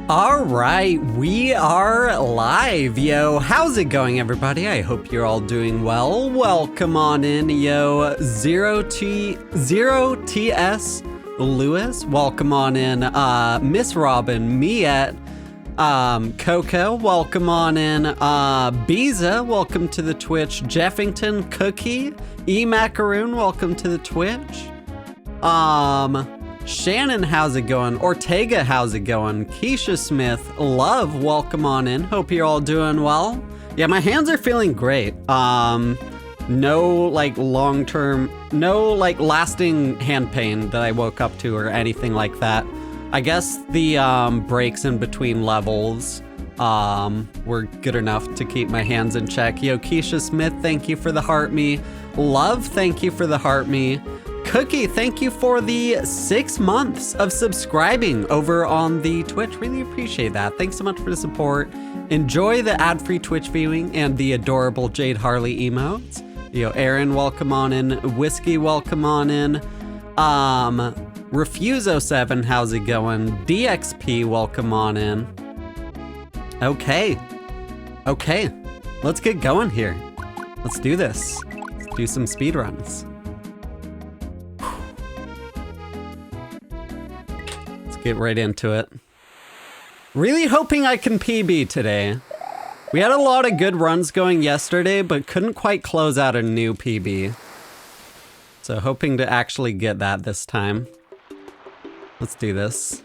All right, we are live, yo. How's it going, everybody? I hope you're all doing well. Welcome on in, yo. 0TS Lewis. Welcome on in, Miss Robin, Miette, Coco. Welcome on in, Biza. Welcome to the Twitch. Jeffington, Cookie, E-Macaroon. Welcome to the Twitch. Shannon, how's it going? Ortega, how's it going? Keisha Smith, Love, welcome on in. Hope you're all doing well. Yeah, my hands are feeling great. No like long-term, no like lasting hand pain that I woke up to or anything like that. I guess the breaks in between levels were good enough to keep my hands in check. Yo, Keisha Smith, thank you for the heart me. Love, thank you for the heart me. Cookie, thank you for the 6 months of subscribing over on the Twitch. Really appreciate that. Thanks so much for the support. Enjoy the ad-free Twitch viewing and the adorable Jade Harley emotes. Yo, Aaron, welcome on in. Whiskey, welcome on in. Refuso7, how's it going? DXP, welcome on in. Okay, let's get going here. Let's do this. Let's do some speedruns. Get right into it. Really hoping I can PB today. We had a lot of good runs going yesterday, but couldn't quite close out a new PB. So hoping to actually get that this time. Let's do this.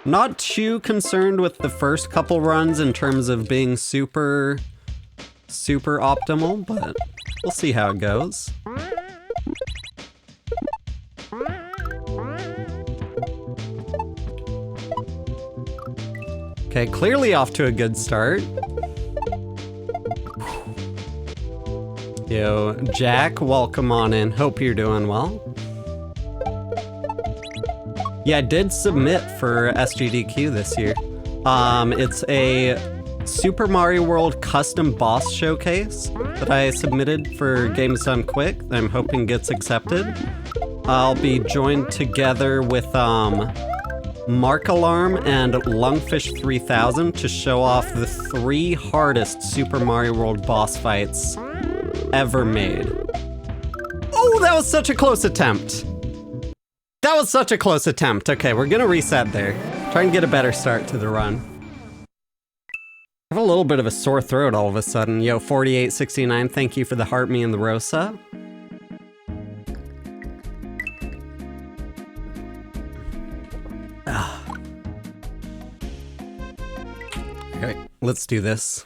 Not too concerned with the first couple runs in terms of being super optimal, but we'll see how it goes. Okay, clearly off to a good start. Yo, Jack, welcome on in. Hope you're doing well. Yeah, I did submit for SGDQ this year. It's a Super Mario World custom boss showcase that I submitted for Games Done Quick that I'm hoping gets accepted. I'll be joined together with Mark Alarm and Lungfish 3000 to show off the 3 hardest Super Mario World boss fights ever made. Oh, that was such a close attempt. That was such a close attempt. Okay, we're gonna reset there. Try and get a better start to the run. I have a little bit of a sore throat all of a sudden. Yo, 4869, thank you for the heart me and the Rosa. Okay, let's do this.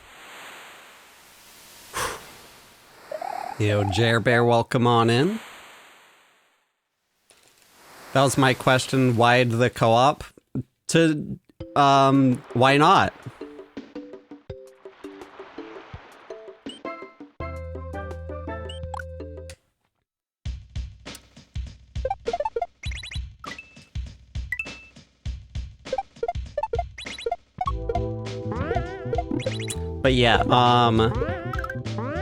Yo, Jer Bear, welcome on in. That was my question. Why the co-op? Why not? But yeah,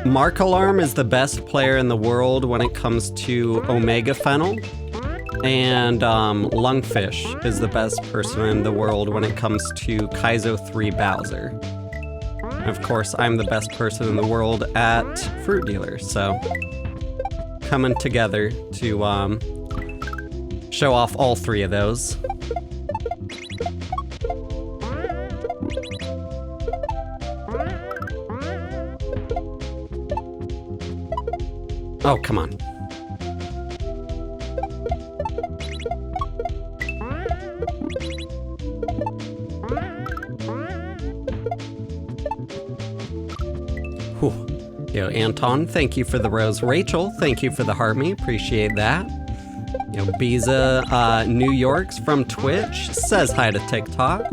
Mark Alarm is the best player in the world when it comes to Omega Fennel, and Lungfish is the best person in the world when it comes to Kaizo 3 Bowser. And of course, I'm the best person in the world at Fruit Dealer, so coming together to show off all 3 of those. Oh, come on. Whew. Yo, Anton, thank you for the rose. Rachel, thank you for the heart me. Appreciate that. Yo, Biza, New York's from Twitch, says hi to TikTok.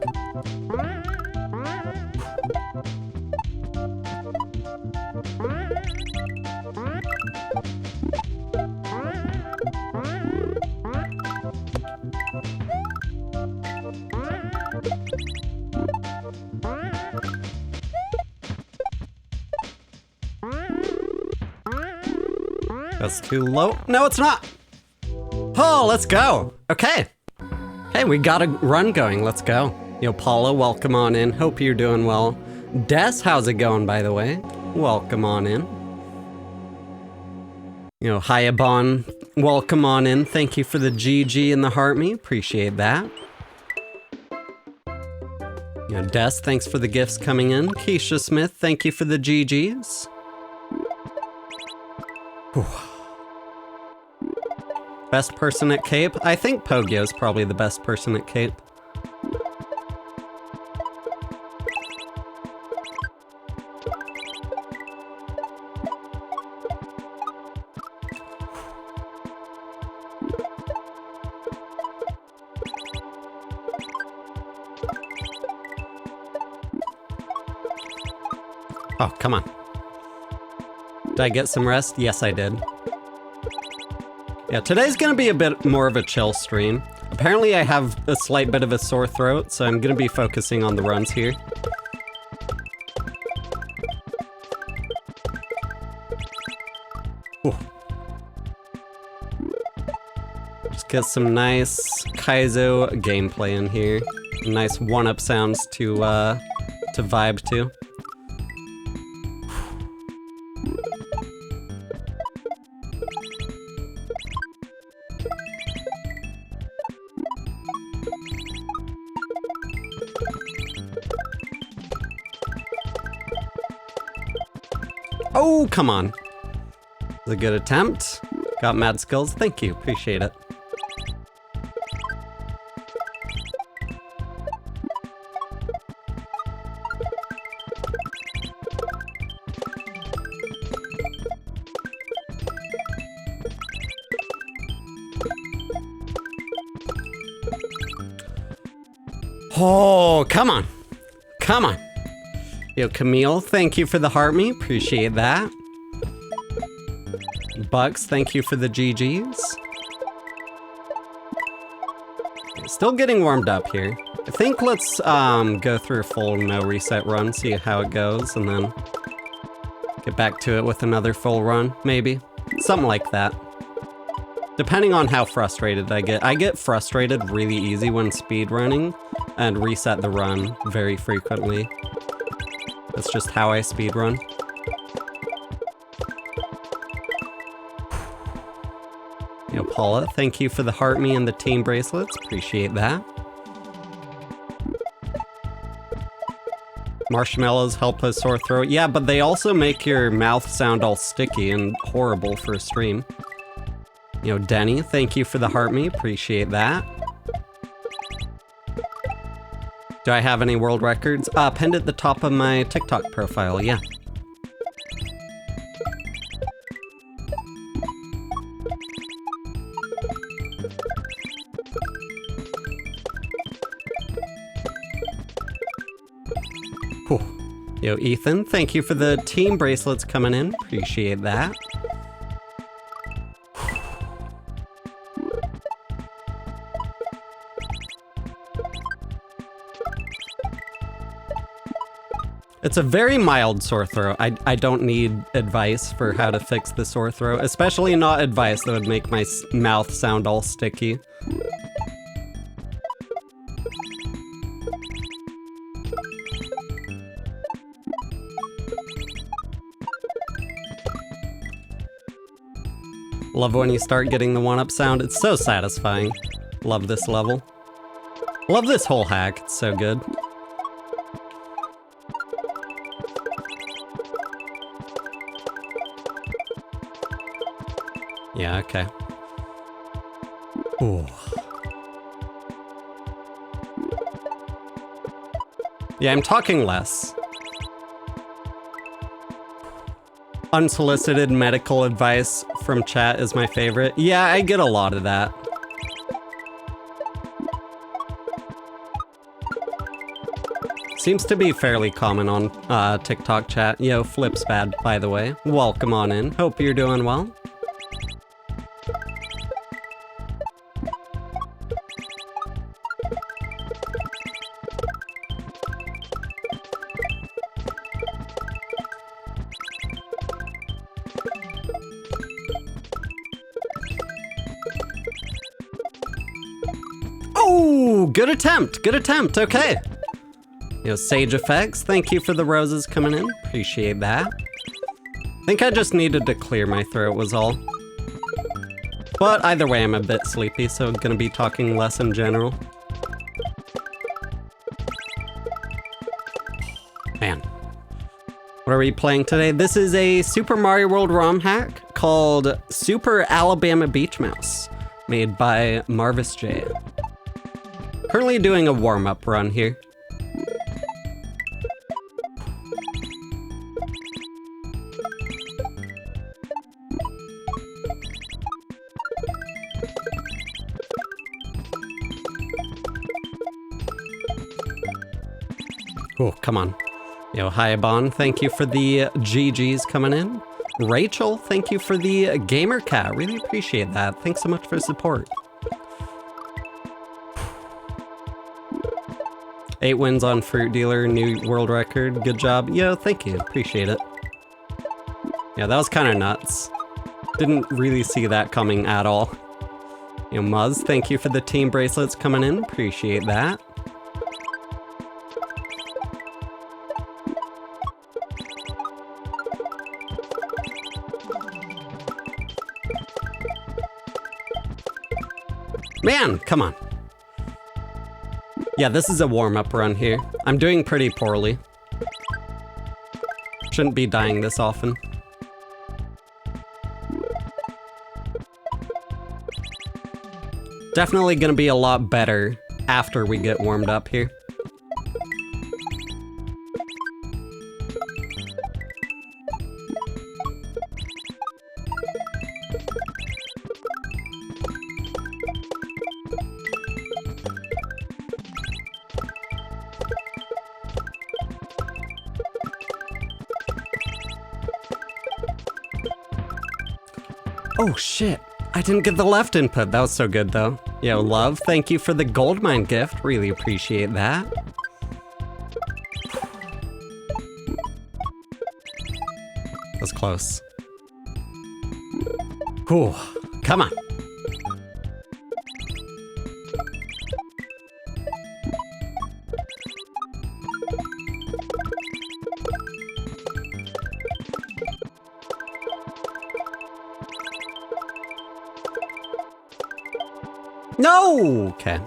That's too low. No, it's not. Oh, let's go. Okay. Hey, we got a run going. Let's go. Yo, Paula, welcome on in. Hope you're doing well. Des, how's it going, by the way? Welcome on in. You know, Hayabon, welcome on in. Thank you for the GG and the heart me. Appreciate that. You know, Des, thanks for the gifts coming in. Keisha Smith, thank you for the GGs. Whew. Best person at Cape? I think Pogio's probably the best person at Cape. Oh, come on. Did I get some rest? Yes, I did. Yeah, today's gonna be a bit more of a chill stream. Apparently I have a slight bit of a sore throat, so I'm gonna be focusing on the runs here. Ooh. Just get some nice Kaizo gameplay in here. Nice one-up sounds to vibe to. Oh, come on. It was a good attempt. Got mad skills. Thank you. Appreciate it. Oh, come on. Come on. Yo, Camille, thank you for the heart me. Appreciate that. Bucks, thank you for the GGs. Still getting warmed up here. I think let's go through a full no reset run, see how it goes, and then get back to it with another full run, maybe. Something like that. Depending on how frustrated I get. I get frustrated really easy when speedrunning and reset the run very frequently. That's just how I speedrun. Yo, Paula, thank you for the heart me and the team bracelets. Appreciate that. Marshmallows help a sore throat. Yeah, but they also make your mouth sound all sticky and horrible for a stream. You know, Denny, thank you for the heart me. Appreciate that. Do I have any world records? Pinned at the top of my TikTok profile, yeah. Whew. Yo, Ethan, thank you for the team bracelets coming in. Appreciate that. It's a very mild sore throat. I don't need advice for how to fix the sore throat, especially not advice that would make my mouth sound all sticky. Love when you start getting the one-up sound. It's so satisfying. Love this level. Love this whole hack. It's so good. Yeah, okay. Ooh. Yeah, I'm talking less. Unsolicited medical advice from chat is my favorite. Yeah, I get a lot of that. Seems to be fairly common on TikTok chat. Yo, Flip's bad, by the way. Welcome on in. Hope you're doing well. good attempt, okay. Sage Effects, thank you for the roses coming in, appreciate that. I think I just needed to clear my throat was all. But either way, I'm a bit sleepy, so I'm gonna be talking less in general. Man. What are we playing today? This is a Super Mario World ROM hack called Super Alabama Beach Mouse, made by Marvis J. Currently doing a warm-up run here. Oh, come on. Hi, Bon, thank you for the GGs coming in. Rachel, thank you for the Gamer Cat. Really appreciate that. Thanks so much for support. 8 wins on Fruit Dealer, new world record. Good job. Thank you. Appreciate it. Yeah, that was kind of nuts. Didn't really see that coming at all. Muzz, thank you for the team bracelets coming in. Appreciate that. Man, come on. Yeah, this is a warm-up run here. I'm doing pretty poorly. Shouldn't be dying this often. Definitely gonna be a lot better after we get warmed up here. Oh shit, I didn't get the left input. That was so good though. Love, thank you for the gold mine gift. Really appreciate that. That's close. Whew, come on. No! Okay.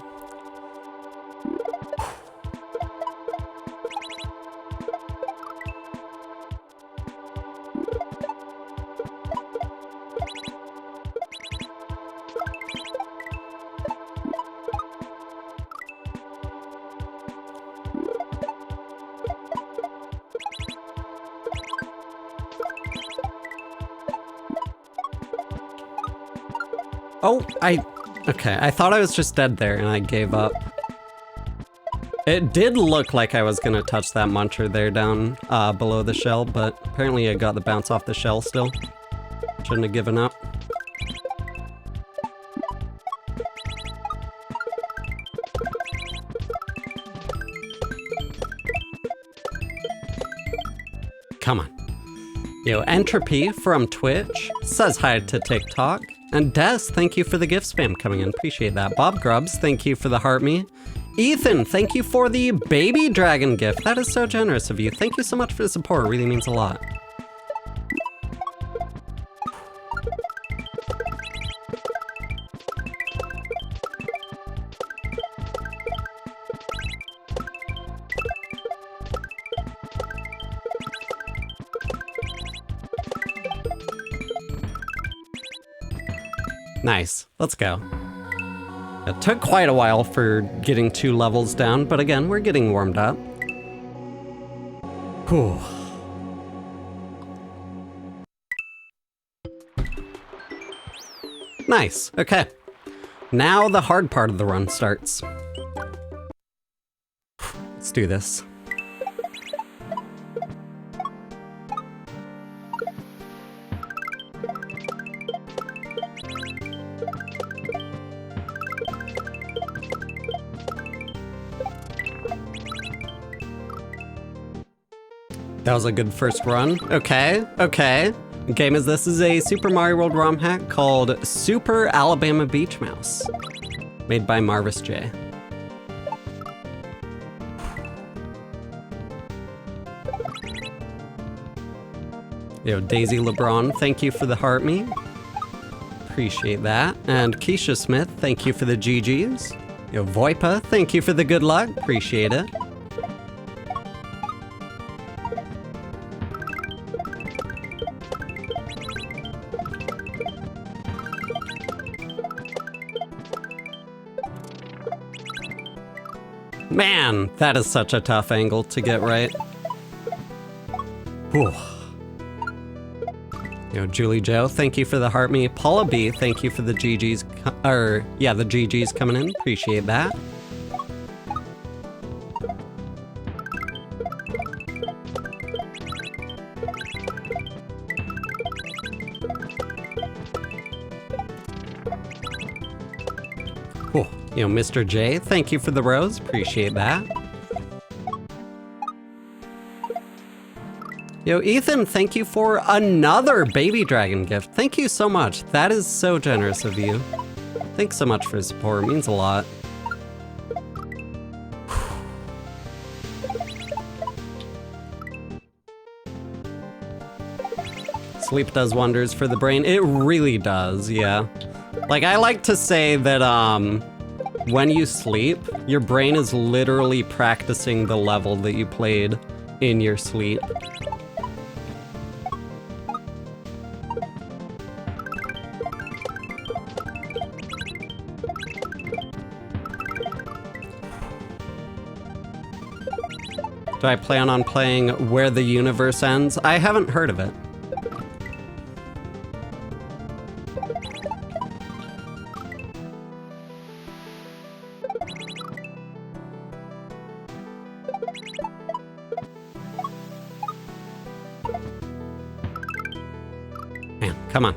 Oh, okay, I thought I was just dead there and I gave up. It did look like I was gonna touch that muncher there down below the shell, but apparently I got the bounce off the shell still. Shouldn't have given up. Come on. Entropy from Twitch says hi to TikTok. And Des, thank you for the gift spam coming in. Appreciate that. Bob Grubbs, thank you for the heart me. Ethan, thank you for the baby dragon gift. That is so generous of you. Thank you so much for the support. It really means a lot. Nice, let's go. It took quite a while for getting 2 levels down, but again, we're getting warmed up. Whew. Nice, okay. Now the hard part of the run starts. Let's do this. That was a good first run. Okay. The game is this is a Super Mario World ROM hack called Super Alabama Beach Mouse, made by Marvis J. Yo, Daisy LeBron, thank you for the heart me. Appreciate that. And Keisha Smith, thank you for the GGs. Yo, Voipa, thank you for the good luck. Appreciate it. Man, that is such a tough angle to get right. Whew. Yo, Julie Joe, thank you for the heart me. Paula B, thank you for the GGs, the GGs coming in. Appreciate that. Cool. Yo, Mr. J, thank you for the rose. Appreciate that. Yo, Ethan, thank you for another baby dragon gift. Thank you so much. That is so generous of you. Thanks so much for the support. It means a lot. Sleep does wonders for the brain. It really does, yeah. Like, I like to say that, when you sleep, your brain is literally practicing the level that you played in your sleep. Do I plan on playing Where the Universe Ends? I haven't heard of it. Man, come on.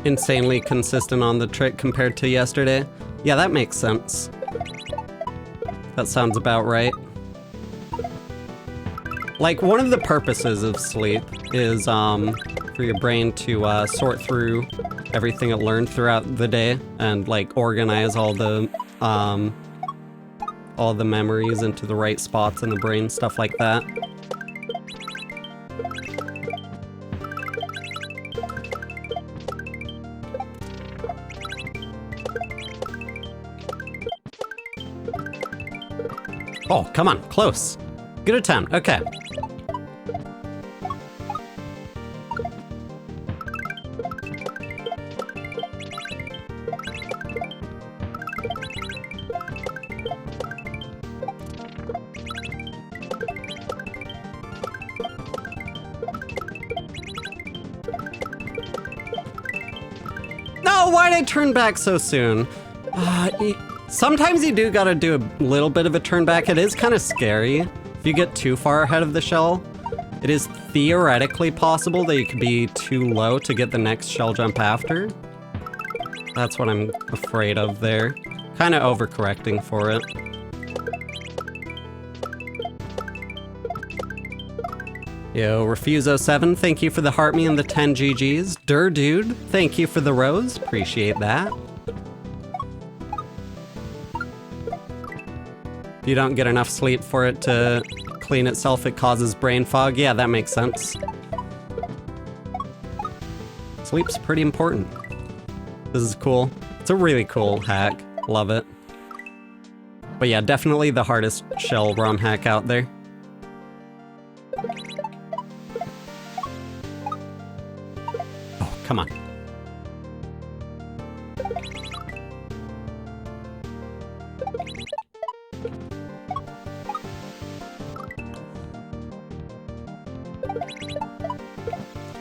Insanely consistent on the trick compared to yesterday. Yeah, that makes sense. That sounds about right. Like, one of the purposes of sleep is for your brain to sort through everything it learned throughout the day and like organize all the memories into the right spots in the brain, stuff like that. Oh, come on, close. Good attempt, okay. No, why'd I turn back so soon? Sometimes you do gotta do a little bit of a turn back. It is kind of scary. If you get too far ahead of the shell, it is theoretically possible that you could be too low to get the next shell jump after. That's what I'm afraid of there. Kind of overcorrecting for it. Yo, Refuso7, thank you for the heart me and the 10 GGs. Dude, thank you for the rose. Appreciate that. If you don't get enough sleep for it to clean itself, it causes brain fog. Yeah, that makes sense. Sleep's pretty important. This is cool. It's a really cool hack. Love it. But yeah, definitely the hardest shell ROM hack out there. Oh, come on.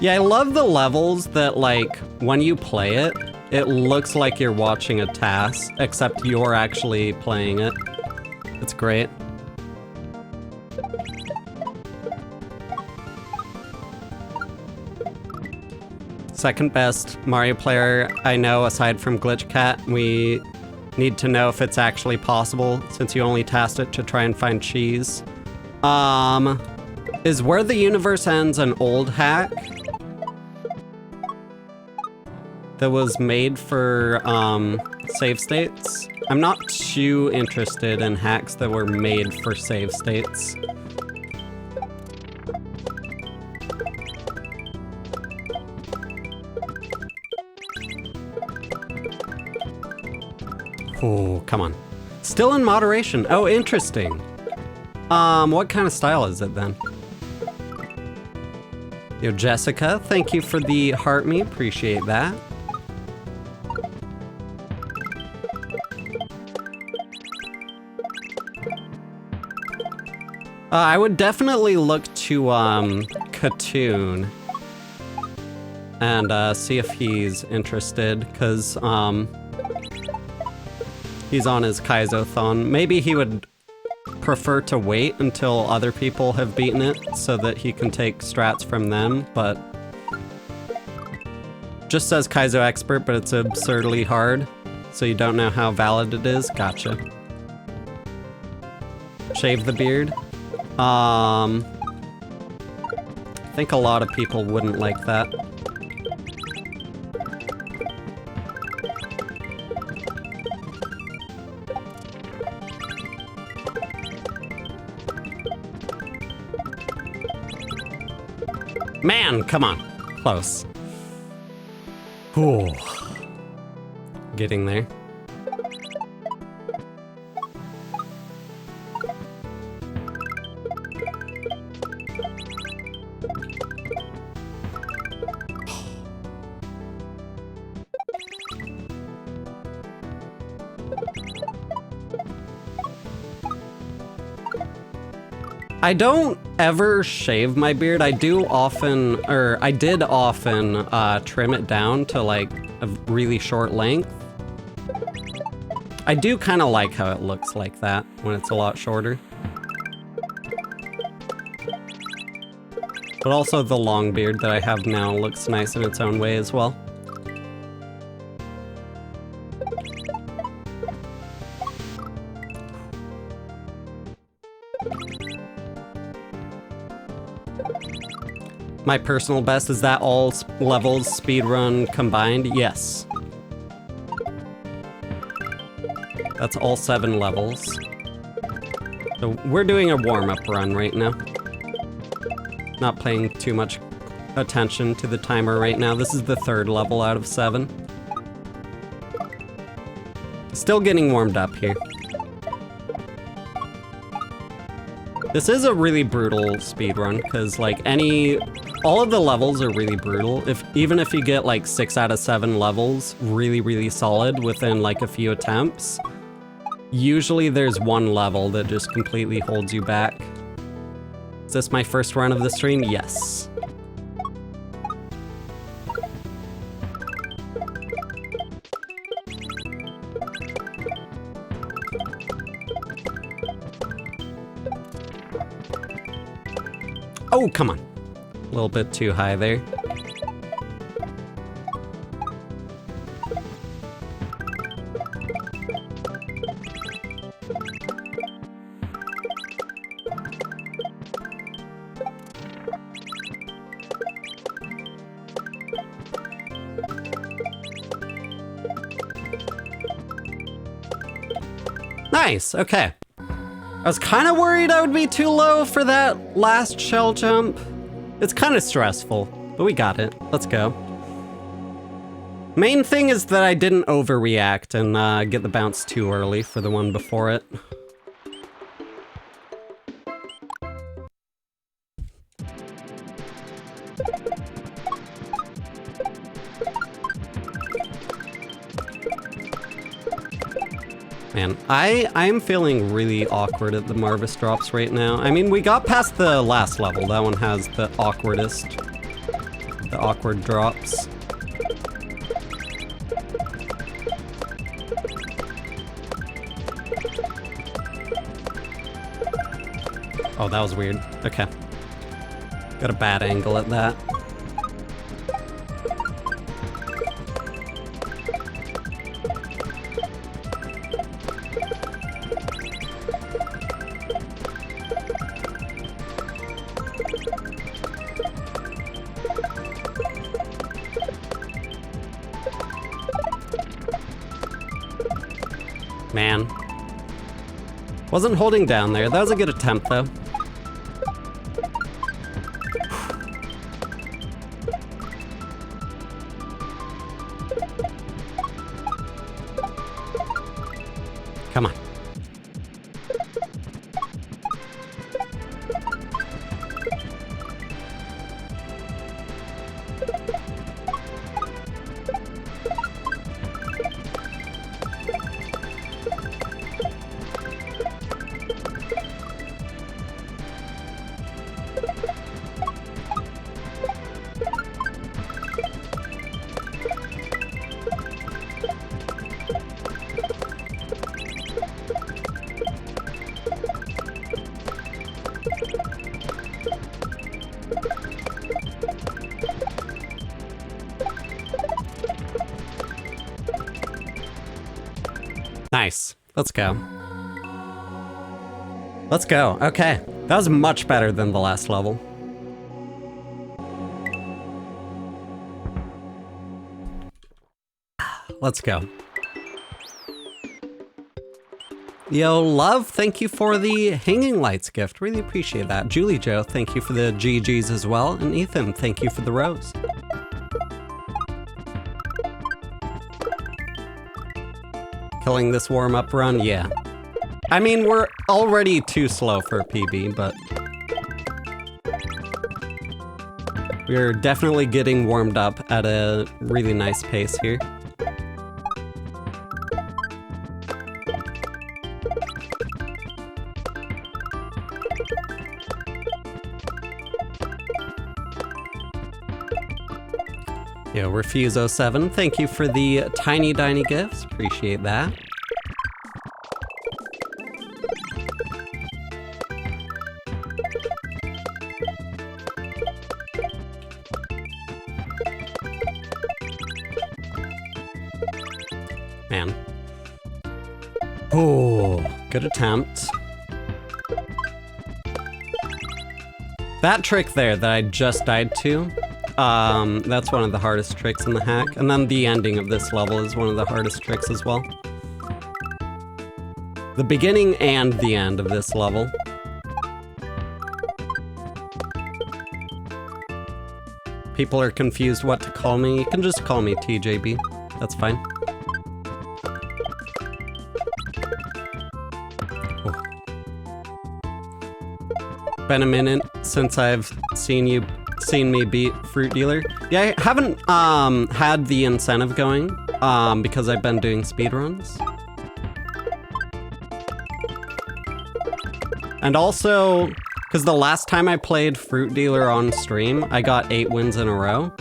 Yeah, I love the levels that, like, when you play it, it looks like you're watching a task, except you're actually playing it. It's great. Second best Mario player I know aside from Glitch Cat. We need to know if it's actually possible, since you only tasked it to try and find cheese. Is Where the Universe Ends an old hack? that was made for save states. I'm not too interested in hacks that were made for save states. Oh, come on. Still in moderation. Oh, interesting. What kind of style is it then? Yo, Jessica, thank you for the heart me. Appreciate that. I would definitely look to Katoon and see if he's interested, because he's on his Kaizothon. Maybe he would prefer to wait until other people have beaten it so that he can take strats from them, but just says Kaizo expert, but it's absurdly hard, so you don't know how valid it is. Gotcha. Shave the beard. I think a lot of people wouldn't like that. Man, come on. Close. Ooh. Getting there. I don't ever shave my beard. I did often trim it down to like a really short length. I do kind of like how it looks like that when it's a lot shorter. But also the long beard that I have now looks nice in its own way as well. My personal best, is that all levels speedrun combined? Yes. That's all 7 levels. So we're doing a warm-up run right now. Not paying too much attention to the timer right now. This is the 3rd level out of 7. Still getting warmed up here. This is a really brutal speedrun, because like all of the levels are really brutal. Even if you get like 6 out of 7 levels really, really solid within like a few attempts, usually there's one level that just completely holds you back. Is this my first run of the stream? Yes. Oh, come on. A little bit too high there. Nice, okay. I was kind of worried I would be too low for that last shell jump. It's kind of stressful, but we got it. Let's go. Main thing is that I didn't overreact and get the bounce too early for the one before it. Man, I'm feeling really awkward at the Marvis drops right now. I mean, we got past the last level. That one has the awkward drops. Oh, that was weird. Okay. Got a bad angle at that. Man. Wasn't holding down there. That was a good attempt, though. Come on. Nice. Let's go. Let's go. Okay. That was much better than the last level. Let's go. Yo, Love, thank you for the hanging lights gift. Really appreciate that. Julie Joe, thank you for the GGs as well. And Ethan, thank you for the rose. Killing this warm-up run? Yeah. I mean, we're already too slow for a PB, but we're definitely getting warmed up at a really nice pace here. Yo, Refuse07, thank you for the tiny gifts. Appreciate that. Man. Oh, good attempt. That trick there that I just died to, that's one of the hardest tricks in the hack. And then the ending of this level is one of the hardest tricks as well. The beginning and the end of this level. People are confused what to call me. You can just call me TJB. That's fine. Oh. Been a minute since I've seen me beat Fruit Dealer. Yeah, I haven't had the incentive going because I've been doing speedruns. And also, because the last time I played Fruit Dealer on stream, I got 8 wins in a row.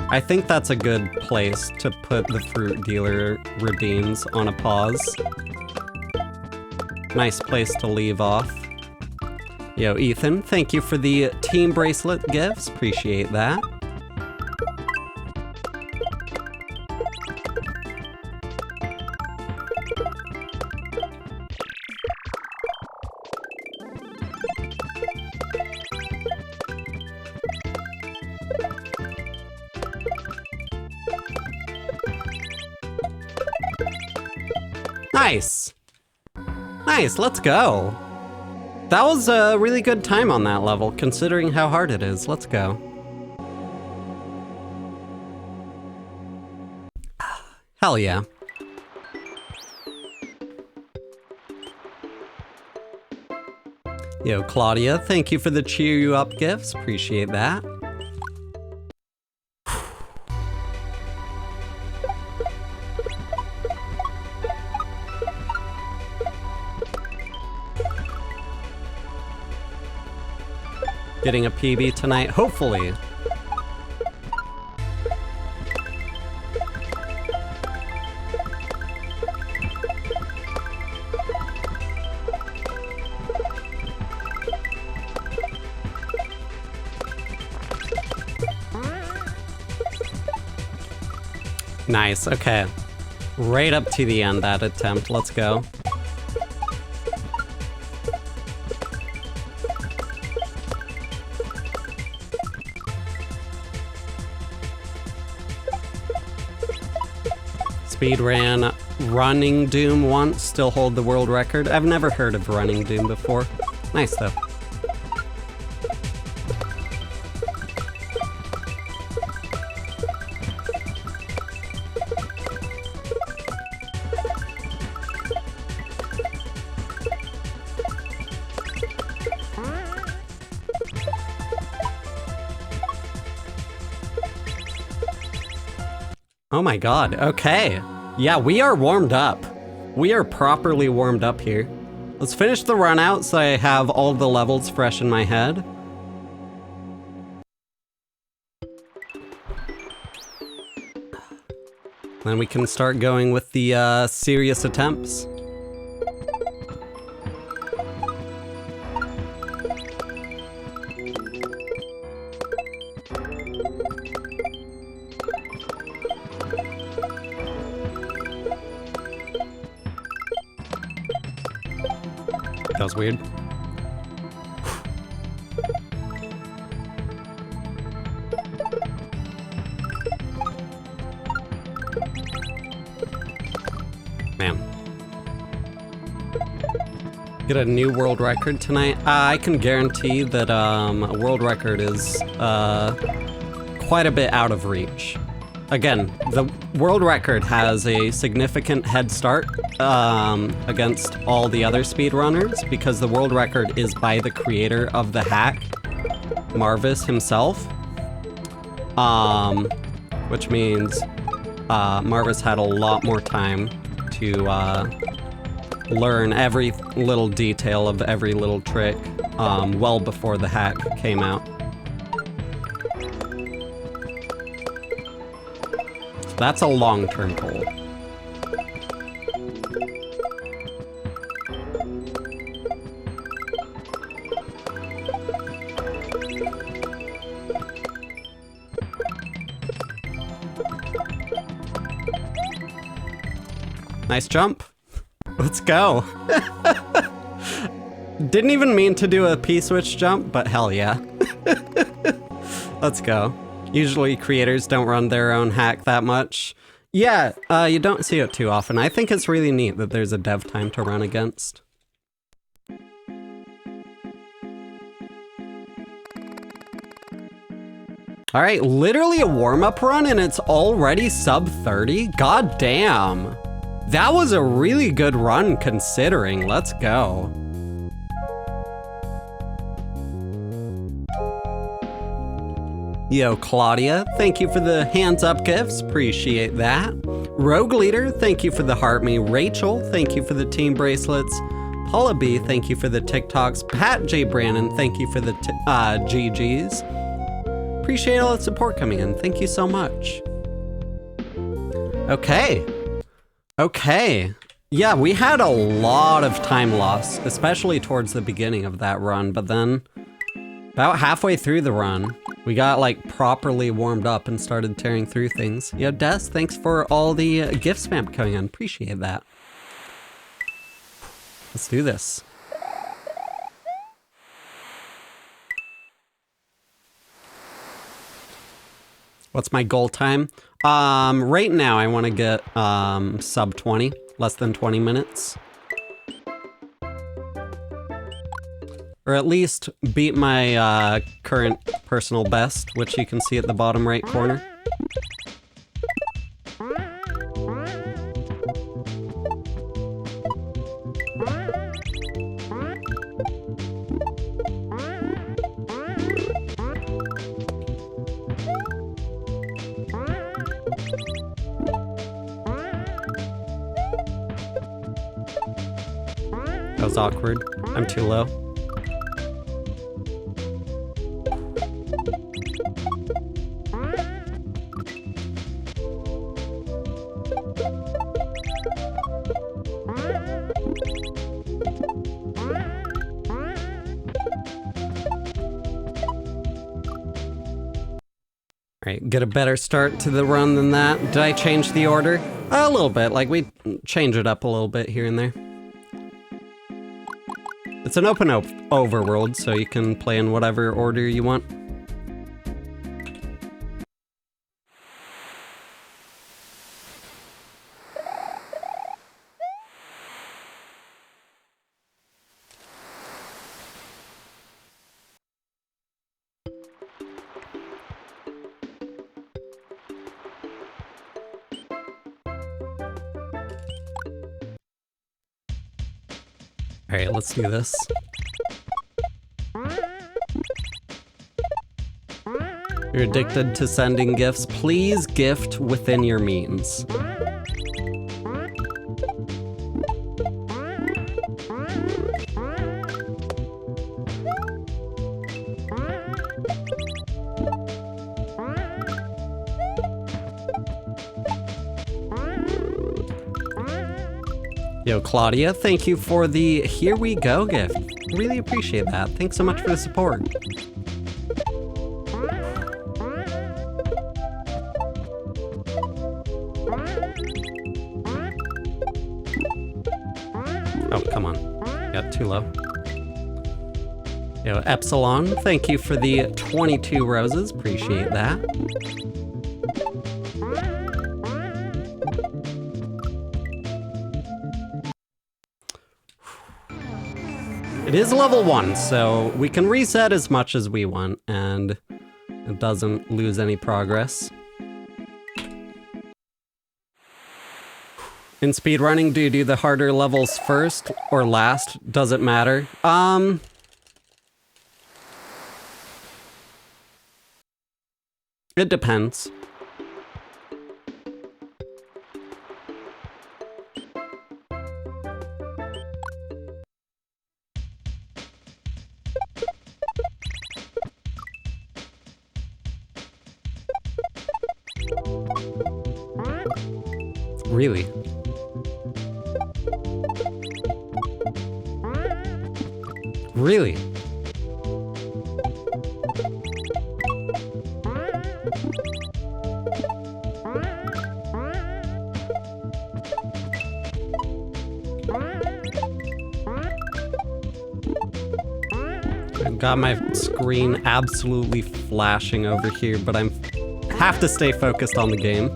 I think that's a good place to put the Fruit Dealer redeems on a pause. Nice place to leave off. Yo, Ethan, thank you for the team bracelet gifts. Appreciate that. Nice. Nice, let's go. That was a really good time on that level, considering how hard it is. Let's go. Hell yeah. Yo, Claudia, thank you for the cheer you up gifts. Appreciate that. Getting a PB tonight, hopefully. Nice, okay. Right up to the end, that attempt. Let's go. Speedran Running Doom once, still hold the world record. I've never heard of Running Doom before. Nice though. Oh my god, okay. Yeah, we are warmed up. We are properly warmed up here. Let's finish the run out so I have all the levels fresh in my head. Then we can start going with the serious attempts. That was weird. Man. Get a new world record tonight? I can guarantee that a world record is quite a bit out of reach. Again, the world record has a significant head start against all the other speedrunners because the world record is by the creator of the hack, Marvis himself. Which means Marvis had a lot more time to learn every little detail of every little trick well before the hack came out. That's a long-term goal. Nice jump. Let's go. Didn't even mean to do a P-switch jump, but hell yeah. Let's go. Usually creators don't run their own hack that much. Yeah, you don't see it too often. I think it's really neat that there's a dev time to run against. All right, literally a warm-up run and it's already sub 30? God damn. That was a really good run considering. Let's go. Yo, Claudia, thank you for the hands up gifts. Appreciate that. Rogue Leader, thank you for the heart me. Rachel, thank you for the team bracelets. Paula B, thank you for the TikToks. Pat J. Brannon, thank you for the GGs. Appreciate all the support coming in. Thank you so much. Okay. Okay. Yeah, we had a lot of time loss, especially towards the beginning of that run, but then about halfway through the run, we got like properly warmed up and started tearing through things. Yo, Des, thanks for all the gift spam coming in. Appreciate that. Let's do this. What's my goal time? Right now I want to get sub 20, less than 20 minutes. Or at least beat my current personal best, which you can see at the bottom right corner. That was awkward. I'm too low. Alright, get a better start to the run than that. Did I change the order? A little bit, like we change it up a little bit here and there. It's an open overworld, so you can play in whatever order you want. Alright, let's do this. You're addicted to sending gifts. Please gift within your means. Yo, Claudia, thank you for the Here We Go gift. Really appreciate that. Thanks so much for the support. Oh, come on. Got too low. Yo, Epsilon, thank you for the 22 roses. Appreciate that. It is level 1, so we can reset as much as we want, and it doesn't lose any progress. In speedrunning, do you do the harder levels first or last? Does it matter? It depends. Really? Really? I've got my screen absolutely flashing over here, but I have to stay focused on the game.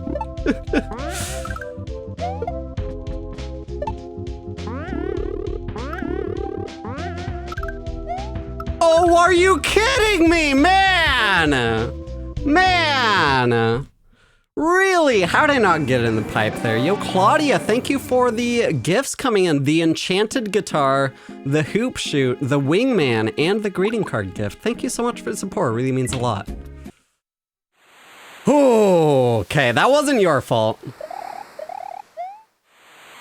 Oh, are you kidding me, man? Man. Really? How did I not get in the pipe there? Yo, Claudia, thank you for the gifts coming in. The enchanted guitar, the hoop shoot, the wingman, and the greeting card gift. Thank you so much for the support. It really means a lot. Okay, that wasn't your fault.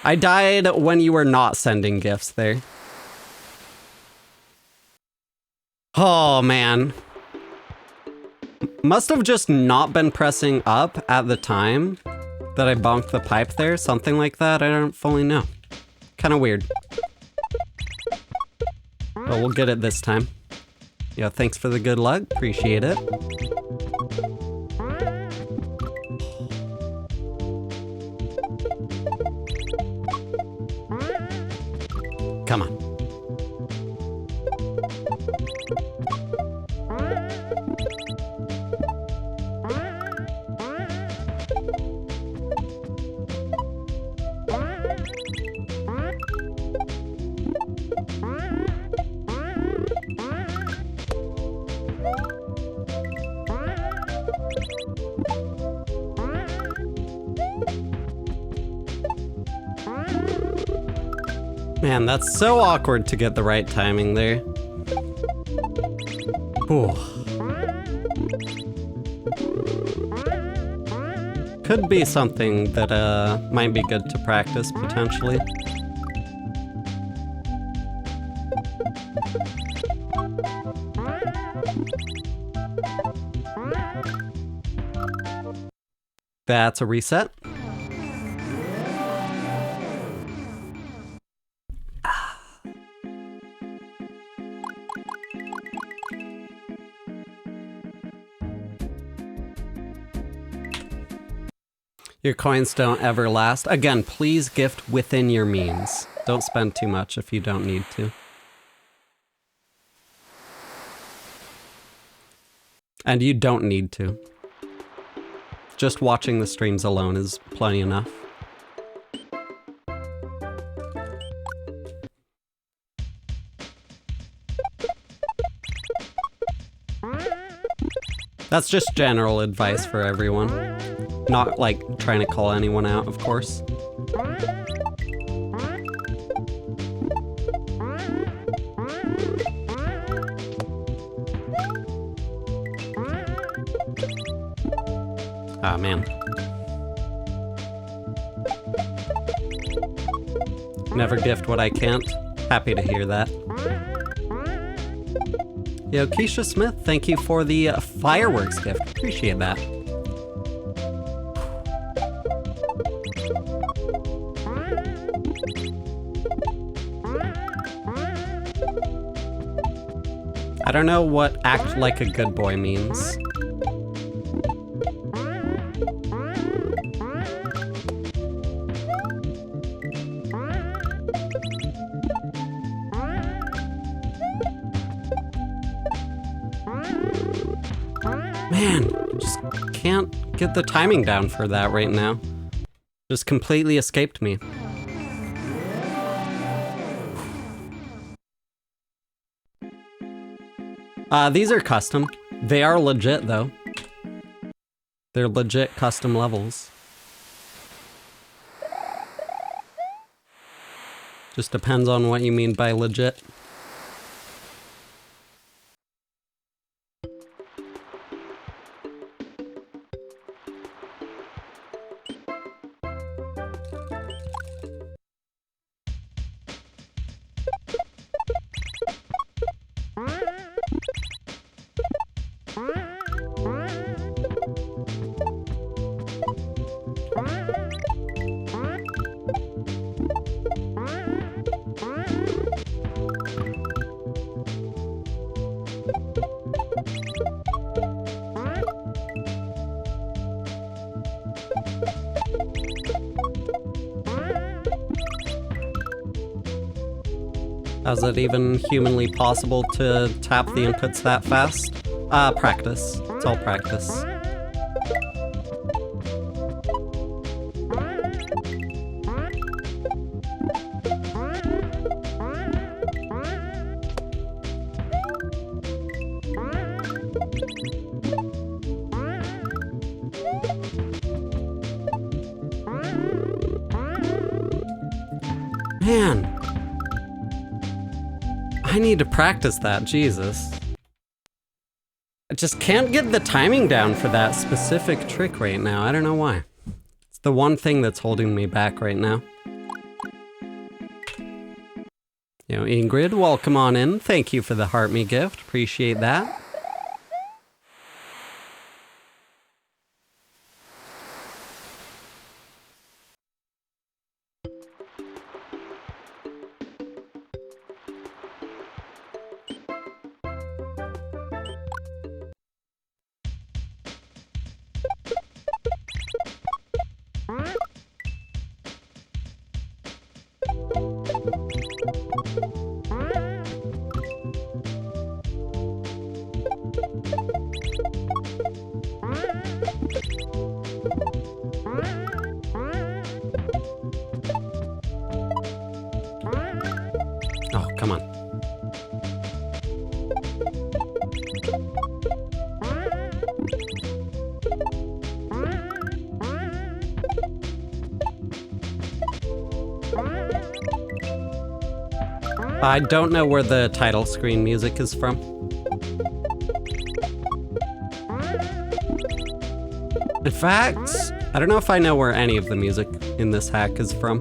I died when you were not sending gifts there. Oh, man. Must have just not been pressing up at the time that I bonked the pipe there. Something like that. I don't fully know. Kind of weird. But we'll get it this time. Yeah, thanks for the good luck. Appreciate it. Come on. Man, that's so awkward to get the right timing there. Ooh. Could be something that might be good to practice, potentially. That's a reset. Your coins don't ever last. Again, please gift within your means. Don't spend too much if you don't need to. And you don't need to. Just watching the streams alone is plenty enough. That's just general advice for everyone. Not like trying to call anyone out, of course. Ah, man. Never gift what I can't. Happy to hear that. Yo, Keisha Smith, thank you for the fireworks gift. Appreciate that. I don't know what act like a good boy means. Man, just can't get the timing down for that right now. Just completely escaped me. These are custom. They are legit, though. They're legit custom levels. Just depends on what you mean by legit. Is it even humanly possible to tap the inputs that fast? Practice. It's all practice. Man. I need to practice that, Jesus. I just can't get the timing down for that specific trick right now. I don't know why. It's the one thing that's holding me back right now. You know, Ingrid, welcome on in. Thank you for the Heart Me gift. Appreciate that. Oh, come on. I don't know where the title screen music is from. In fact, I don't know if I know where any of the music in this hack is from.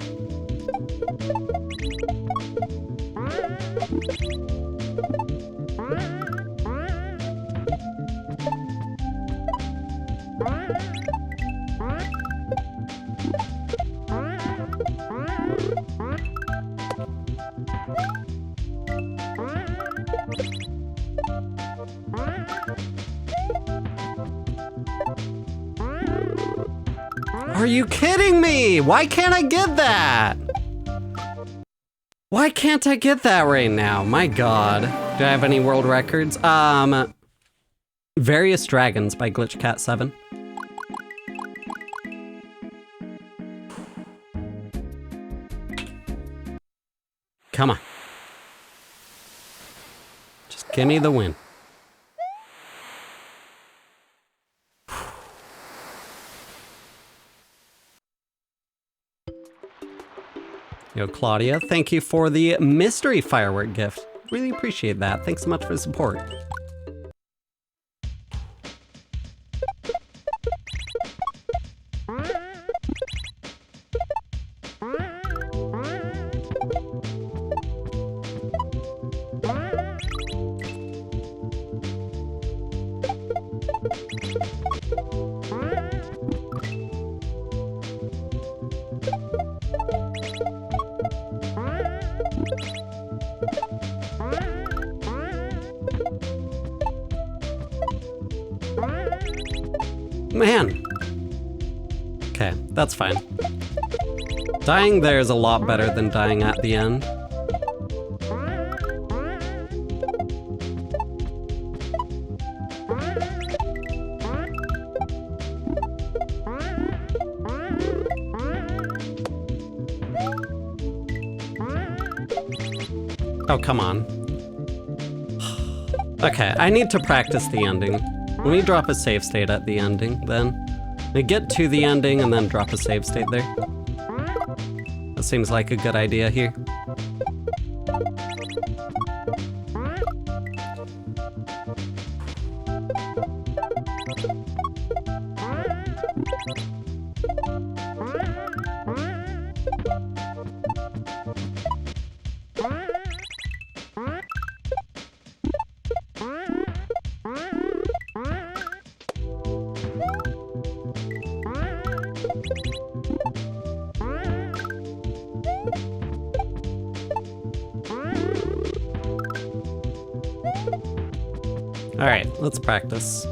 Are you kidding me? Why can't I get that? Why can't I get that right now? My God. Do I have any world records? Various Dragons by GlitchCat7. Come on. Just give me the win. Yo, Claudia, thank you for the mystery firework gift. Really appreciate that. Thanks so much for the support. man. Okay, that's fine. Dying there is a lot better than dying at the end. Oh, come on. Okay, I need to practice the ending. Let me drop a save state at the ending, then. We get to the ending and then drop a save state there. That seems like a good idea here. All right, let's practice.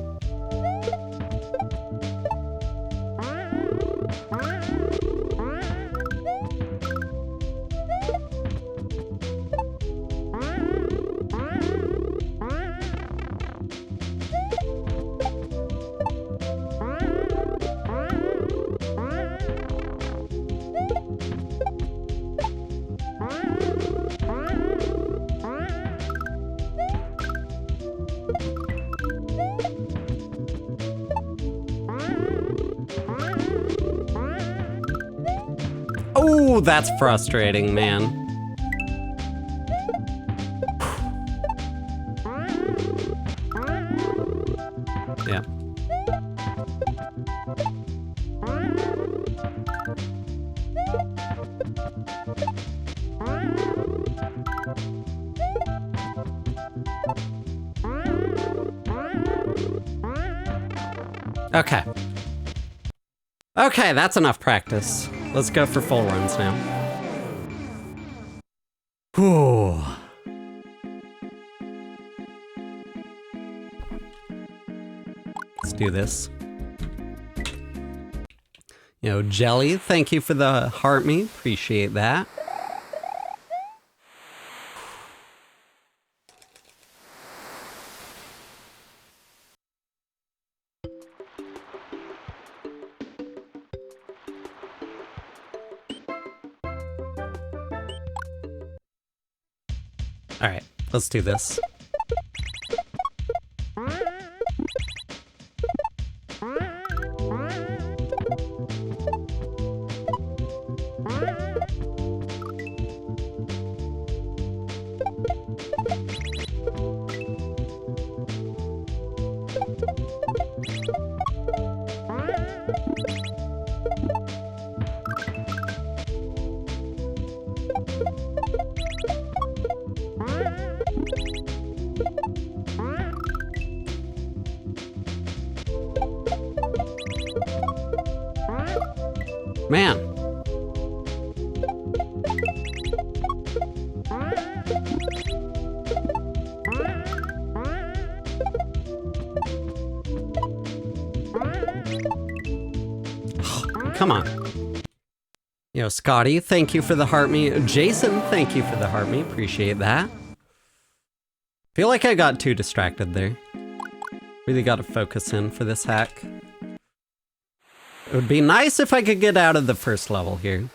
Oh, that's frustrating, man. Yeah. Okay. Okay, that's enough practice. Let's go for full runs now. Whew. Let's do this. You know, Jelly, thank you for the heart me. Appreciate that. All right, let's do this. Man. Come on. You know, Scotty, thank you for the heart me. Jason, thank you for the heart me. Appreciate that. Feel like I got too distracted there. Really got to focus in for this hack. It would be nice if I could get out of the first level here.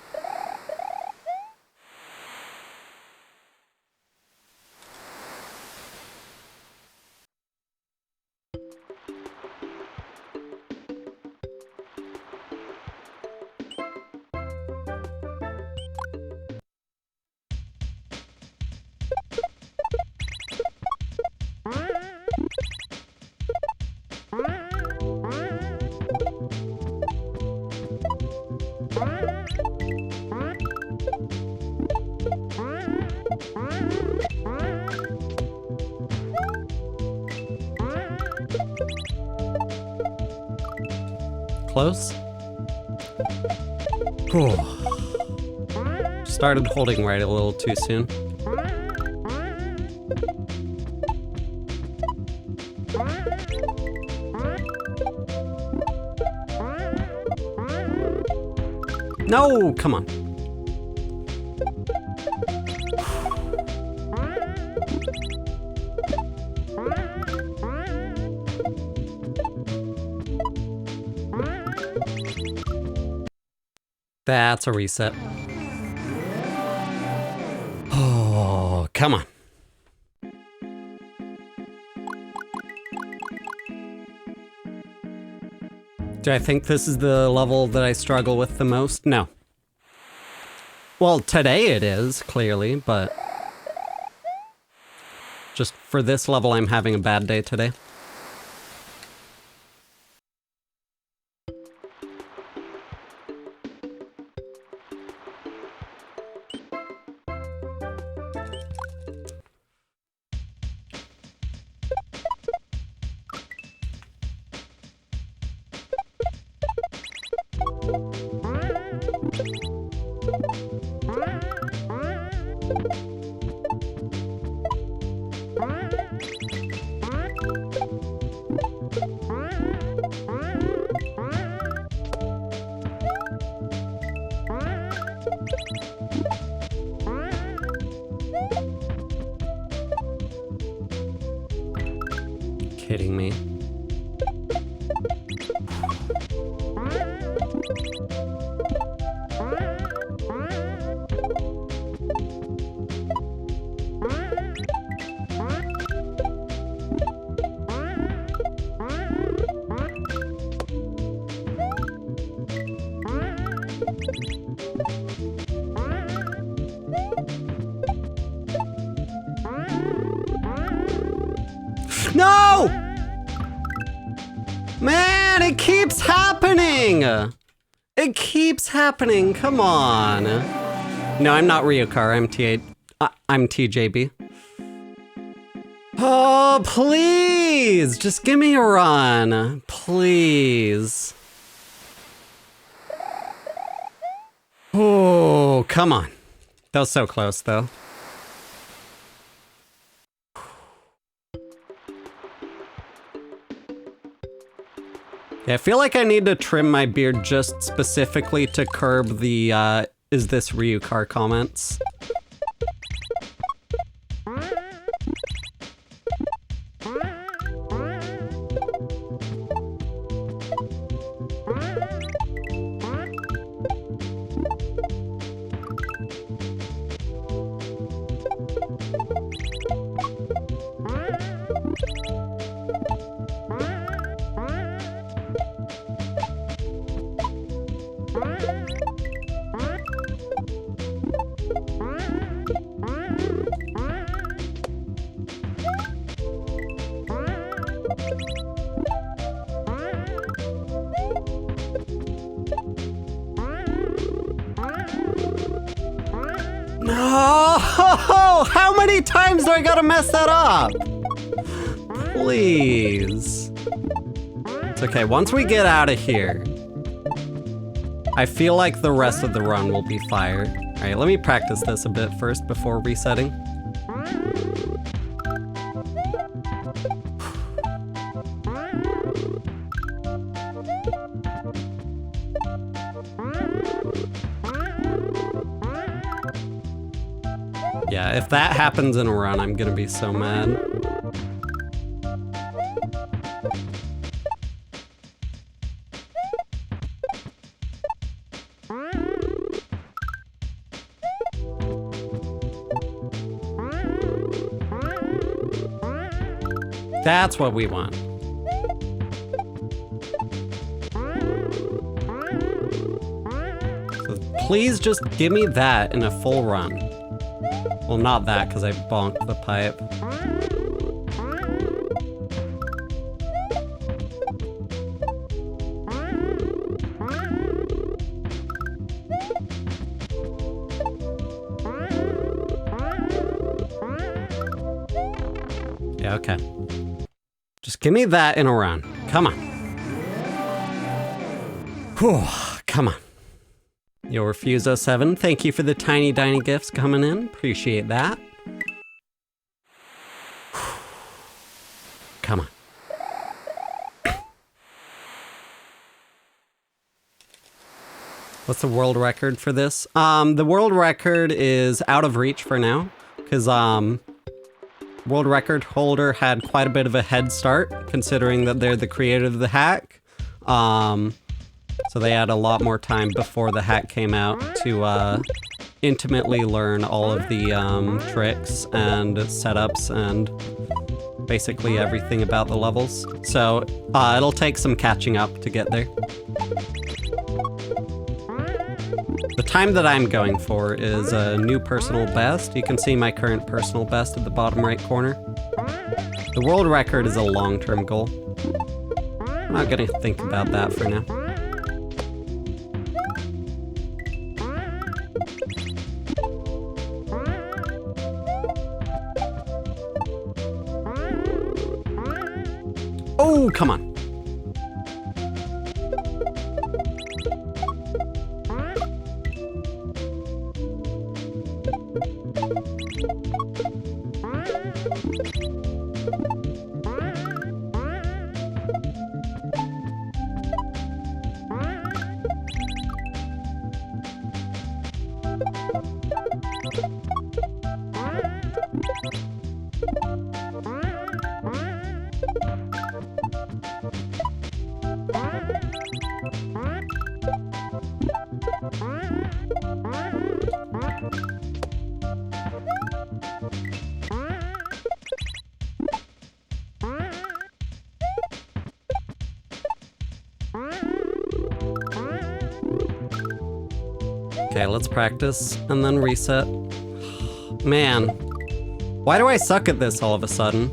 Close. Whew. Started holding right a little too soon. No, come on. That's a reset. Oh, come on. Do I think this is the level that I struggle with the most? No. Well, today it is, clearly, but just for this level, I'm having a bad day today. Kidding me. No! Man, it keeps happening! It keeps happening, come on. No, I'm not Ryukar, I'm TJB. Oh, please! Just give me a run, please. Oh, come on. That was so close, though. Yeah, I feel like I need to trim my beard just specifically to curb the, is this Ryukar comments. No! How many times do I gotta mess that up? Please. It's okay, once we get out of here, I feel like the rest of the run will be fire. All right, let me practice this a bit first before resetting. Yeah, if that happens in a run, I'm gonna be so mad. That's what we want. So please just give me that in a full run. Well, not that, because I bonked the pipe. Yeah, okay. Just give me that in a run. Come on. Whew, come on. Yo, Refuso7, thank you for the tiny gifts coming in. Appreciate that. Come on. What's the world record for this? The world record is out of reach for now, because world record holder had quite a bit of a head start, considering that they're the creator of the hack. So they had a lot more time before the hack came out to intimately learn all of the tricks and setups and basically everything about the levels. So it'll take some catching up to get there. The time that I'm going for is a new personal best. You can see my current personal best at the bottom right corner. The world record is a long-term goal. I'm not gonna think about that for now. Oh, come on. Okay, let's practice and then reset. Man, why do I suck at this all of a sudden?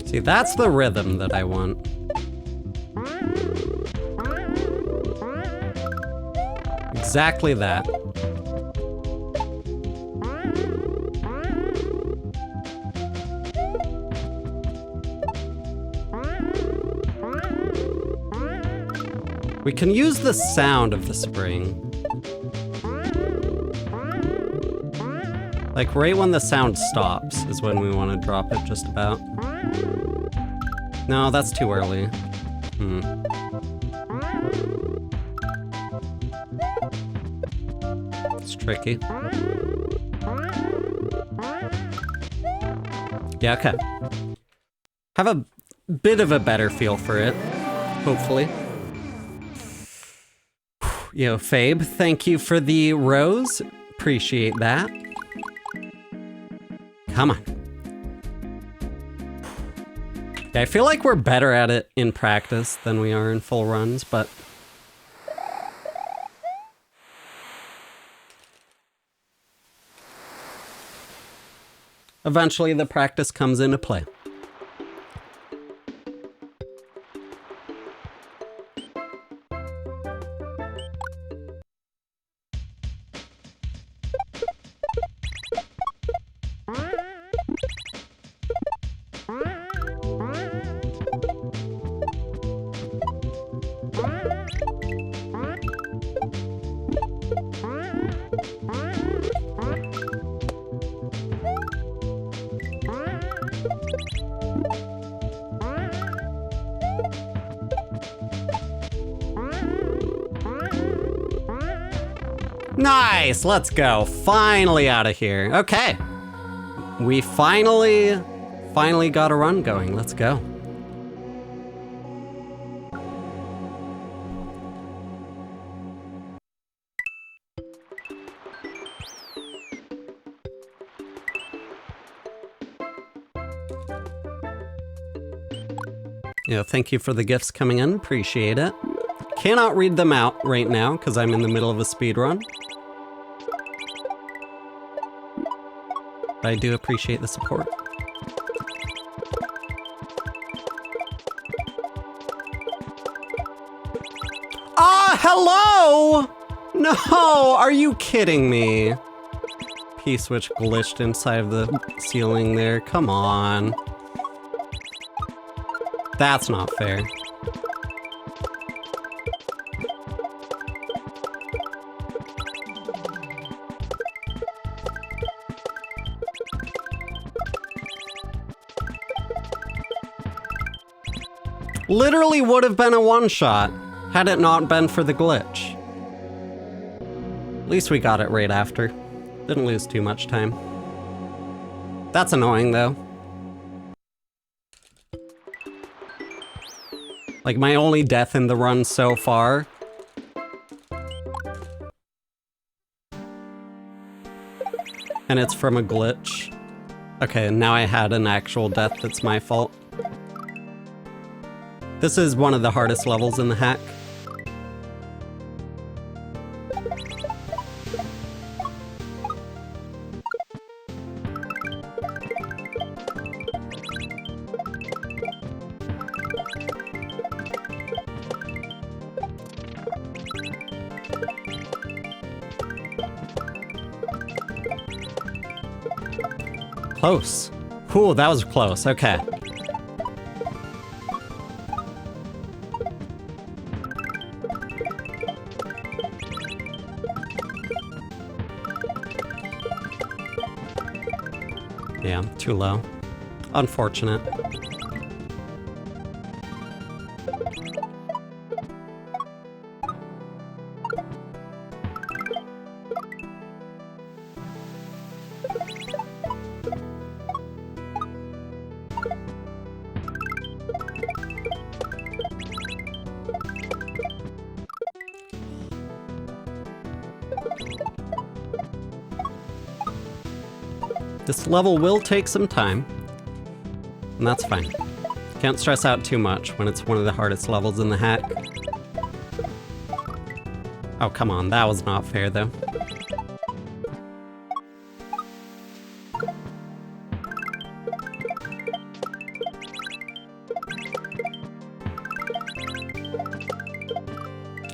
See, that's the rhythm that I want. Exactly that. We can use the sound of the spring. Like right when the sound stops is when we want to drop it just about. No, that's too early. It's tricky. Yeah, okay. Have a bit of a better feel for it, hopefully. Yo, Fabe, thank you for the rose. Appreciate that. Come on. Yeah, I feel like we're better at it in practice than we are in full runs, but... eventually the practice comes into play. Nice, let's go. Finally out of here. Okay. We finally got a run going. Let's go. Yeah, thank you for the gifts coming in. Appreciate it. Cannot read them out right now because I'm in the middle of a speed run. But I do appreciate the support. Ah, hello! No, are you kidding me? P-switch glitched inside of the ceiling there. Come on. That's not fair. Literally would have been a one-shot had it not been for the glitch. At least we got it right after. Didn't lose too much time. That's annoying though. Like my only death in the run so far. And it's from a glitch. Okay, now I had an actual death that's my fault. This is one of the hardest levels in the hack. Close. Ooh, that was close. Okay. Yeah, too low. Unfortunate. This level will take some time, and that's fine. Can't stress out too much when it's one of the hardest levels in the hack. Oh, come on, that was not fair though.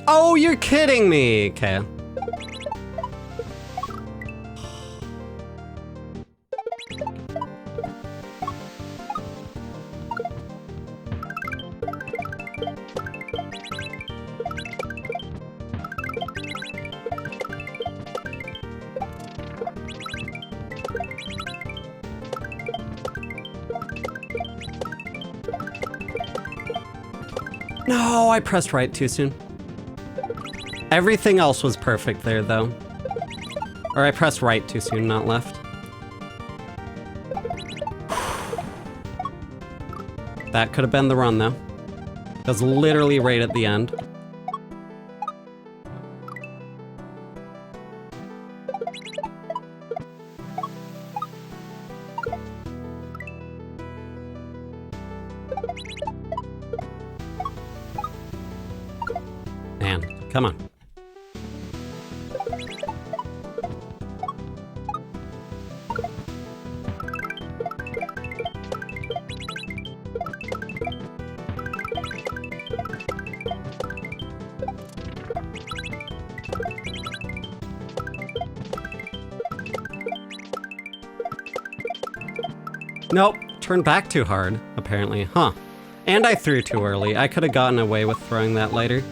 Oh, you're kidding me! Okay. No, I pressed right too soon. Everything else was perfect there, though. Or I pressed right too soon, not left. That could have been the run, though. That was literally right at the end. Man, come on. Nope, turned back too hard, apparently. Huh. And I threw too early. I could have gotten away with throwing that later.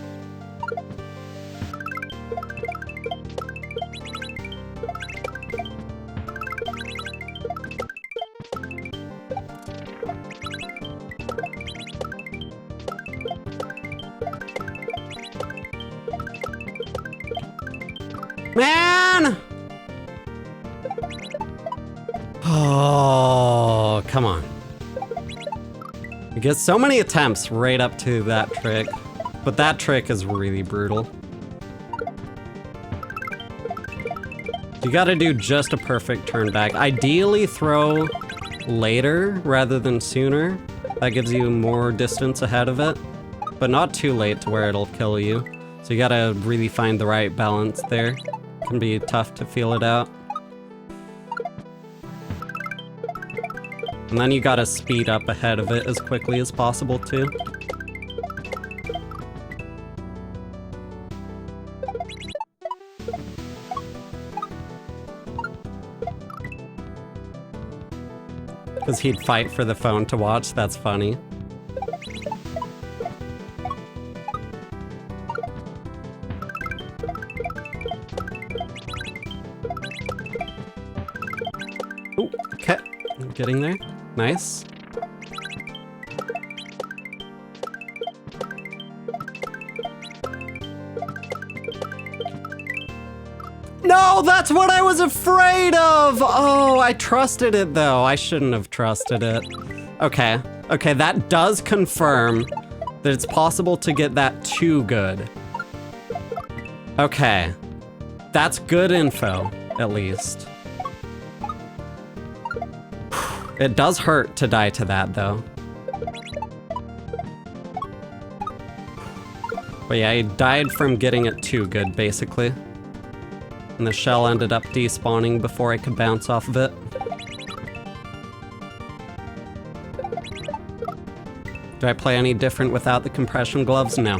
Man! Oh, come on. You get so many attempts right up to that trick, but that trick is really brutal. You gotta do just a perfect turn back. Ideally throw later rather than sooner. That gives you more distance ahead of it, but not too late to where it'll kill you. So you gotta really find the right balance there. Can be tough to feel it out. And then you gotta speed up ahead of it as quickly as possible too. Because he'd fight for the phone to watch, that's funny. Ooh, okay, getting there. Nice. No, that's what I was afraid of! Oh, I trusted it though. I shouldn't have trusted it. Okay, okay, that does confirm that it's possible to get that too good. Okay, that's good info, at least. It does hurt to die to that though. But yeah, I died from getting it too good, basically. And the shell ended up despawning before I could bounce off of it. Do I play any different without the compression gloves? No.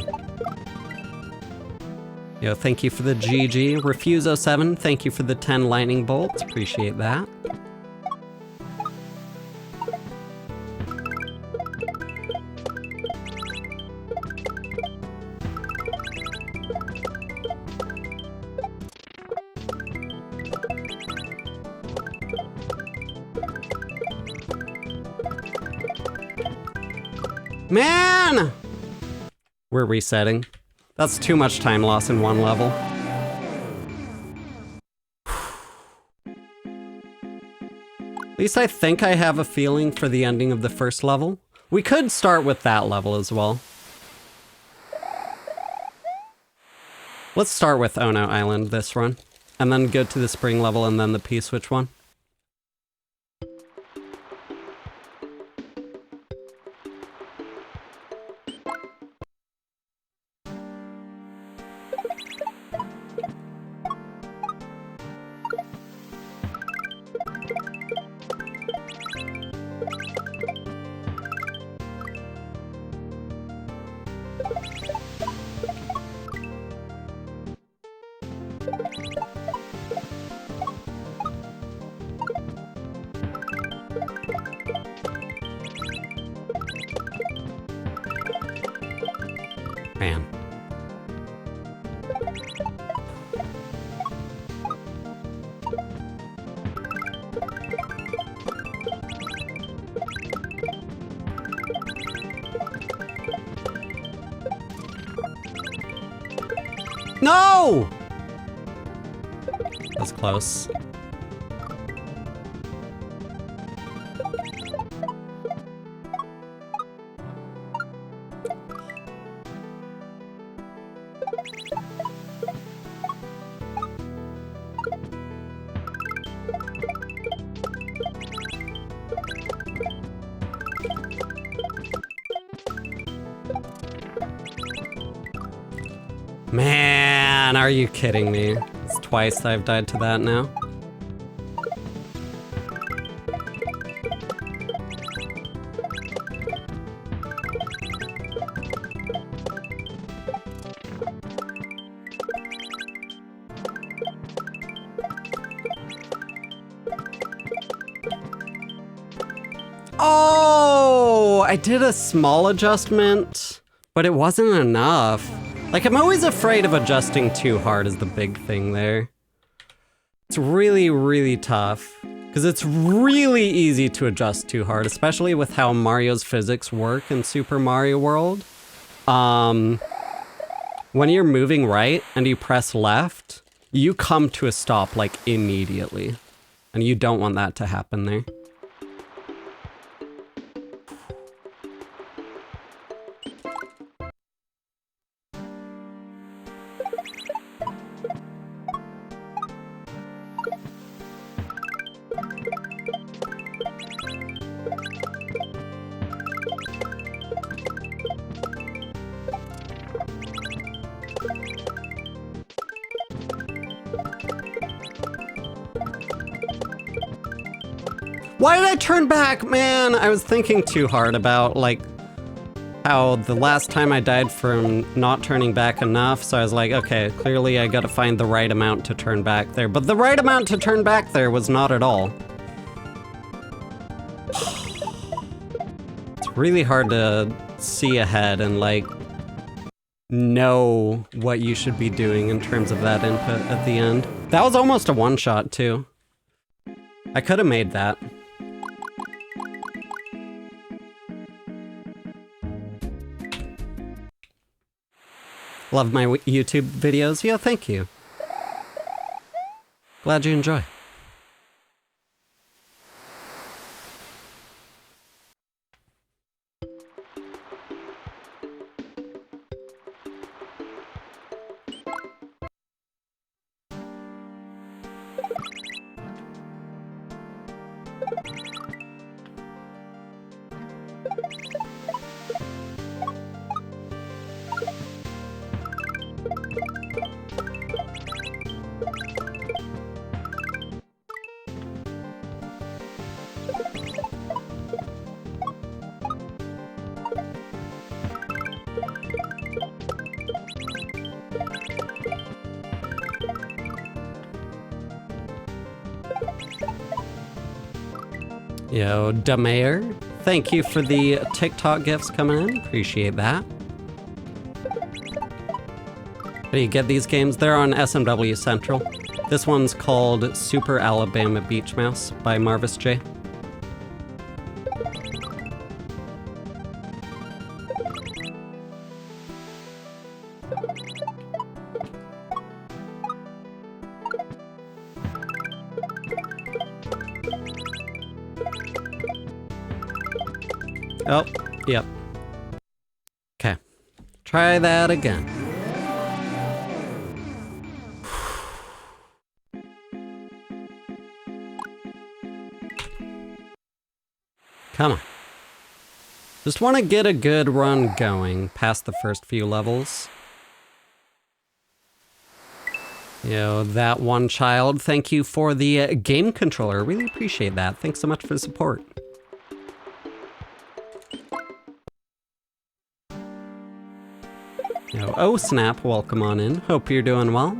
Yo, thank you for the GG. Refuse07, thank you for the 10 lightning bolts. Appreciate that. Man! We're resetting. That's too much time loss in one level. At least I think I have a feeling for the ending of the first level. We could start with that level as well. Let's start with Ono Island this run, and then go to the spring level and then the P-switch one. Man. No! That's close. Man, are you kidding me? It's twice I've died to that now. Oh, I did a small adjustment, but it wasn't enough. Like, I'm always afraid of adjusting too hard is the big thing there. It's really, really tough. Because it's really easy to adjust too hard, especially with how Mario's physics work in Super Mario World. When you're moving right and you press left, you come to a stop, like, immediately. And you don't want that to happen there. Why did I turn back, man? I was thinking too hard about, like, how the last time I died from not turning back enough, so I was like, okay, clearly I gotta find the right amount to turn back there. But the right amount to turn back there was not at all. It's really hard to see ahead and, like, know what you should be doing in terms of that input at the end. That was almost a one-shot, too. I could have made that. Love my YouTube videos. Yeah, thank you. Glad you enjoy. Yo, Damayer, thank you for the TikTok gifts coming in. Appreciate that. How do you get these games? They're on SMW Central. This one's called Super Alabama Beach Mouse by Marvis J. Oh, yep. Okay. Try that again. Come on. Just want to get a good run going past the first few levels. Yo, that one child, thank you for the game controller. Really appreciate that. Thanks so much for the support. Yo, oh snap, welcome on in. Hope you're doing well.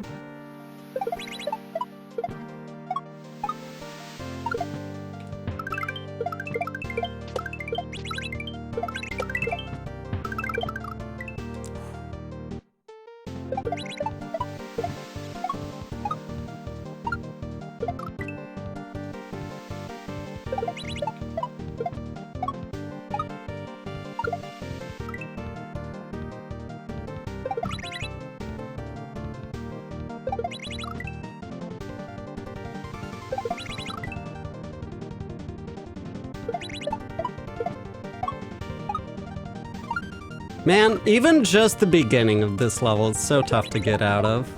Man, even just the beginning of this level is so tough to get out of.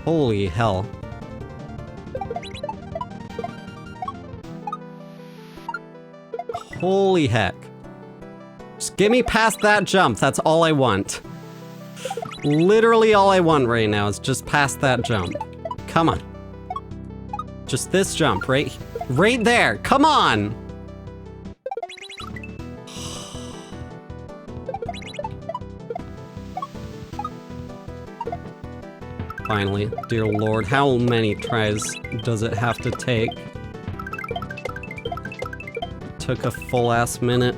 Holy hell. Holy heck. Just get me past that jump, that's all I want. Literally all I want right now is just past that jump. Come on. Just this jump, right there, come on! Finally, dear lord, how many tries does it have to take? Took a full ass minute.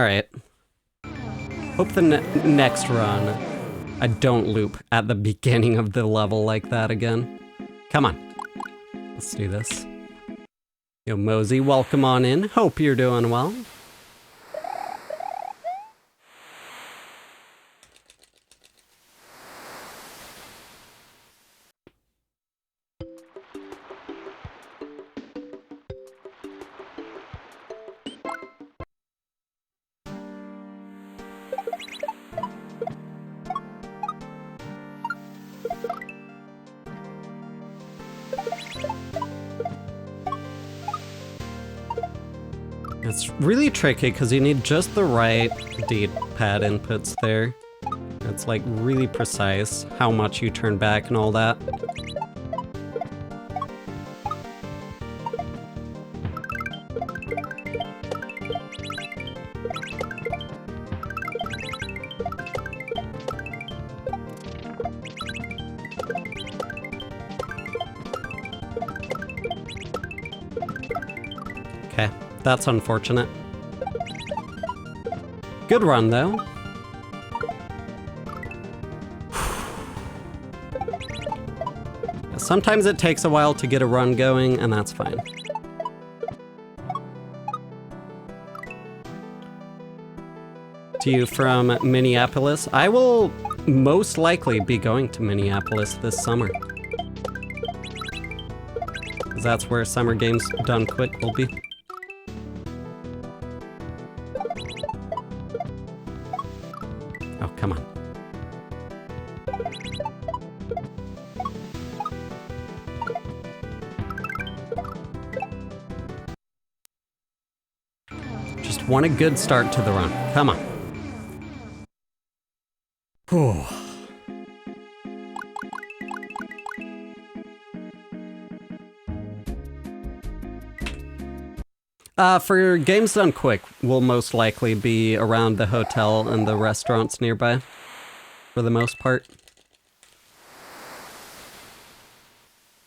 Alright. Hope the next run, I don't loop at the beginning of the level like that again. Come on. Let's do this. Yo, Mosey, welcome on in. Hope you're doing well. It's really tricky because you need just the right D-pad inputs there. It's like really precise how much you turn back and all that. Okay. That's unfortunate. Good run, though. Sometimes it takes a while to get a run going, and that's fine. To you from Minneapolis. I will most likely be going to Minneapolis this summer. because that's where Summer Games Done Quick will be. Oh, come on. Just want a good start to the run. Come on. Whew. For Games Done Quick, we'll most likely be around the hotel and the restaurants nearby, for the most part.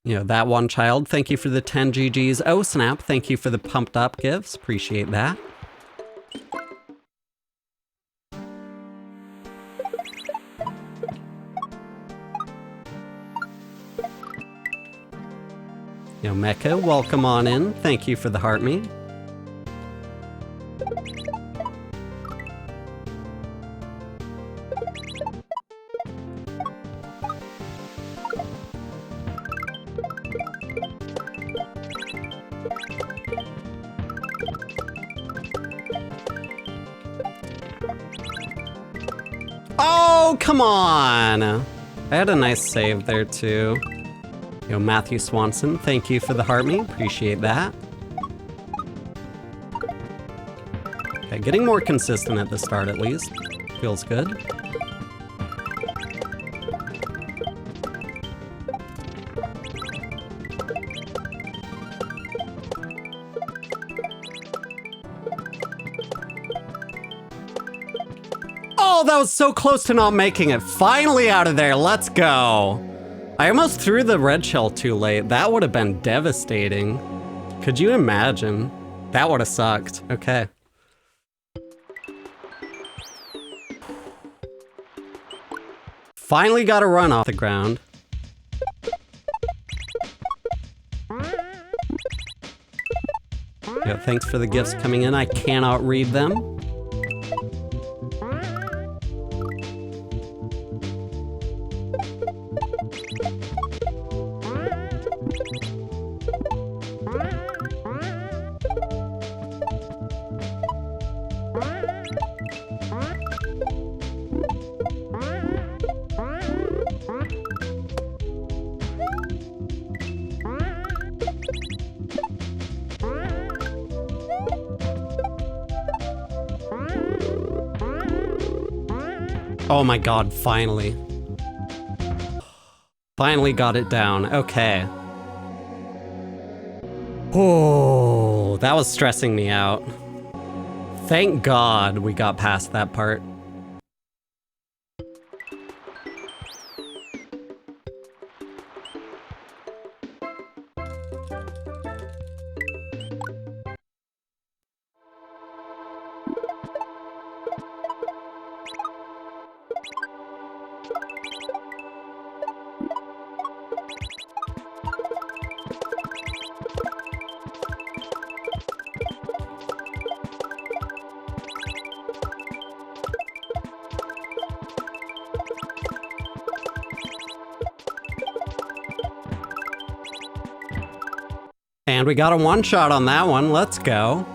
You know, that one child, thank you for the 10 GGs. Oh, snap, thank you for the pumped up gifts. Appreciate that. Yo, Mecha, welcome on in. Thank you for the heart me. Oh, come on! I had a nice save there, too. Yo, Matthew Swanson, thank you for the heart me. Appreciate that. Okay, getting more consistent at the start, at least. Feels good. Oh, that was so close to not making it. Finally out of there. Let's go. I almost threw the red shell too late. That would have been devastating. Could you imagine? That would have sucked. Okay. Finally got a run off the ground. Yeah, thanks for the gifts coming in. I cannot read them. Oh my god, finally. Finally got it down. Okay. Oh, that was stressing me out. Thank God we got past that part. And we got a one-shot on that one. Let's go.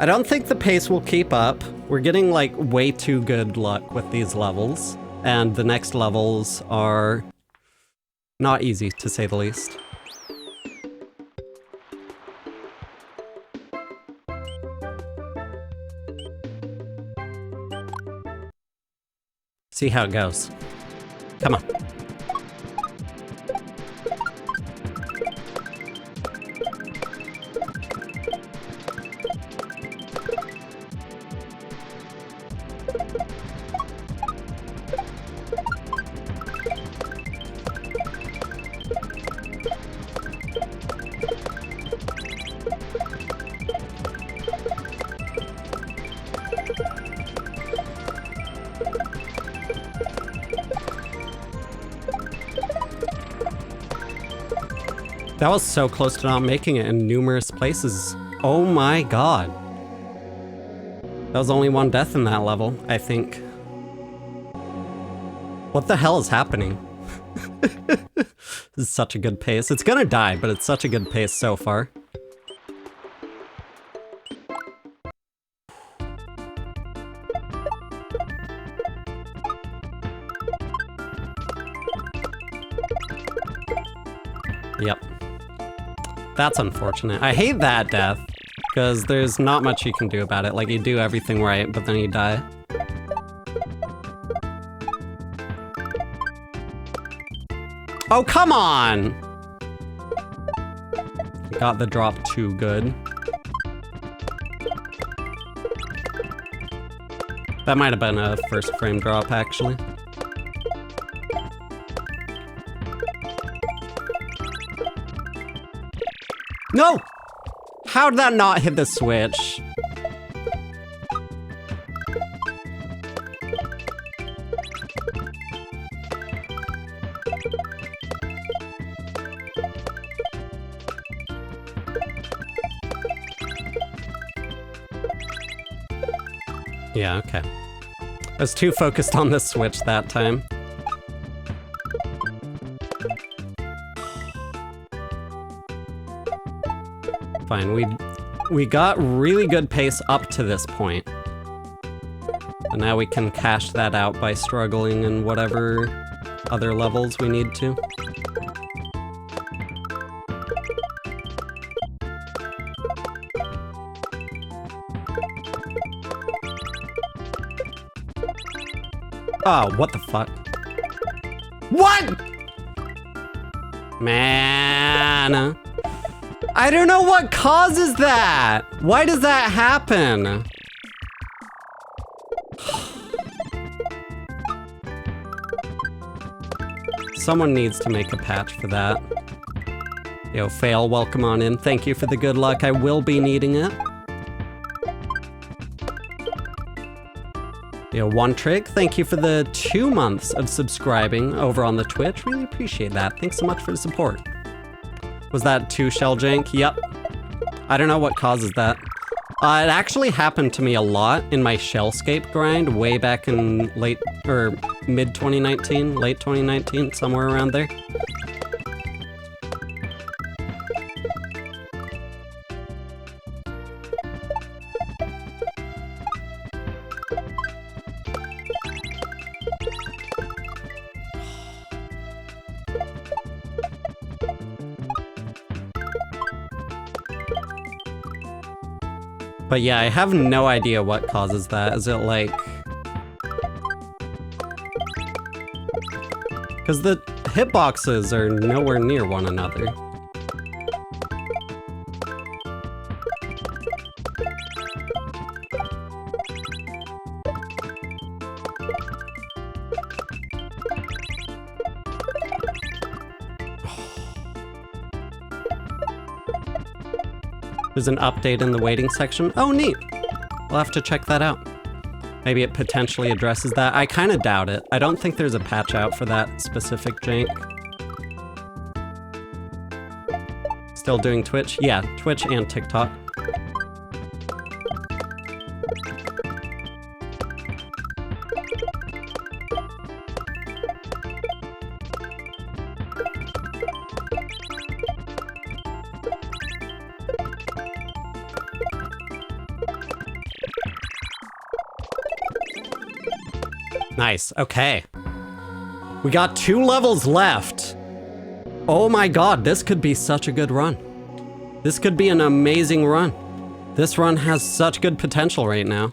I don't think the pace will keep up. We're getting like way too good luck with these levels. And the next levels are not easy, to say the least. See how it goes. Come on. That was so close to not making it in numerous places. Oh my god. That was only one death in that level, I think. What the hell is happening? This is such a good pace. It's gonna die, but it's such a good pace so far. Yep. That's unfortunate. I hate that death, because there's not much you can do about it. Like, you do everything right, but then you die. Oh, come on! Got the drop too good. That might have been a first frame drop, actually. No! How did that not hit the switch? Yeah, okay. I was too focused on the switch that time. Fine, we got really good pace up to this point. And now we can cash that out by struggling in whatever other levels we need to. Oh, what the fuck? What? Man. I don't know what causes that. Why does that happen? Someone needs to make a patch for that. Yo, Fail, welcome on in. Thank you for the good luck. I will be needing it. Yo, One Trick, thank you for the 2 months of subscribing over on the Twitch. Really appreciate that. Thanks so much for the support. Was that 2 shell jank? Yep. I don't know what causes that. It actually happened to me a lot in my Shellscape grind way back in late, or mid 2019, late 2019, somewhere around there. But yeah, I have no idea what causes that. Is it like... Because the hitboxes are nowhere near one another. There's an update in the waiting section. Oh, neat. We'll have to check that out. Maybe it potentially addresses that. I kind of doubt it. I don't think there's a patch out for that specific jank. Still doing Twitch? Yeah, Twitch and TikTok. Nice, okay. We got 2 levels left. Oh my god, this could be such a good run. This could be an amazing run. This run has such good potential right now.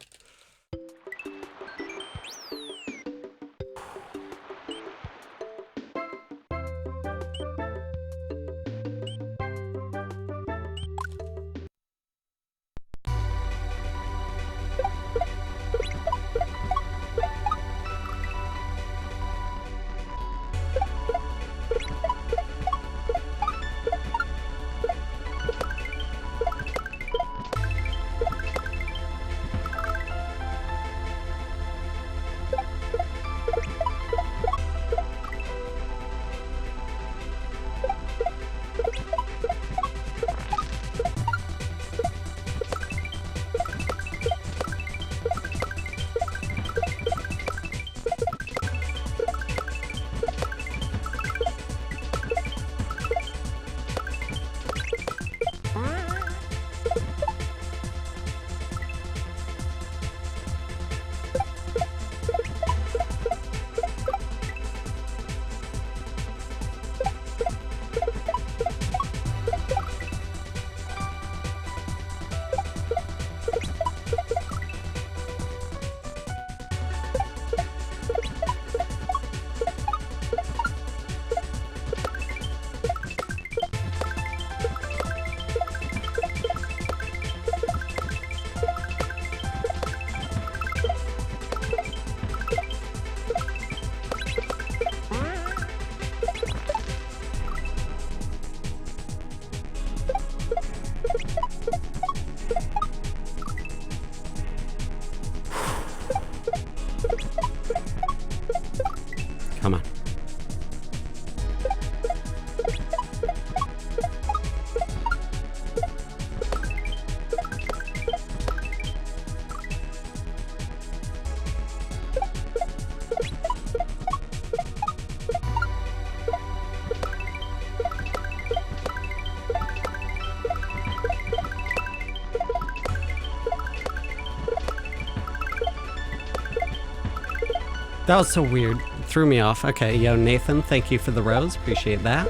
That was so weird. It threw me off. Okay, yo, Nathan, thank you for the rose. Appreciate that.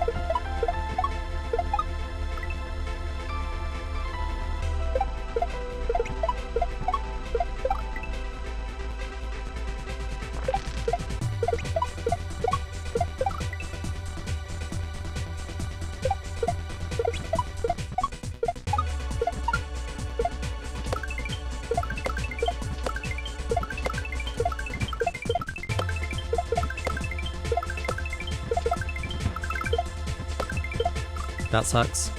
That sucks.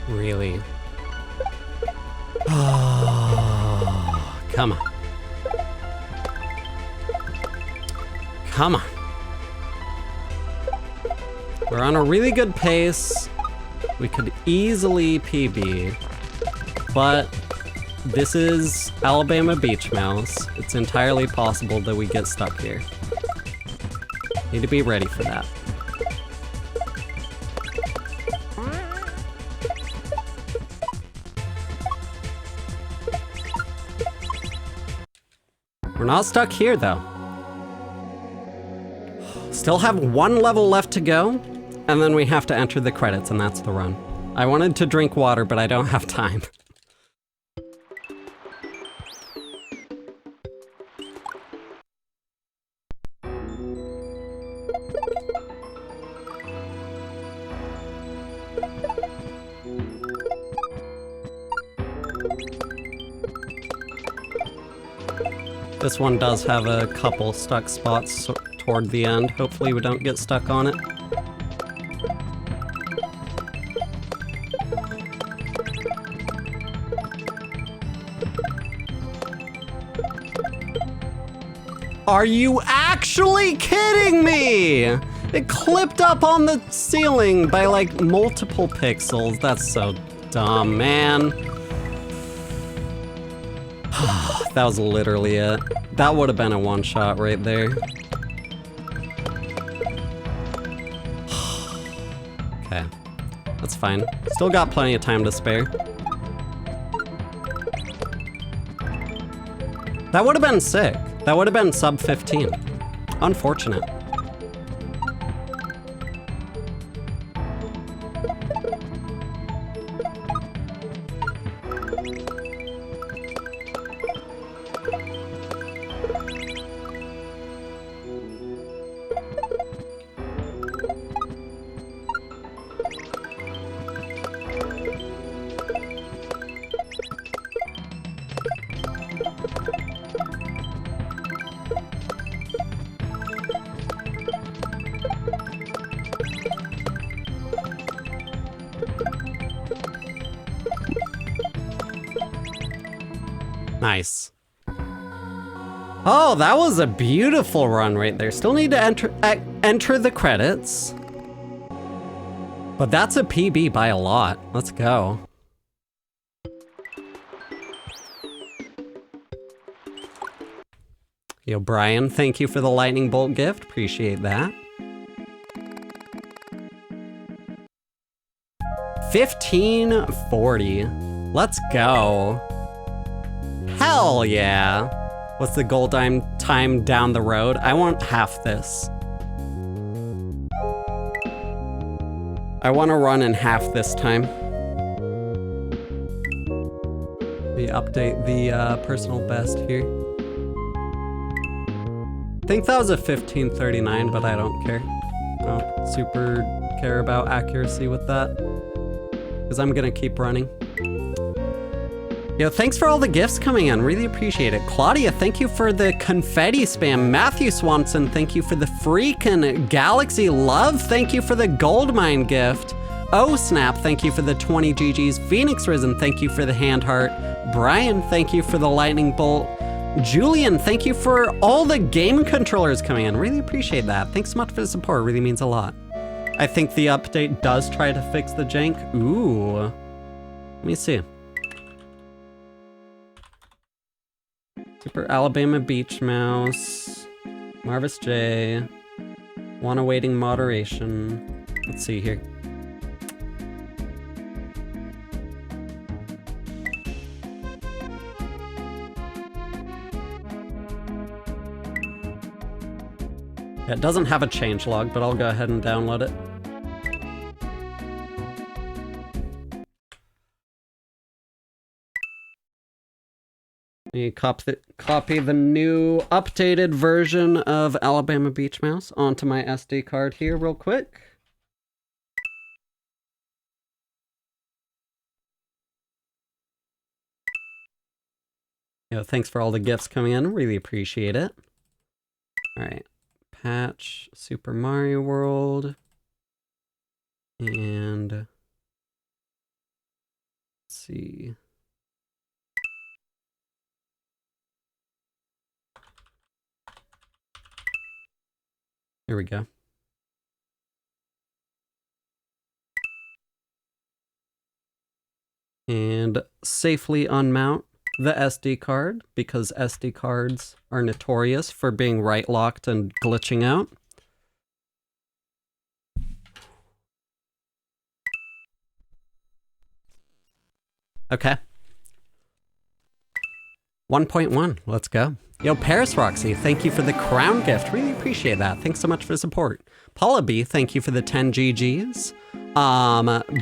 Really? Oh, come on. Come on. We're on a really good pace. We could easily PB, but this is Alabama Beach Mouse. It's entirely possible that we get stuck here. Need to be ready for that. We're not stuck here, though. Still have one level left to go, and then we have to enter the credits, and that's the run. I wanted to drink water, but I don't have time. This one does have a couple stuck spots toward the end. Hopefully we don't get stuck on it. Are you actually kidding me? It clipped up on the ceiling by like multiple pixels. That's so dumb, man. That was literally it. That would have been a one-shot right there. Okay, that's fine. Still got plenty of time to spare. That would have been sick. That would have been sub 15. Unfortunate. Nice. Oh, that was a beautiful run right there. Still need to enter the credits. But that's a PB by a lot. Let's go. Yo, Brian, thank you for the lightning bolt gift. Appreciate that. 1540. Let's go. Hell yeah. What's the goal time down the road? I want half this. I want to run in half this time. We update the personal best here. I think that was a 1539, but I don't care. I don't super care about accuracy with that, because I'm gonna keep running. Yo, thanks for all the gifts coming in. Really appreciate it. Claudia, thank you for the confetti spam. Matthew Swanson, thank you for the freaking Galaxy Love. Thank you for the gold mine gift. Oh Snap, thank you for the 20 GGs. Phoenix Risen, thank you for the hand heart. Brian, thank you for the lightning bolt. Julian, thank you for all the game controllers coming in. Really appreciate that. Thanks so much for the support. It really means a lot. I think the update does try to fix the jank. Ooh. Let me see. Super Alabama Beach Mouse. Marvis J. One awaiting moderation. Let's see here. It doesn't have a changelog, but I'll go ahead and download it. Let me copy the new updated version of Alabama Beach Mouse onto my SD card here real quick. Yo, thanks for all the gifts coming in. Really appreciate it. All right. Patch Super Mario World. And let's see. Here we go. And safely unmount the SD card, because SD cards are notorious for being right locked and glitching out. Okay. 1.1, let's go. Yo, Paris Roxy, thank you for the crown gift. Really appreciate that. Thanks so much for the support. Paula B, thank you for the 10 GGs.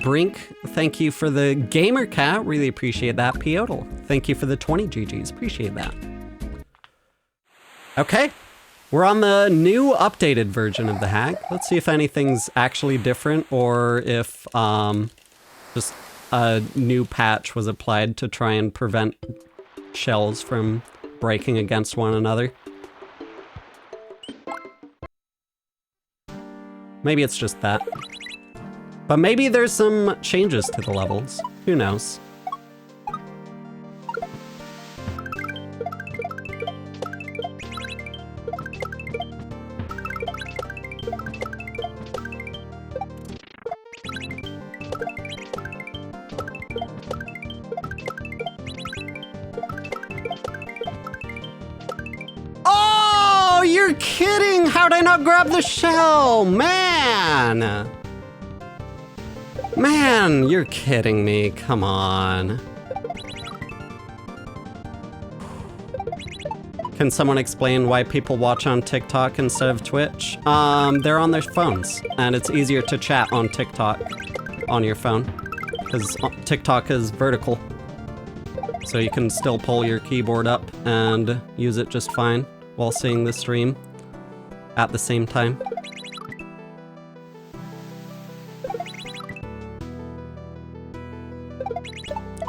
Brink, thank you for the Gamer Cat. Really appreciate that. Piotr, thank you for the 20 GGs. Appreciate that. Okay, we're on the new updated version of the hack. Let's see if anything's actually different, or if just a new patch was applied to try and prevent shells from breaking against one another. Maybe it's just that. But maybe there's some changes to the levels. Who knows? Oh, you're kidding! How'd I not grab the shell? Man! Man, you're kidding me. Come on. Can someone explain why people watch on TikTok instead of Twitch? They're on their phones, and it's easier to chat on TikTok on your phone, because TikTok is vertical. So you can still pull your keyboard up and use it just fine while seeing the stream at the same time.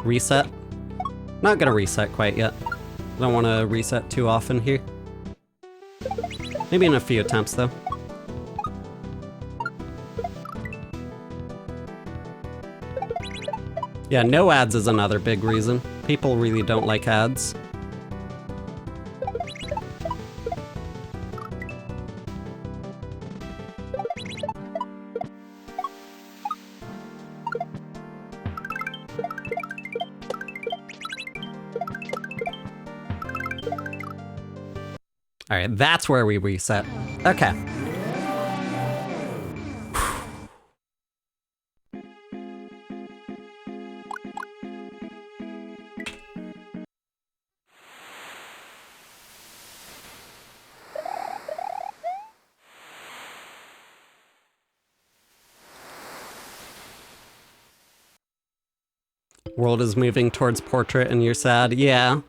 Reset? Not gonna reset quite yet. I don't want to reset too often here. Maybe in a few attempts though. Yeah, no ads is another big reason. People really don't like ads. All right, that's where we reset. Okay. World is moving towards portrait and you're sad. Yeah.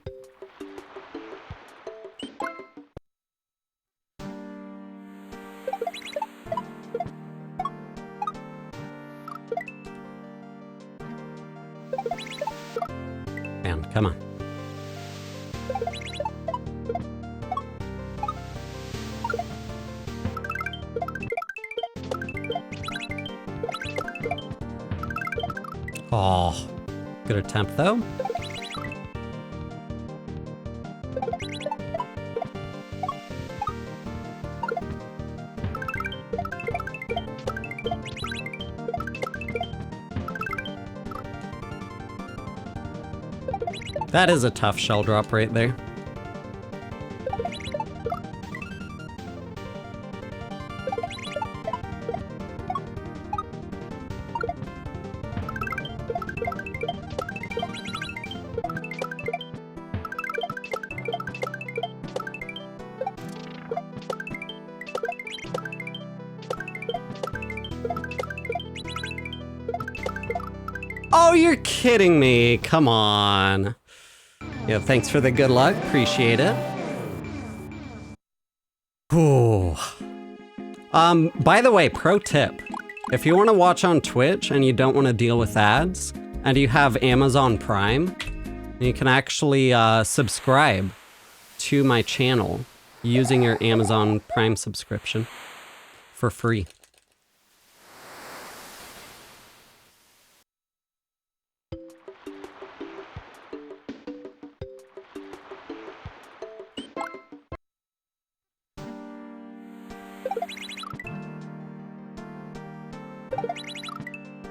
Man, come on. Oh, good attempt though. That is a tough shell drop right there. Oh, you're kidding me. Come on. Yeah, thanks for the good luck. Appreciate it. Ooh. By the way, pro tip. If you want to watch on Twitch and you don't want to deal with ads, and you have Amazon Prime, you can actually subscribe to my channel using your Amazon Prime subscription for free.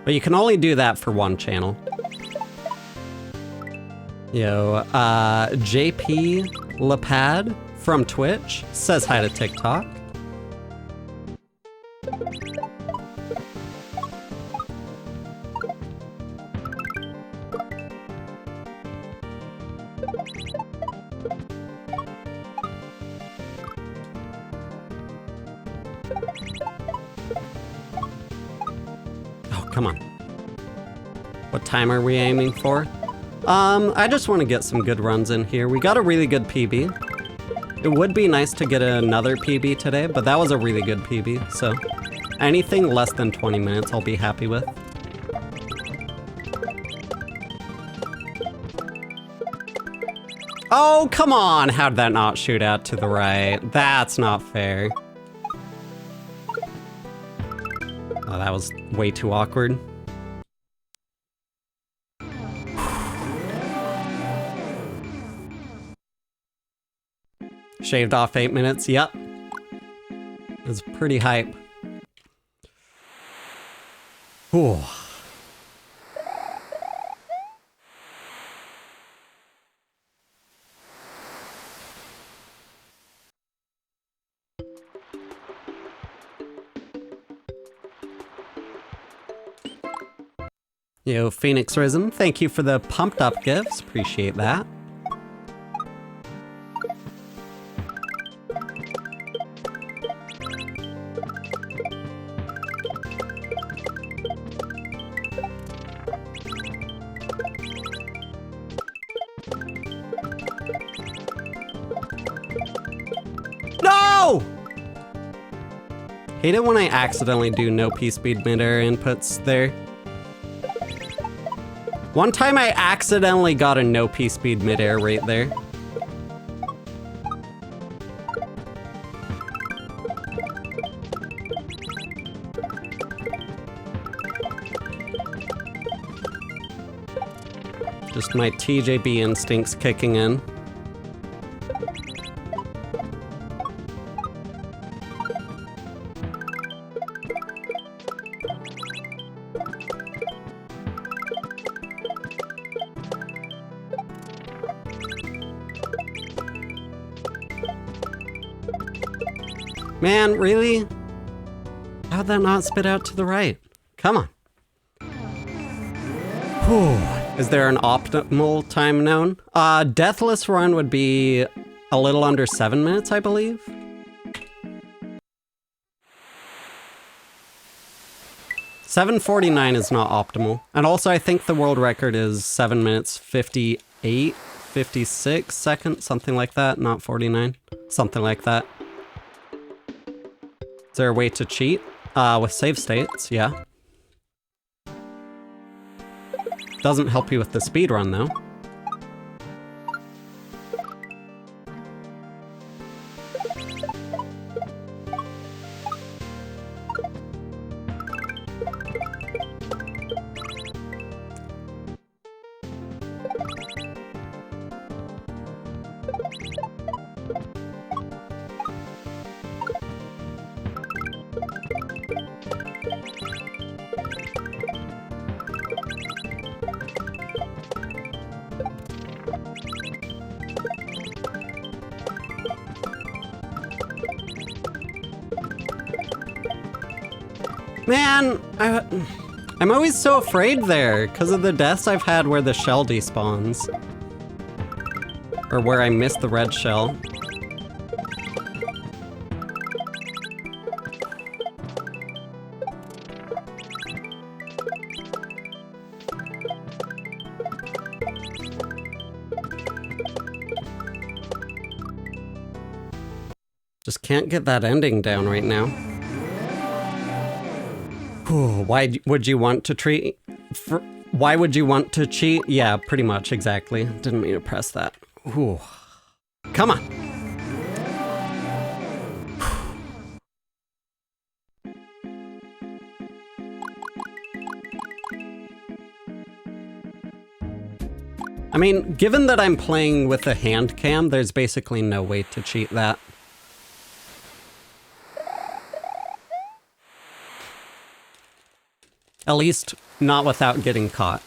But you can only do that for one channel. Yo, JP Lapad from Twitch says hi to TikTok. Come on. What time are we aiming for? I just want to get some good runs in here. We got a really good PB. It would be nice to get another PB today, but that was a really good PB, so anything less than 20 minutes I'll be happy with. Oh, come on! How'd that not shoot out to the right? That's not fair. Oh, that was way too awkward. Shaved off 8 minutes, yep. It was pretty hype. Ooh. Yo, Phoenix Risen, thank you for the pumped up gifts. Appreciate that. No! Hate it when I accidentally do no P-speed mid-air inputs there. One time I accidentally got a no P-speed mid-air right there. Just my TJB instincts kicking in. Man, really? How'd that not spit out to the right? Come on. Whew. Is there an optimal time known? Deathless run would be a little under 7 minutes, I believe. 7:49 is not optimal. And also I think the world record is 7 minutes 58, 56 seconds, something like that, not 49. Something like that. Is there a way to cheat? With save states, yeah. Doesn't help you with the speedrun though. Man, I'm always so afraid there because of the deaths I've had where the shell despawns. Or where I missed the red shell. Just can't get that ending down right now. Why would you want to treat? Why would you want to cheat? Yeah, pretty much, exactly. Didn't mean to press that. Ooh. Come on. I mean, given that I'm playing with a hand cam, there's basically no way to cheat that. At least, not without getting caught.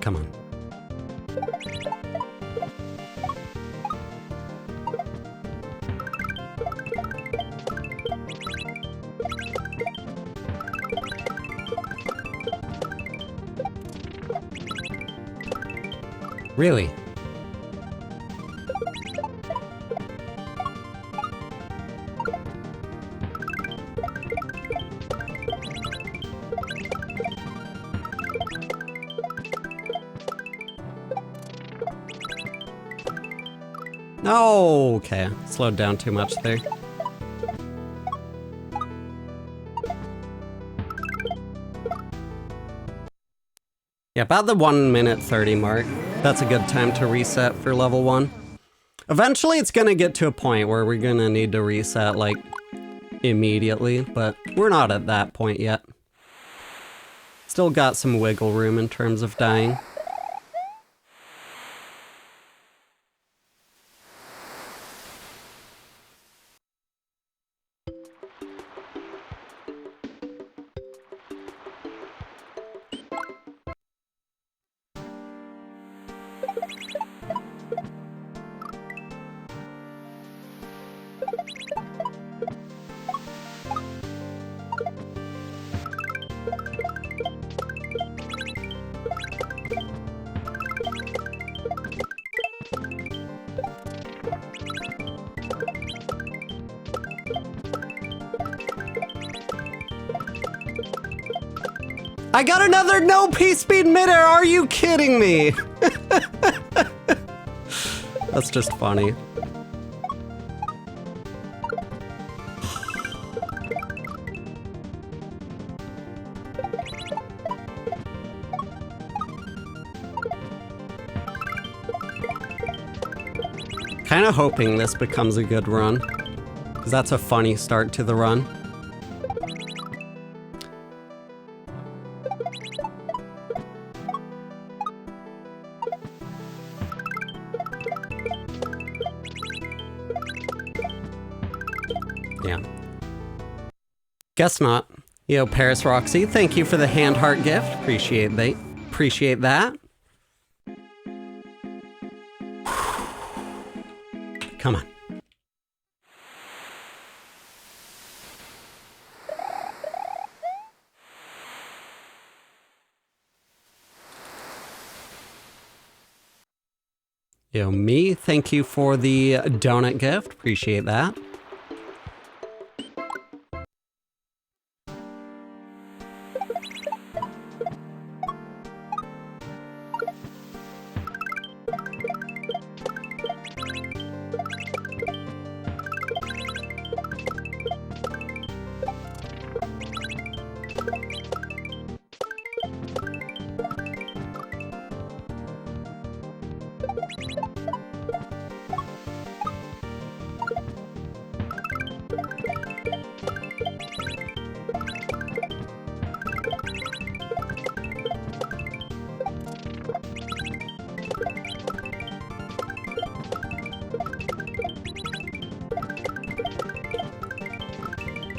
Come on. Really? Oh, okay. Slowed down too much there. Yeah, about the 1 minute 30 mark. That's a good time to reset for level 1. Eventually it's gonna get to a point where we're gonna need to reset, like, immediately, but we're not at that point yet. Still got some wiggle room in terms of dying. I got another no P-speed midair, are you kidding me? That's just funny. Kinda hoping this becomes a good run, because that's a funny start to the run. Yeah. Guess not. Yo, Paris Roxy, thank you for the hand heart gift. Appreciate that. Come on. Yo, me, thank you for the donut gift. Appreciate that.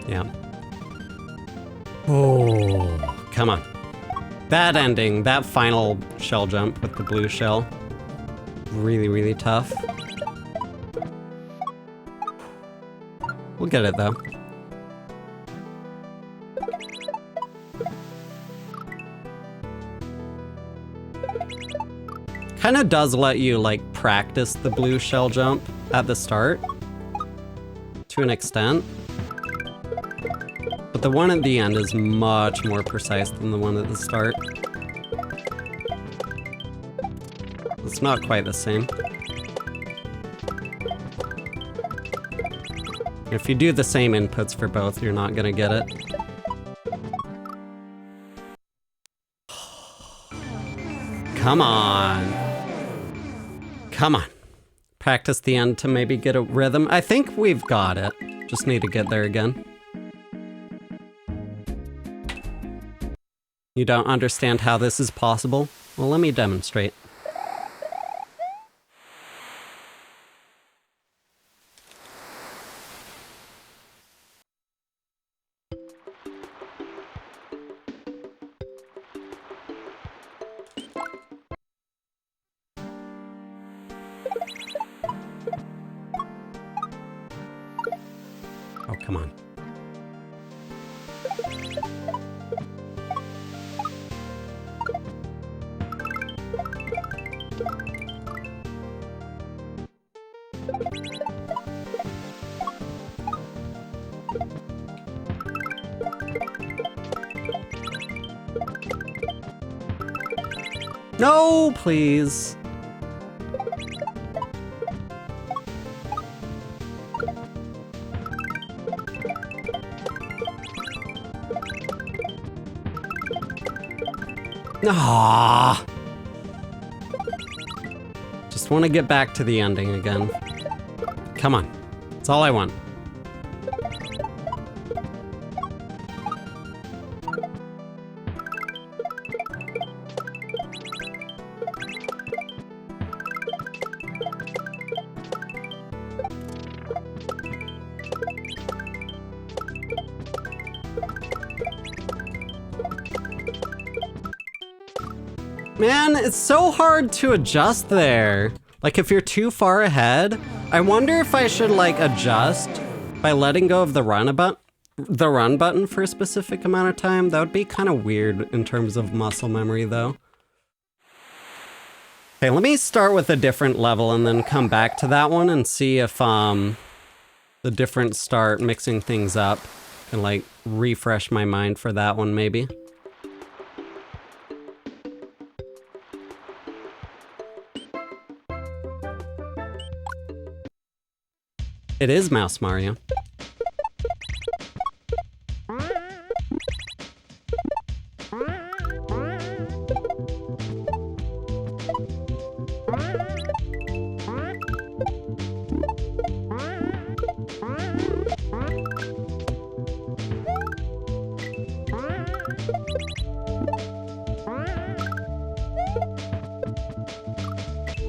Yeah. Oh, come on. That ending, that final shell jump with the blue shell. Really, really tough. We'll get it though. Kind of does let you like practice the blue shell jump at the start to an extent. But the one at the end is much more precise than the one at the start. It's not quite the same. If you do the same inputs for both, you're not gonna get it. Come on. Come on. Practice the end to maybe get a rhythm. I think we've got it. Just need to get there again. You don't understand how this is possible? Well, let me demonstrate. Oh, come on. No, please. Ah. Just want to get back to the ending again. Come on. That's all I want. Man, it's so hard to adjust there. Like if you're too far ahead, I wonder if I should like adjust by letting go of the run button for a specific amount of time. That would be kind of weird in terms of muscle memory though. Okay, let me start with a different level and then come back to that one and see if the different start mixing things up and like refresh my mind for that one maybe. It is Mouse Mario.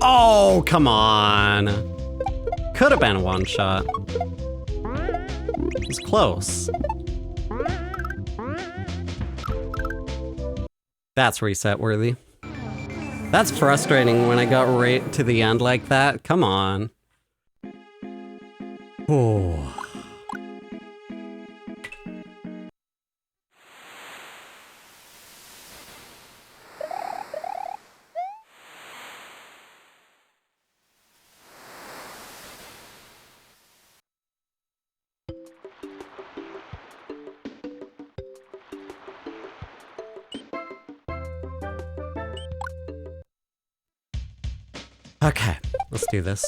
Oh, come on. Could have been a one shot. close. That's reset worthy. That's frustrating when I got right to the end like that. Come on. Oh. Okay, let's do this.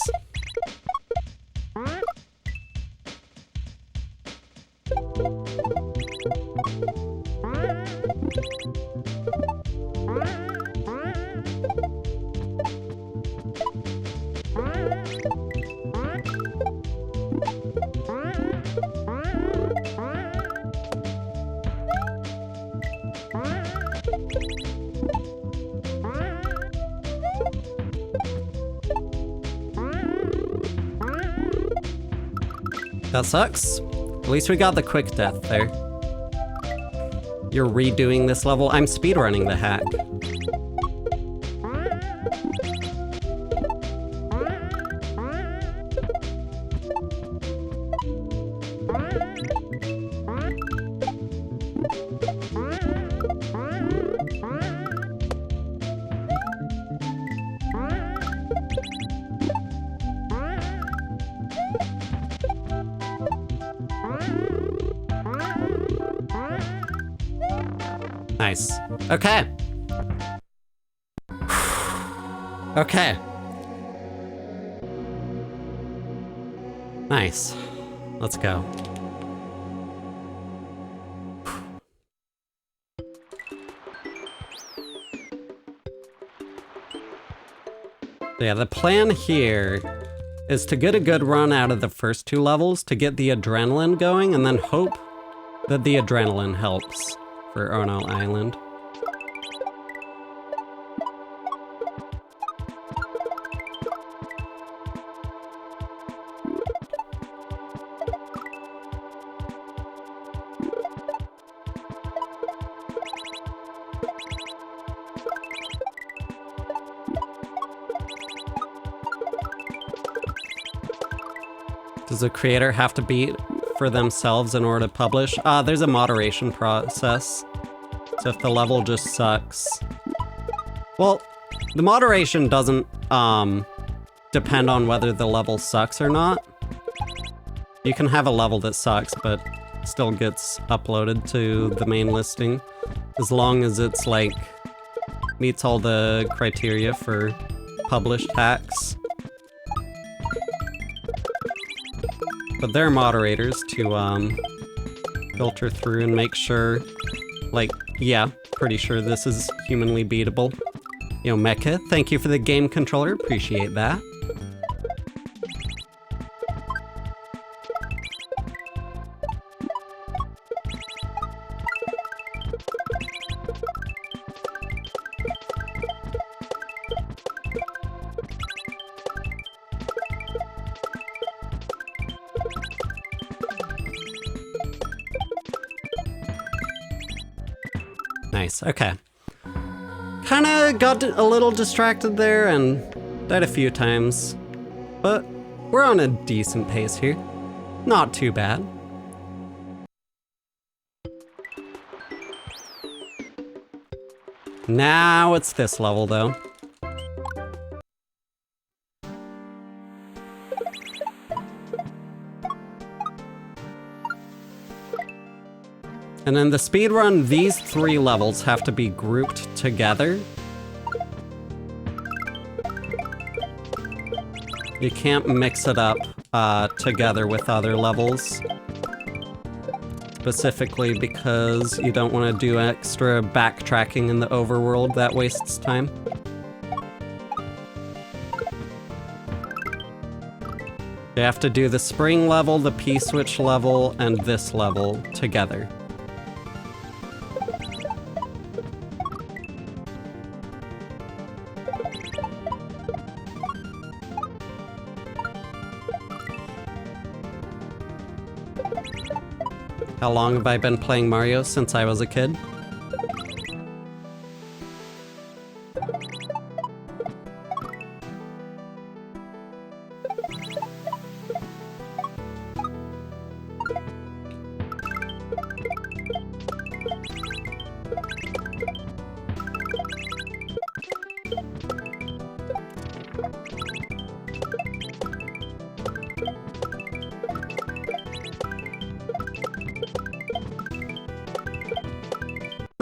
That sucks. At least we got the quick death there. You're redoing this level? I'm speedrunning the hack. Nice. Okay. Okay. Nice. Let's go. Yeah, the plan here is to get a good run out of the first two levels to get the adrenaline going and then hope that the adrenaline helps for Ono Island. Does the creator have to beat for themselves in order to publish? There's a moderation process. So if the level just sucks... Well, the moderation doesn't depend on whether the level sucks or not. You can have a level that sucks, but still gets uploaded to the main listing. As long as it's like, meets all the criteria for published hacks. But they're moderators to filter through and make sure, like, yeah, pretty sure this is humanly beatable. Yo, Mecha, thank you for the game controller, appreciate that. Nice, okay. Kinda got a little distracted there and died a few times, but we're on a decent pace here. Not too bad. Now it's this level though. And in the speedrun, these three levels have to be grouped together. You can't mix it up together with other levels. Specifically because you don't want to do extra backtracking in the overworld, that wastes time. You have to do the spring level, the P-switch level, and this level together. How long have I been playing Mario? Since I was a kid.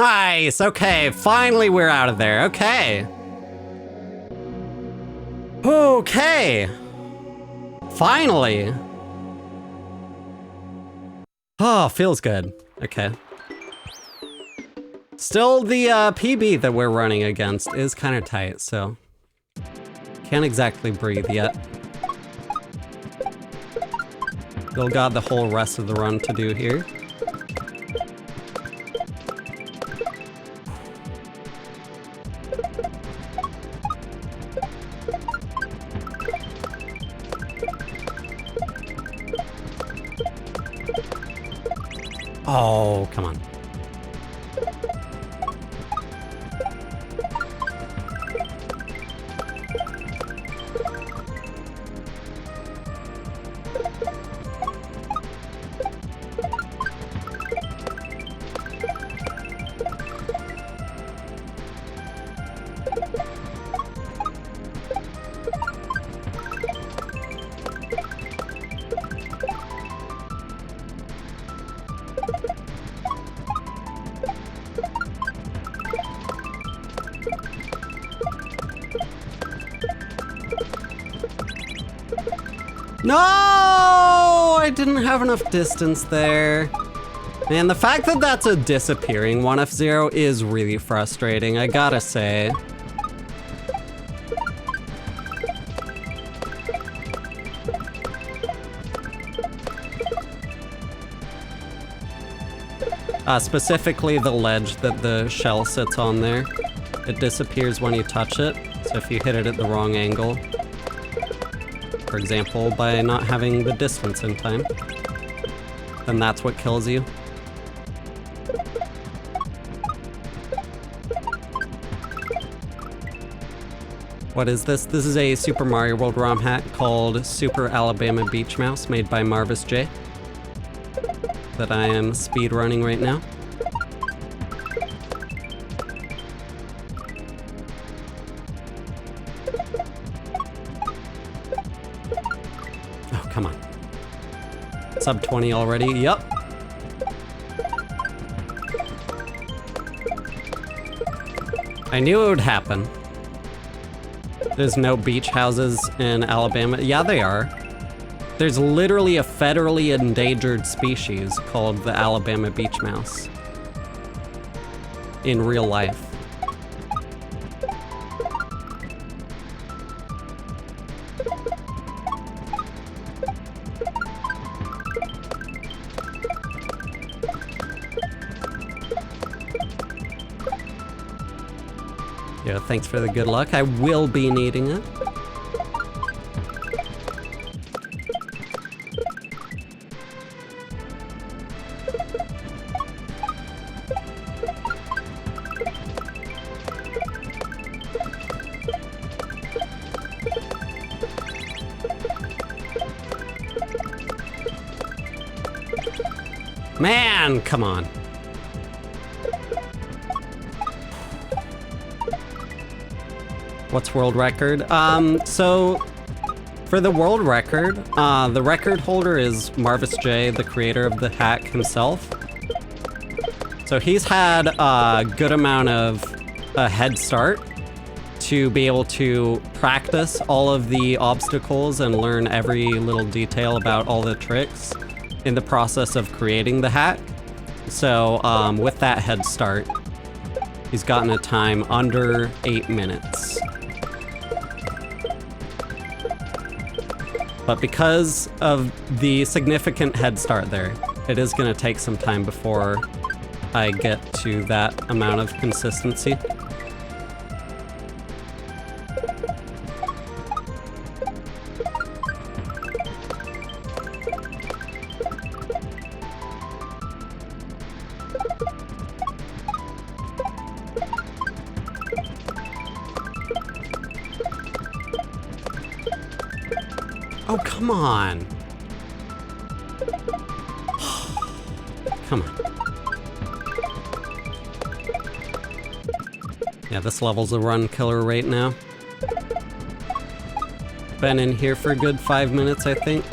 Nice, okay, finally we're out of there, okay. Okay. Finally. Oh, feels good, okay. Still, the PB that we're running against is kind of tight, so can't exactly breathe yet. Still got the whole rest of the run to do here. Oh, come on. No! I didn't have enough distance there. Man, the fact that that's a disappearing 1F0 is really frustrating, I gotta say. Specifically the ledge that the shell sits on there. It disappears when you touch it, so if you hit it at the wrong angle, for example, by not having the distance in time, then that's what kills you. What is this? This is a Super Mario World ROM hack called Super Alabama Beach Mouse, made by Marvis J, that I am speedrunning right now. Oh, come on. Sub 20 already, yup. I knew it would happen. There's no beach houses in Alabama. Yeah, they are. There's literally a federally endangered species called the Alabama beach mouse in real life. Yeah, thanks for the good luck. I will be needing it. Man, come on. What's world record? So for the world record, the record holder is Marvis J, the creator of the hack himself. So he's had a good amount of a head start to be able to practice all of the obstacles and learn every little detail about all the tricks in the process of creating the hack. So with that head start, he's gotten a time under 8 minutes. But because of the significant head start there, it is going to take some time before I get to that amount of consistency. Oh, come on. Come on. Yeah, this level's a run killer right now. Been in here for a good 5 minutes, I think.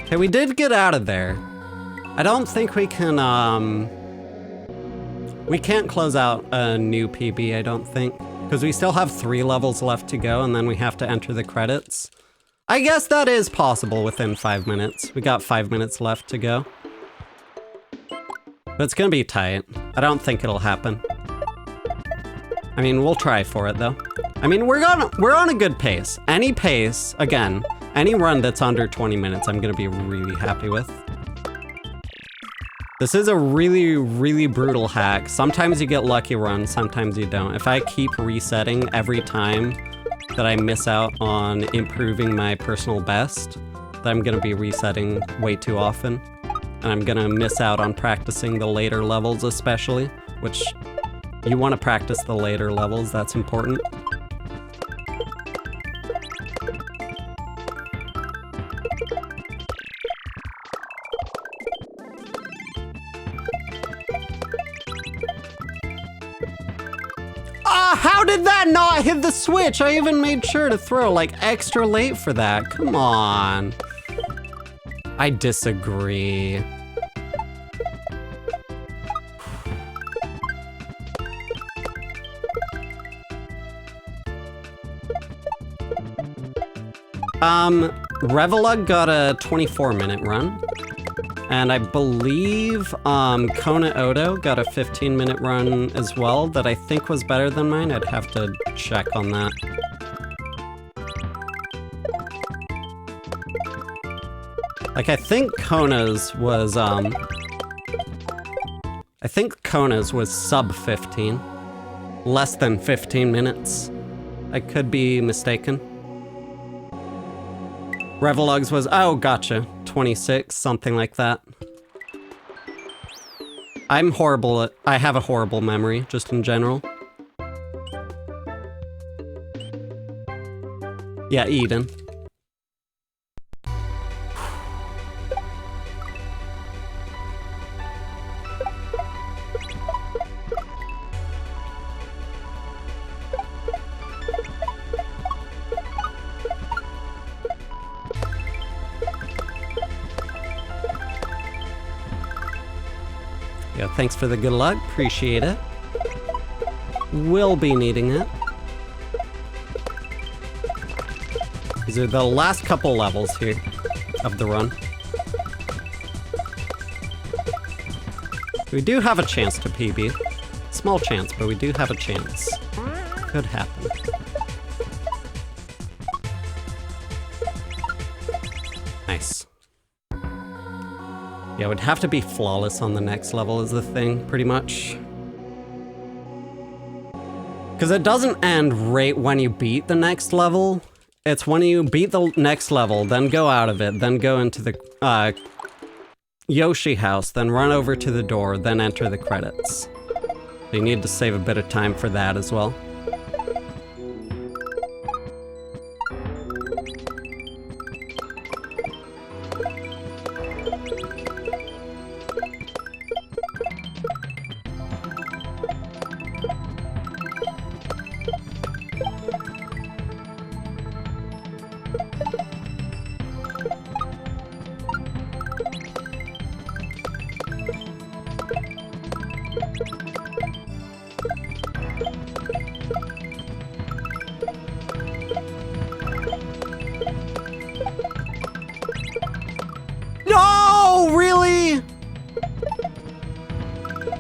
Okay, we did get out of there. I don't think we can, we can't close out a new PB, I don't think. Because we still have 3 levels left to go, and then we have to enter the credits. I guess that is possible within 5 minutes. We got 5 minutes left to go. But it's gonna be tight. I don't think it'll happen. I mean, we'll try for it, though. I mean, we're on a good pace. Any pace, again, any run that's under 20 minutes, I'm gonna be really happy with. This is a really, really brutal hack. Sometimes you get lucky runs, sometimes you don't. If I keep resetting every time that I miss out on improving my personal best, then I'm gonna be resetting way too often. And I'm gonna miss out on practicing the later levels especially, which you wanna practice the later levels, that's important. How did that not hit the switch? I even made sure to throw like extra late for that. Come on. I disagree. Revelug got a 24-minute run. And I believe Kona Odo got a 15-minute run as well that I think was better than mine. I'd have to check on that. Like, I think Kona's was sub 15. Less than 15 minutes. I could be mistaken. Revelug's was, oh, gotcha. 26, something like that. I'm horrible at, I have a horrible memory, just in general. Yeah, Eden. Yeah, thanks for the good luck. Appreciate it. Will be needing it. These are the last couple levels here of the run. We do have a chance to PB. Small chance, but we do have a chance. Could happen. Nice. Yeah, it would have to be flawless on the next level is the thing, pretty much. Because it doesn't end right when you beat the next level. It's when you beat the next level, then go out of it, then go into the Yoshi house, then run over to the door, then enter the credits. So you need to save a bit of time for that as well.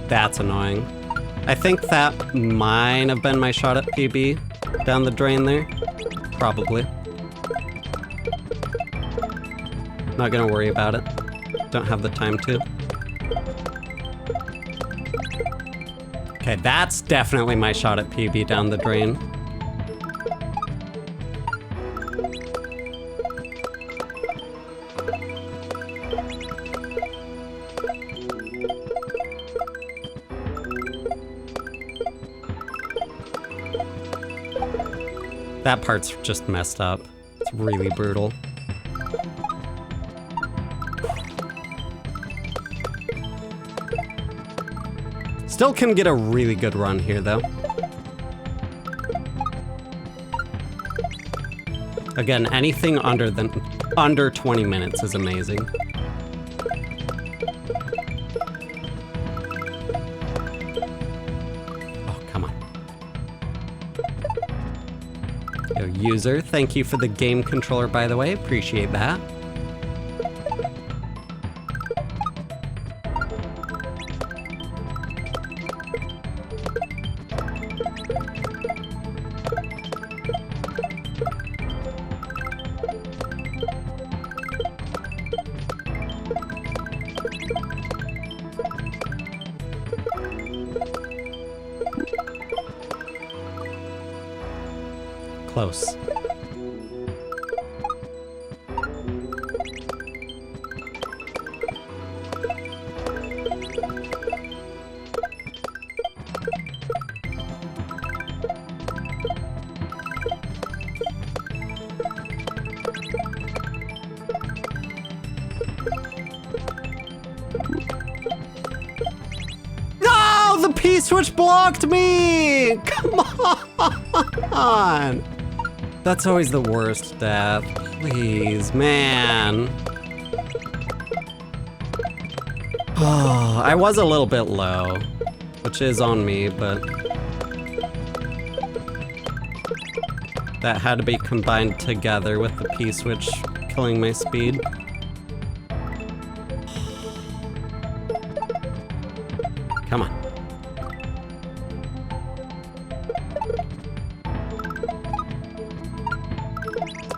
That's annoying. I think that might have been my shot at PB down the drain there. Probably. Not gonna worry about it. Don't have the time to. Okay, that's definitely my shot at PB down the drain. That part's just messed up. It's really brutal. Still can get a really good run here, though. Again, anything under 20 minutes is amazing. Oh, come on. Yo, user, thank you for the game controller, by the way. Appreciate that. Close. No! The P-switch blocked me! Come on! That's always the worst death. Please, man. Oh, I was a little bit low, which is on me, but that had to be combined together with the P-switch killing my speed. Come on.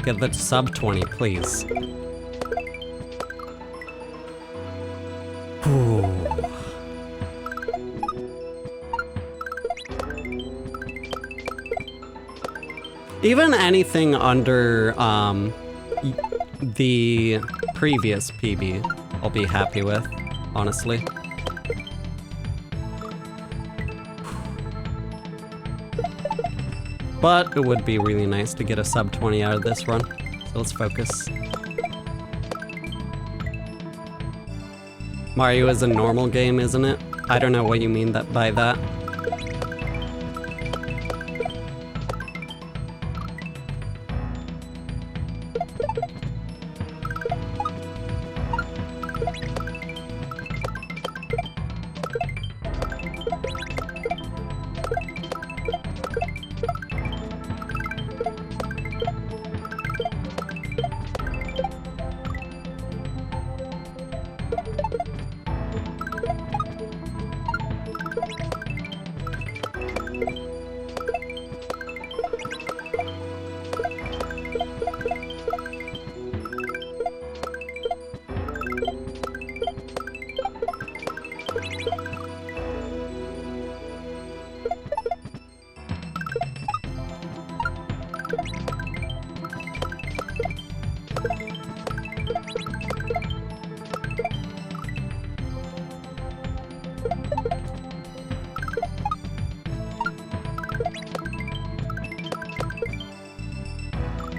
Get the sub 20, please. Ooh. Even anything under the previous PB, I'll be happy with, honestly. But it would be really nice to get a sub 20 out of this run. So let's focus. Mario is a normal game, isn't it? I don't know what you mean by that.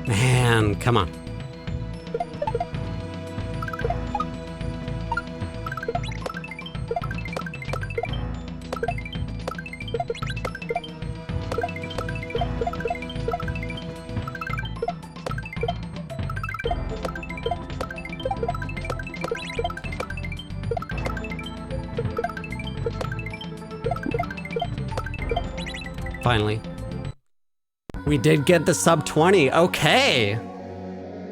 Man, come on. Finally. We did get the sub 20. Okay.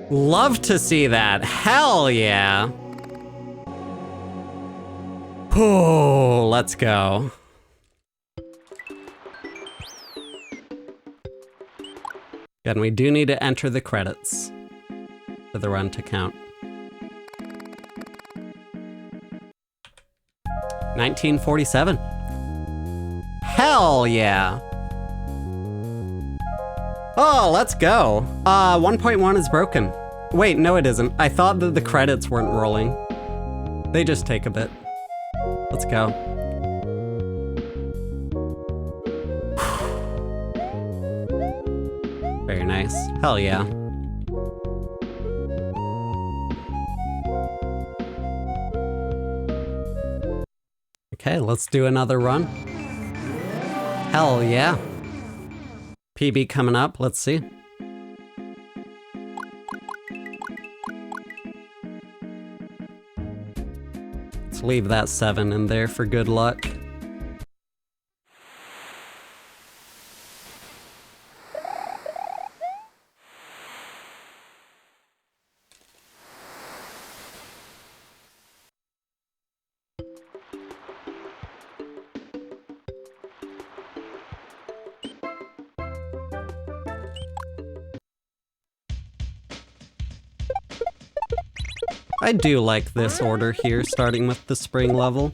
Love to see that. Hell yeah. Oh, let's go. Again, we do need to enter the credits for the run to count. 1947. Hell yeah. Oh, let's go. 1.1 is broken. Wait, no it isn't. I thought that the credits weren't rolling. They just take a bit. Let's go. Very nice. Hell yeah. Okay, let's do another run. Hell yeah. PB coming up, let's see. Let's leave that 7 in there for good luck. I do like this order here, starting with the spring level.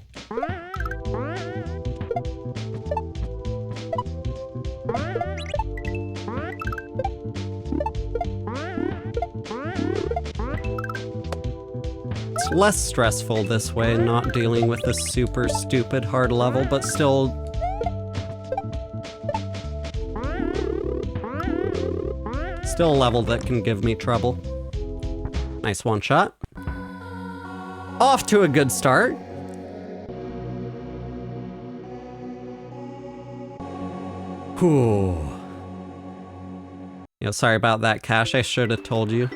It's less stressful this way, not dealing with a super stupid hard level, but still a level that can give me trouble. Nice one shot. Off to a good start. Whew. Yeah, sorry about that, Cash. I should have told you.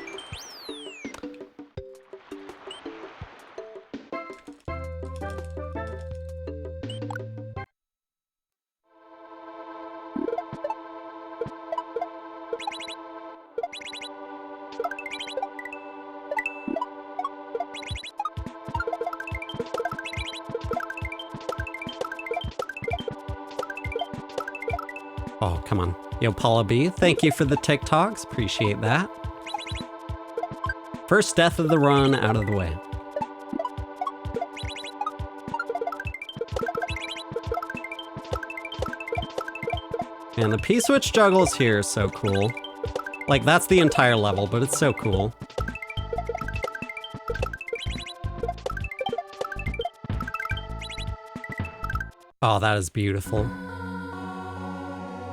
Oh, come on. Yo, Paula B, thank you for the TikToks. Appreciate that. First death of the run out of the way. And the P-switch juggles here is so cool. Like, that's the entire level, but it's so cool. Oh, that is beautiful.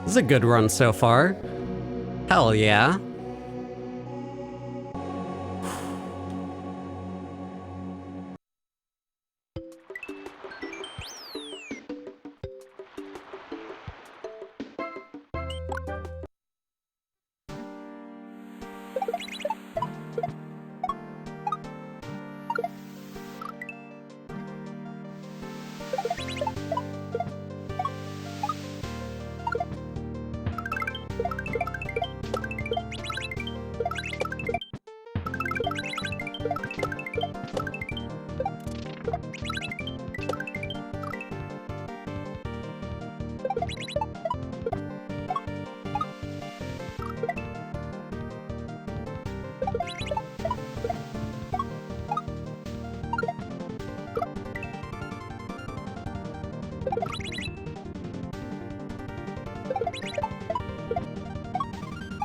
This is a good run so far. Hell yeah.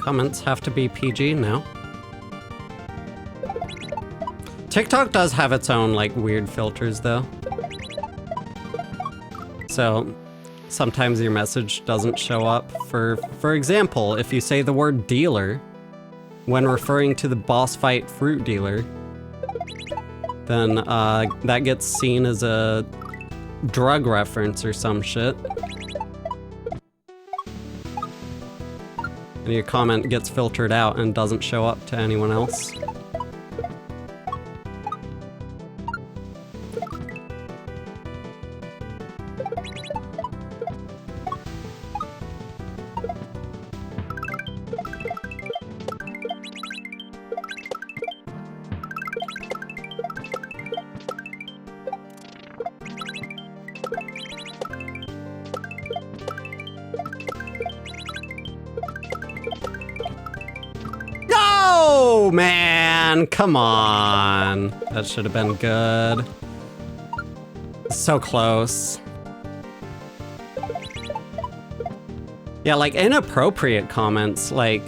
Comments have to be PG now. TikTok does have its own, like, weird filters, though. So, sometimes your message doesn't show up. For example, if you say the word dealer when referring to the boss fight fruit dealer, then that gets seen as a drug reference or some shit. And your comment gets filtered out and doesn't show up to anyone else. Oh man, come on. That should have been good. So close. Yeah, like inappropriate comments, like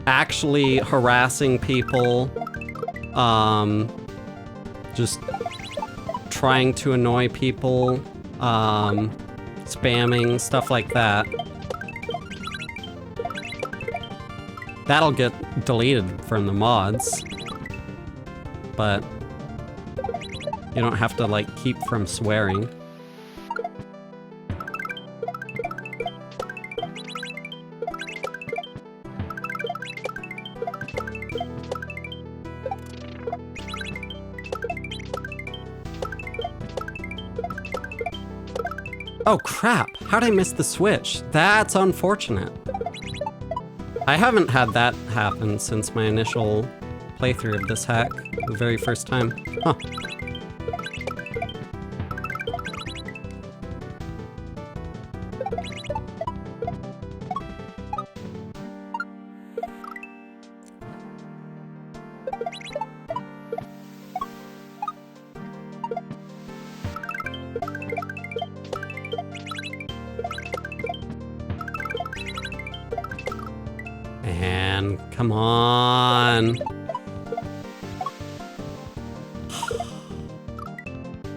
actually harassing people, just trying to annoy people, spamming, stuff like that. That'll get deleted from the mods. But you don't have to, like, keep from swearing. Oh crap, how'd I miss the switch? That's unfortunate. I haven't had that happen since my initial playthrough of this hack, the very first time. Huh. And come on.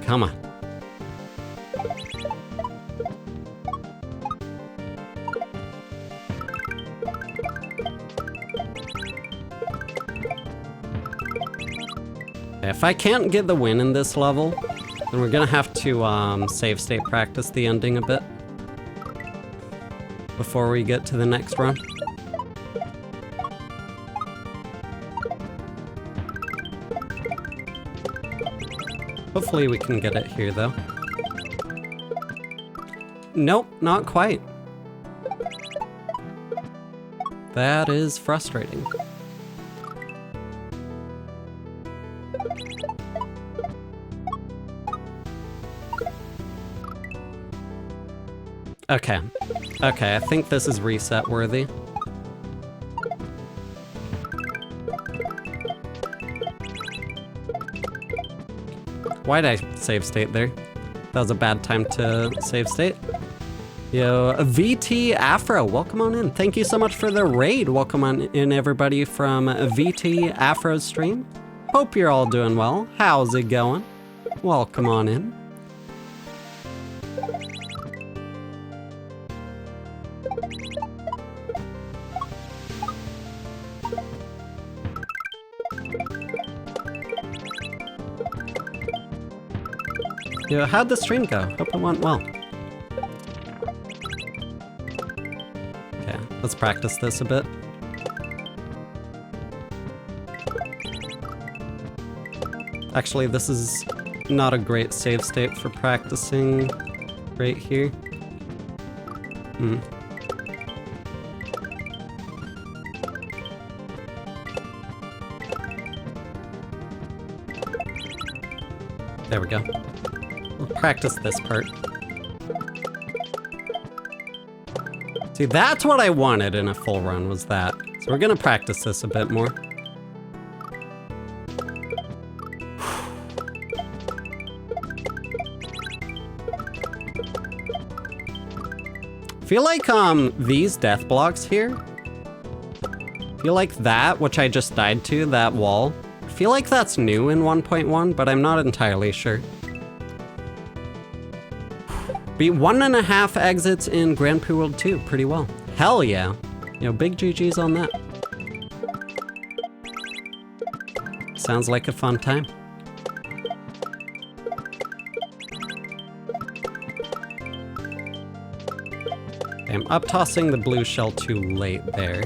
Come on. If I can't get the win in this level, then we're gonna have to save state practice the ending a bit before we get to the next run. Hopefully we can get it here, though. Nope, not quite. That is frustrating. Okay. Okay, I think this is reset worthy. Why'd I save state there? That was a bad time to save state. Yo, VT Afro, welcome on in. Thank you so much for the raid. Welcome on in, everybody, from VT Afro's stream. Hope you're all doing well. How's it going? Welcome on in. Yo, how'd the stream go? Hope it went well. Okay, let's practice this a bit. Actually, this is not a great save state for practicing right here. There we go. We'll practice this part. See, that's what I wanted in a full run, was that. So we're gonna practice this a bit more. Feel like these death blocks here, feel like that, which I just died to, that wall, I feel like that's new in 1.1, but I'm not entirely sure. Beat 1.5 exits in Grand Prix World 2 pretty well. Hell yeah. You know, big GG's on that. Sounds like a fun time. I'm up tossing the blue shell too late there.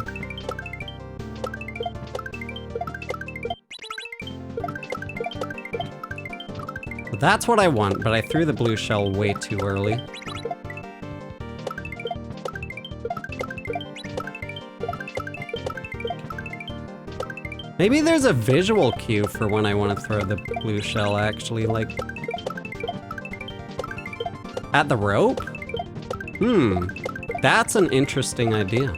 That's what I want, but I threw the blue shell way too early. Maybe there's a visual cue for when I want to throw the blue shell, actually, like... at the rope? That's an interesting idea.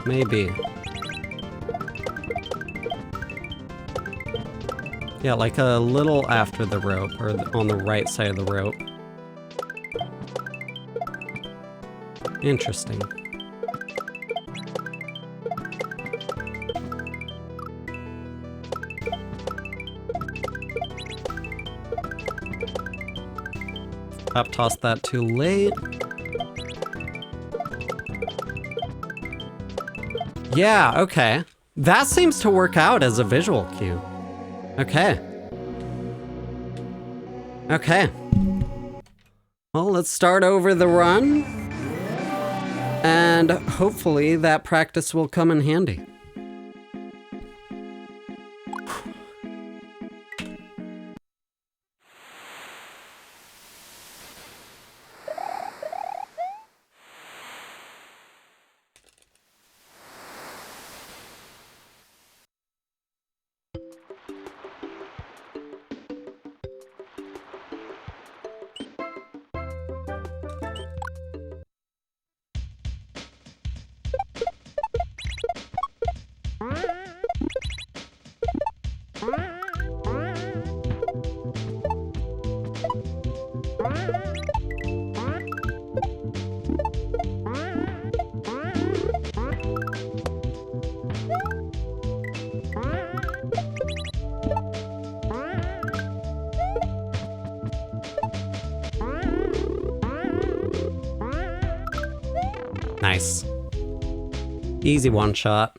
Maybe. Yeah, like a little after the rope, or on the right side of the rope. Interesting. Up toss that too late. Yeah, okay. That seems to work out as a visual cue. Okay. Okay. Well, let's start over the run. And hopefully that practice will come in handy. Nice. Easy one shot.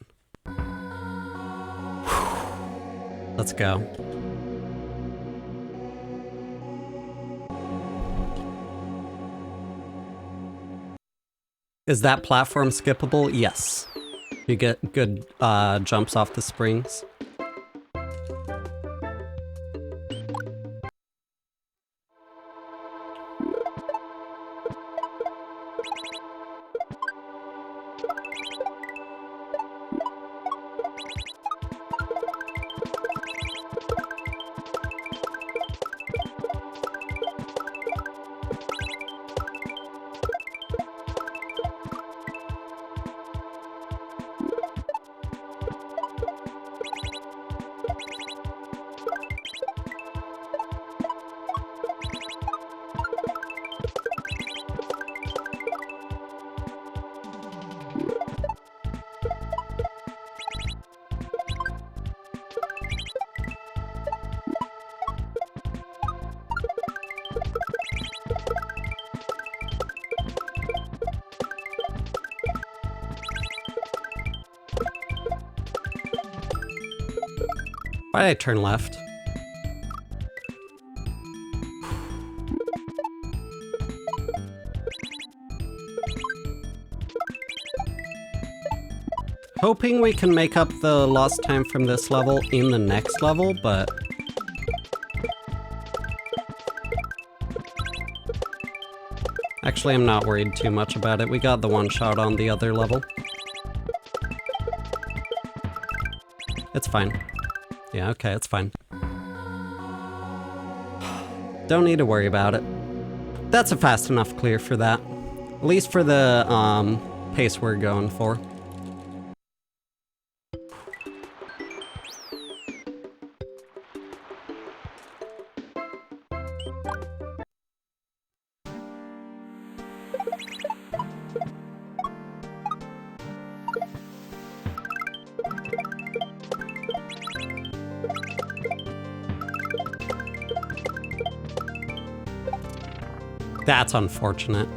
Let's go. Is that platform skippable? Yes. You get good jumps off the springs. Why did I turn left? Hoping we can make up the lost time from this level in the next level, but... Actually, I'm not worried too much about it. We got the one shot on the other level. It's fine. Yeah, okay, it's fine. Don't need to worry about it. That's a fast enough clear for that. At least for the pace we're going for. That's unfortunate.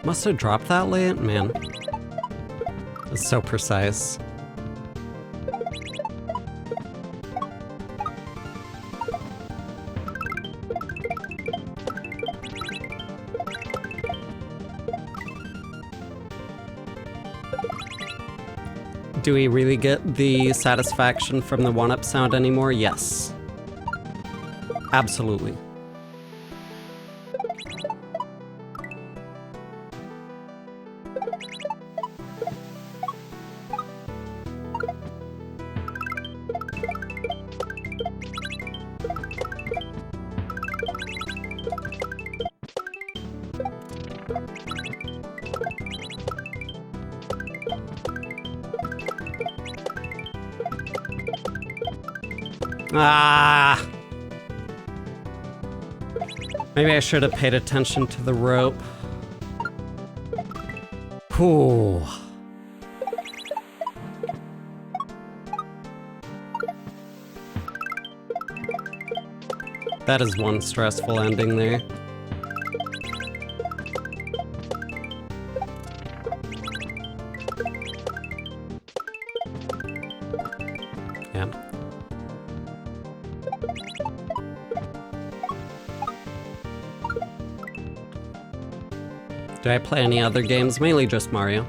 Must have dropped that late? Man. It's so precise. Do we really get the satisfaction from the one-up sound anymore? Yes. Absolutely. Ah! Maybe I should have paid attention to the rope. Ooh. That is one stressful ending there. Yeah. Do I play any other games? Mainly just Mario.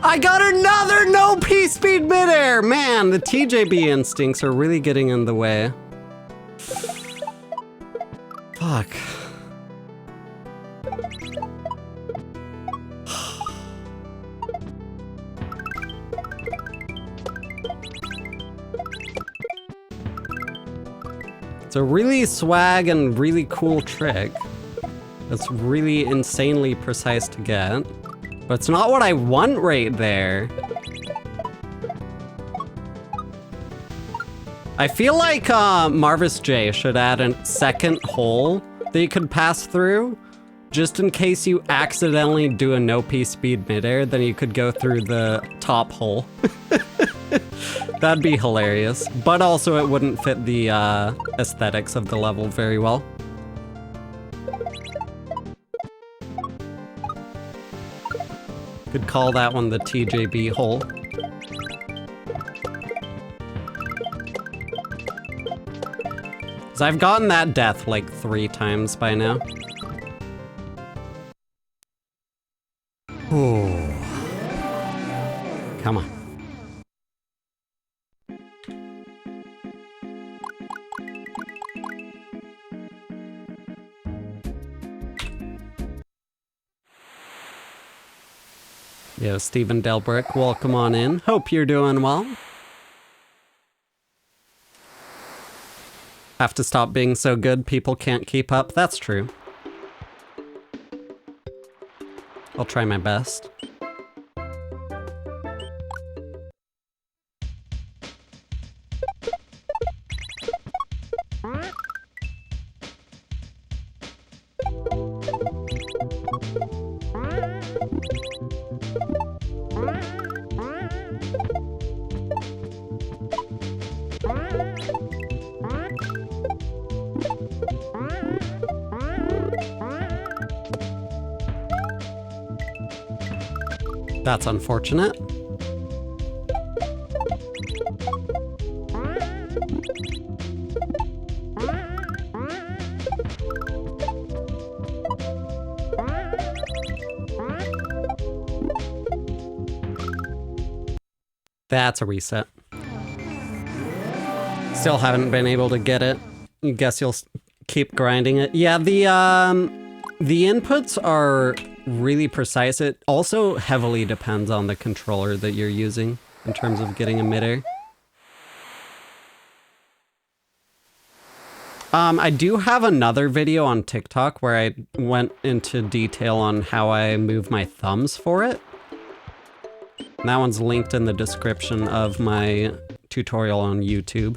I got another no P-speed midair! Man, the TJB instincts are really getting in the way. Fuck. It's a really swag and really cool trick. It's really insanely precise to get. But it's not what I want right there. I feel like Marvis J should add a second hole that you could pass through. Just in case you accidentally do a no P-speed midair, then you could go through the top hole. That'd be hilarious. But also it wouldn't fit the aesthetics of the level very well. Could call that one the TJB hole. Cause I've gotten that death like 3 times by now. Ooh. Come on. Yo, Stephen Delbrick, welcome on in. Hope you're doing well. Have to stop being so good, people can't keep up. That's true. I'll try my best. That's unfortunate. That's a reset. Still haven't been able to get it. I guess you'll keep grinding it. Yeah, the inputs are really precise. It also heavily depends on the controller that you're using in terms of getting a midair. I do have another video on TikTok where I went into detail on how I move my thumbs for it. And that one's linked in the description of my tutorial on YouTube.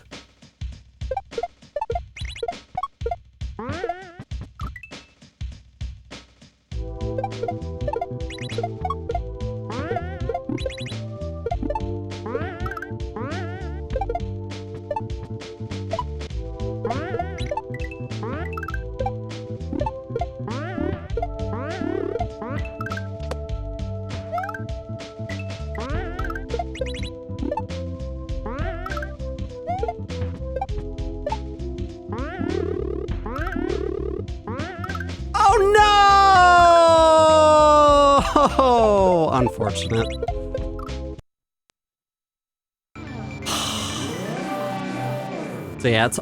Oh, unfortunate. So yeah, it's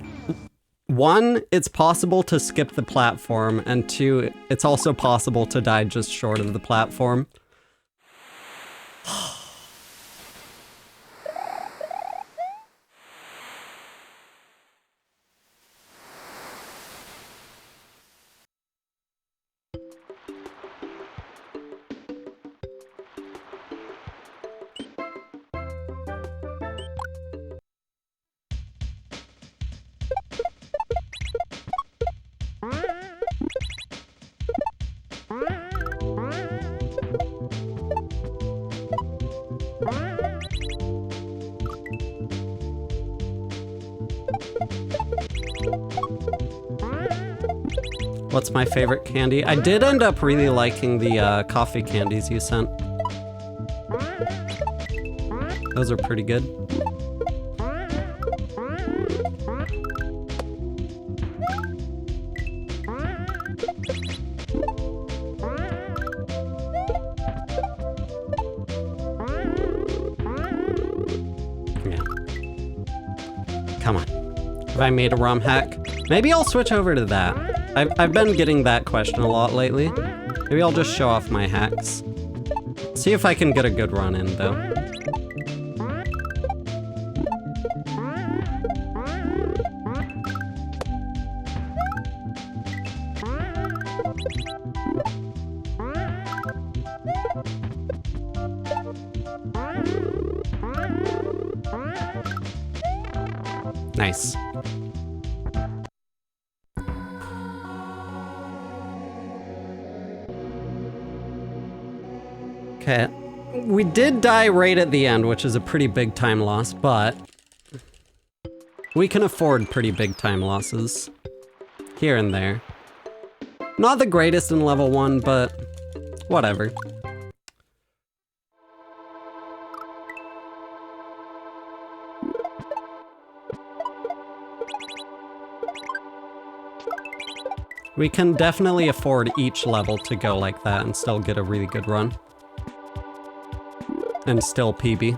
one, it's possible to skip the platform, and two, it's also possible to die just short of the platform. what's my favorite candy. I did end up really liking the coffee candies you sent. Those are pretty good. Yeah. Come on. Have I made a ROM hack? Maybe I'll switch over to that. I've been getting that question a lot lately. Maybe I'll just show off my hacks. See if I can get a good run in, though. Nice. Okay. We did die right at the end, which is a pretty big time loss, but we can afford pretty big time losses here and there. Not the greatest in level 1, but whatever. We can definitely afford each level to go like that and still get a really good run. And still PB.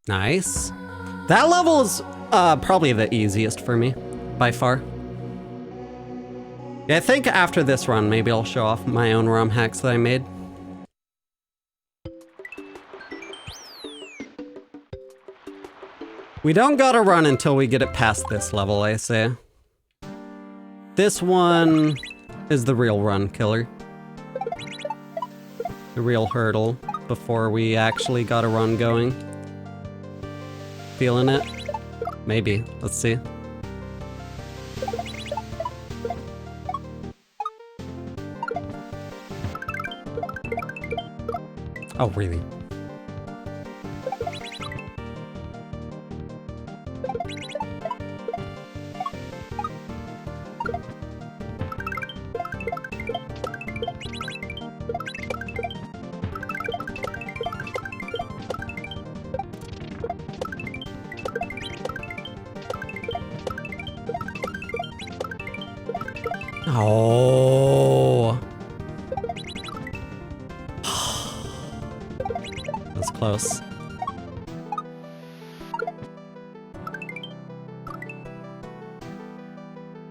Nice. That level is probably the easiest for me, by far. Yeah, I think after this run, maybe I'll show off my own ROM hacks that I made. We don't gotta run until we get it past this level, I say. This one is the real run killer. The real hurdle before we actually got a run going. Feeling it? Maybe. Let's see. Oh, really? Oh. That's close.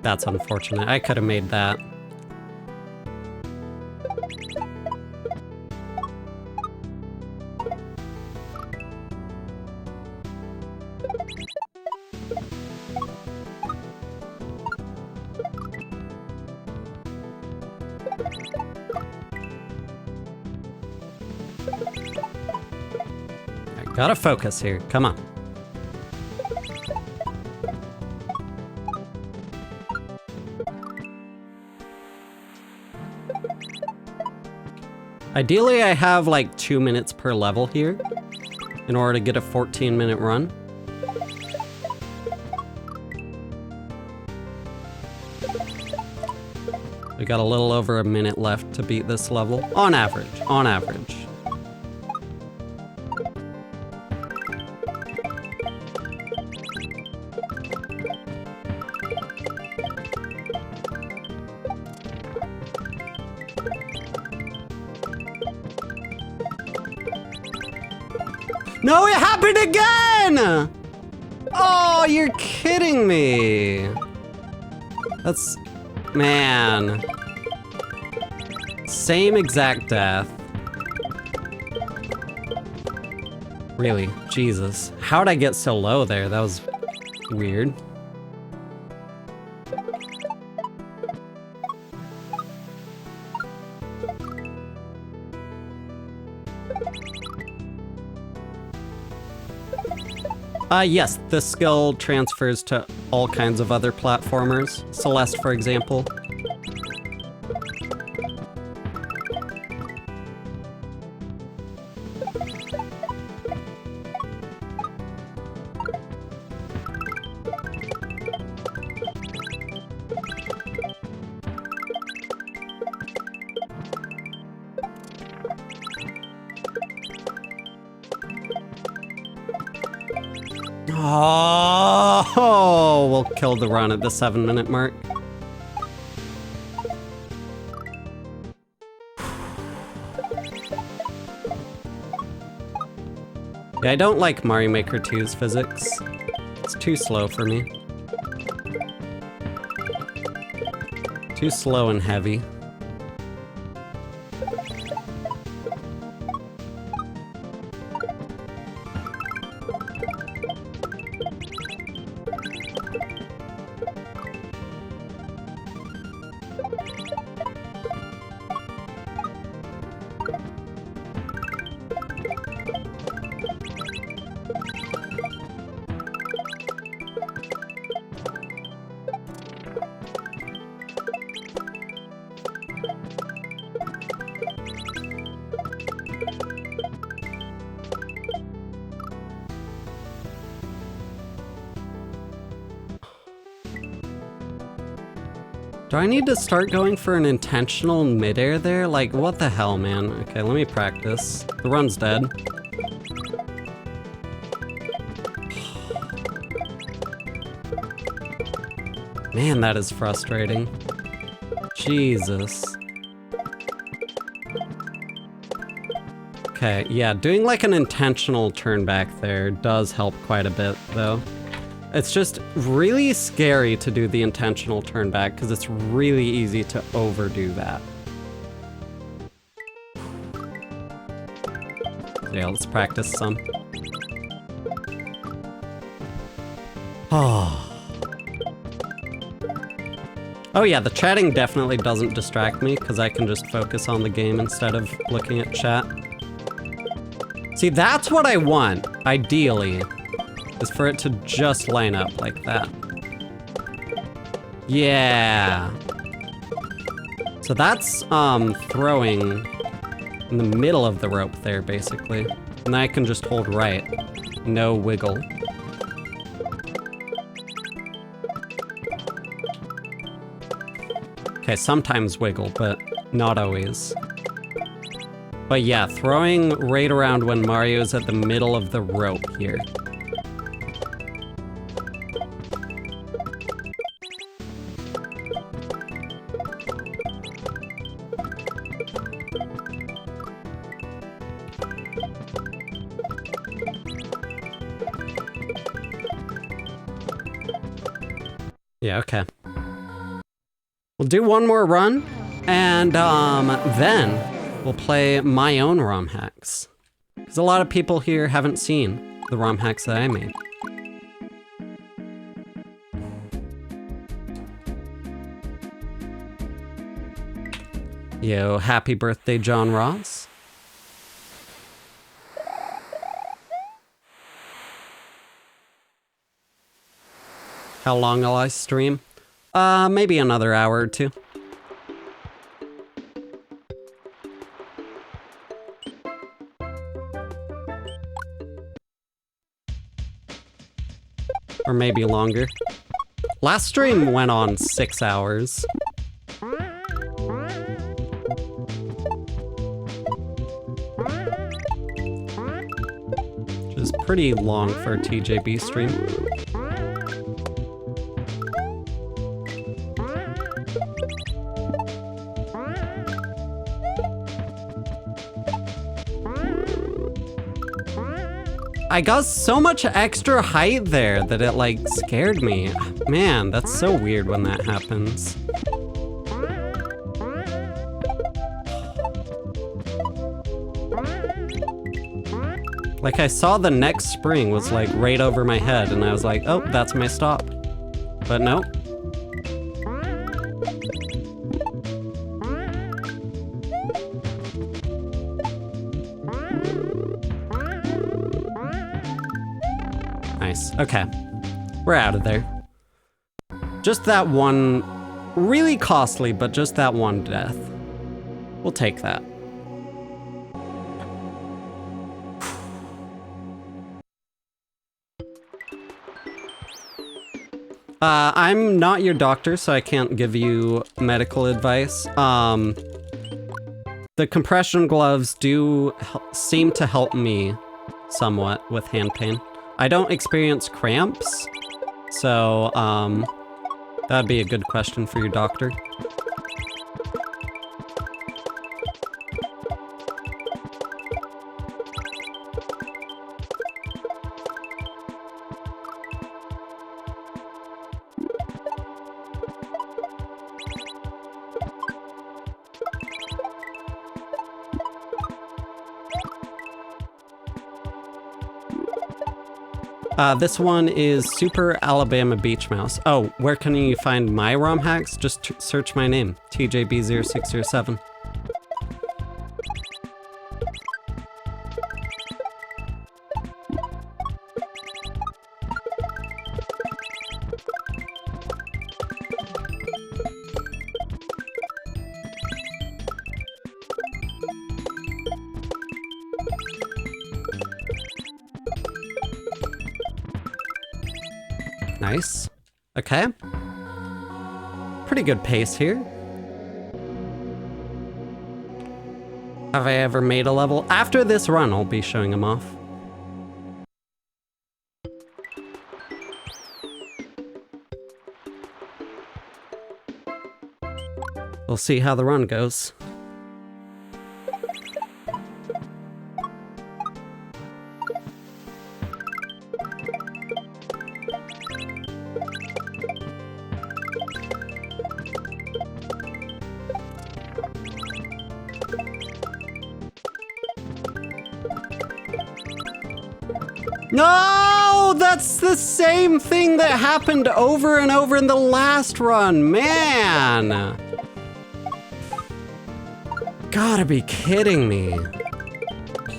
That's unfortunate. I could have made that. Gotta focus here. Come on. Ideally, I have like 2 minutes per level here in order to get a 14-minute run. We got a little over a minute left to beat this level. On average. On average. No, it happened again! Oh, you're kidding me. That's... man. Same exact death. Really? Jesus. How'd I get so low there? That was weird. Yes, the skill transfers to all kinds of other platformers. Celeste, for example. Oh, we'll kill the run at the 7-minute mark. Yeah, I don't like Mario Maker 2's physics. It's too slow for me. Too slow and heavy. Do I need to start going for an intentional midair there? Like, what the hell, man? Okay, let me practice. The run's dead. Man, that is frustrating. Jesus. Okay, yeah, doing like an intentional turn back there does help quite a bit, though. It's just really scary to do the intentional turn back because it's really easy to overdo that. Yeah, let's practice some. Oh. Oh yeah, the chatting definitely doesn't distract me because I can just focus on the game instead of looking at chat. See, that's what I want, ideally. Is for it to just line up like that. Yeah. So that's throwing in the middle of the rope there, basically. And then I can just hold right. No wiggle. Okay, sometimes wiggle, but not always. But yeah, throwing right around when Mario's at the middle of the rope here. Yeah, okay. We'll do one more run, and then we'll play my own ROM hacks. Because a lot of people here haven't seen the ROM hacks that I made. Yo, happy birthday, John Ross. How long will I stream? Maybe another hour or two. Or maybe longer. Last stream went on 6 hours. Which is pretty long for a TJB stream. I got so much extra height there that it like scared me. Man, that's so weird when that happens. Like I saw the next spring was like right over my head and I was like, oh, that's my stop. But nope. Nice. Okay. We're out of there. Just that one, really costly, but just that one death. We'll take that. I'm not your doctor, so I can't give you medical advice. The compression gloves do seem to help me somewhat with hand pain. I don't experience cramps, so that'd be a good question for your doctor. This one is Super Alabama Beach Mouse. Oh, where can you find my ROM hacks? Just search my name, TJB0607. Nice. Okay. Pretty good pace here. Have I ever made a level? After this run, I'll be showing them off. We'll see how the run goes. No, that's the same thing that happened over and over in the last run, man. Gotta be kidding me.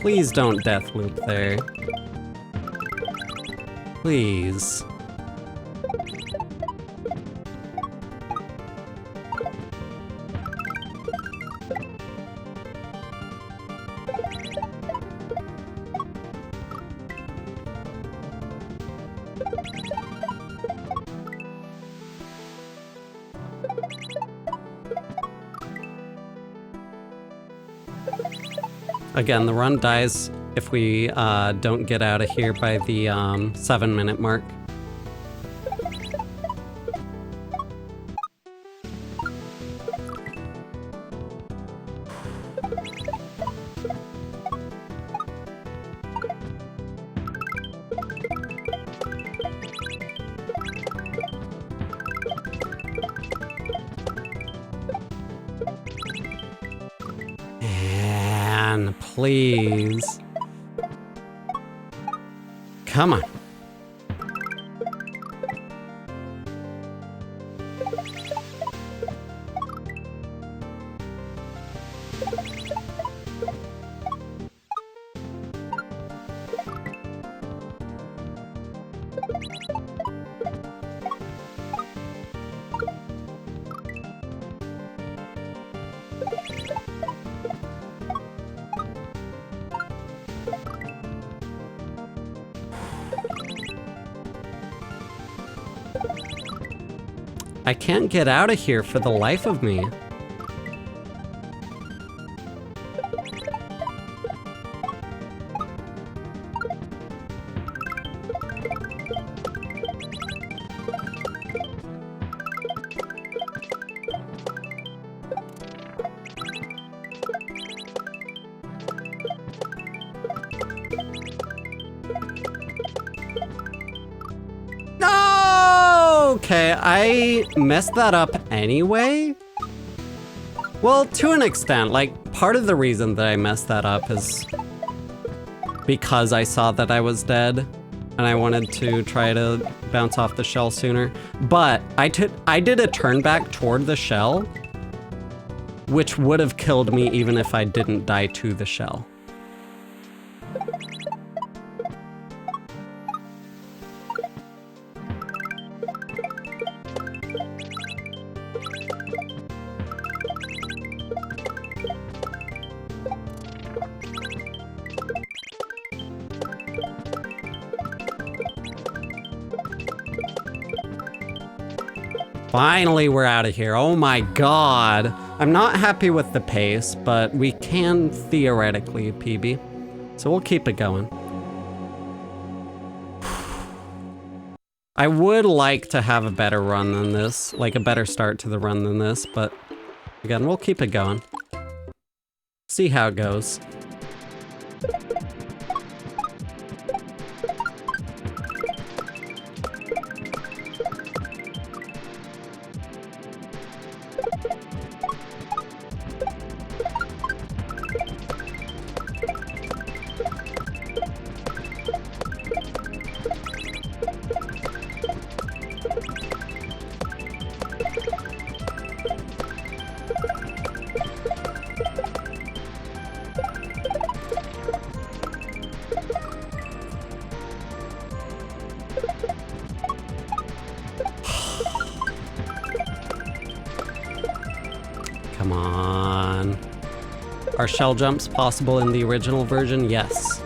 Please don't death loop there. Please. Again, the run dies if we don't get out of here by the 7-minute mark. Please. Come on. I can't get out of here for the life of me. Okay, I messed that up anyway? Well, to an extent, like, part of the reason that I messed that up is because I saw that I was dead and I wanted to try to bounce off the shell sooner. But I did a turn back toward the shell, which would have killed me even if I didn't die to the shell. Finally, we're out of here. Oh my god. I'm not happy with the pace, but we can theoretically PB. So we'll keep it going. I would like to have a better run than this, like a better start to the run than this, but again, we'll keep it going. See how it goes. Come on. Are shell jumps possible in the original version? Yes.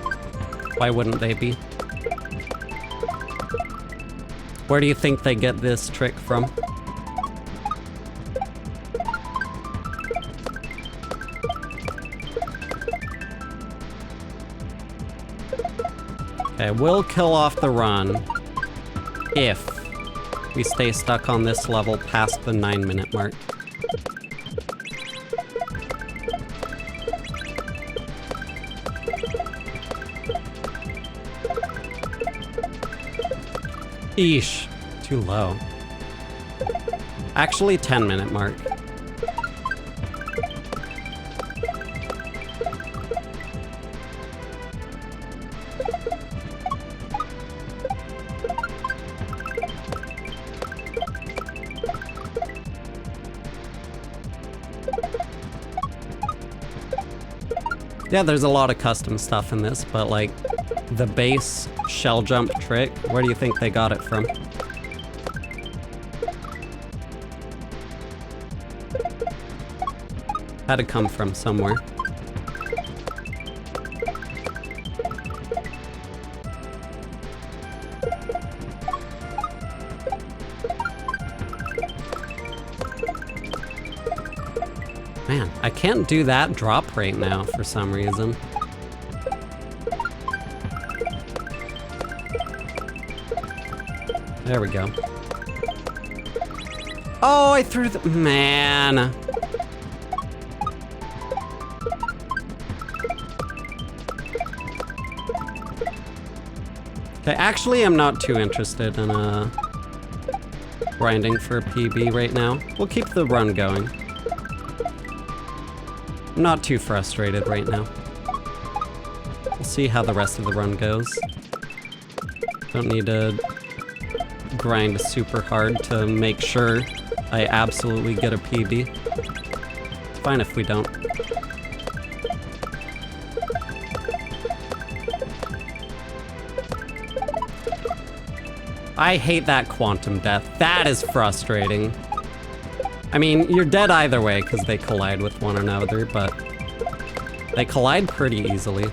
Why wouldn't they be? Where do you think they get this trick from? Okay, we'll kill off the run if we stay stuck on this level past the 9-minute mark. Eesh, too low. Actually, 10-minute mark. Yeah, there's a lot of custom stuff in this, but like the base shell jump trick, where do you think they got it from? Had to come from somewhere. Man, I can't do that drop right now for some reason. There we go. Oh, I threw the... Man. Okay, actually, I'm not too interested in grinding for a PB right now. We'll keep the run going. I'm not too frustrated right now. We'll see how the rest of the run goes. Don't need to grind super hard to make sure I absolutely get a PB. It's fine if we don't. I hate that quantum death. That is frustrating. I mean, you're dead either way because they collide with one another, but they collide pretty easily.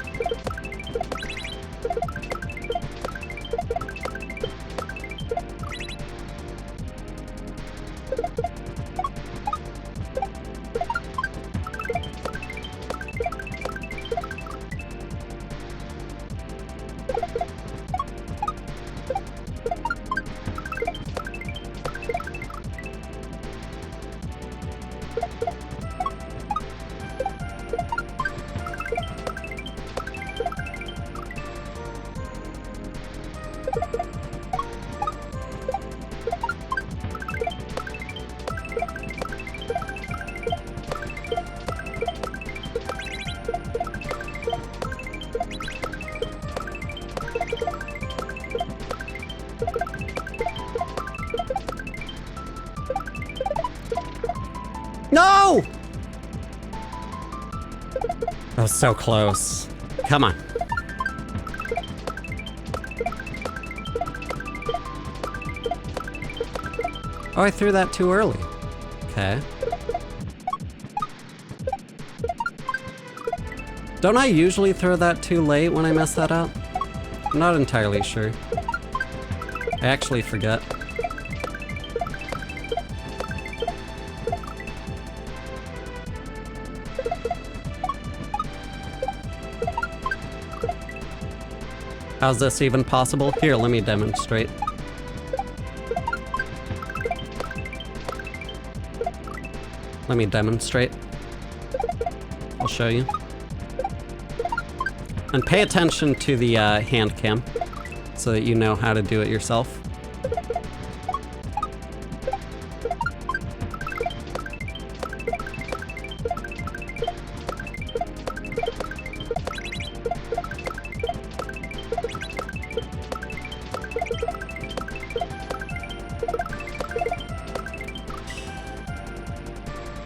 No! That was so close. Come on. Oh, I threw that too early. Okay. Don't I usually throw that too late when I mess that up? I'm not entirely sure. I actually forget. How's this even possible? Here, let me demonstrate. Let me demonstrate. I'll show you. And pay attention to the hand cam so that you know how to do it yourself.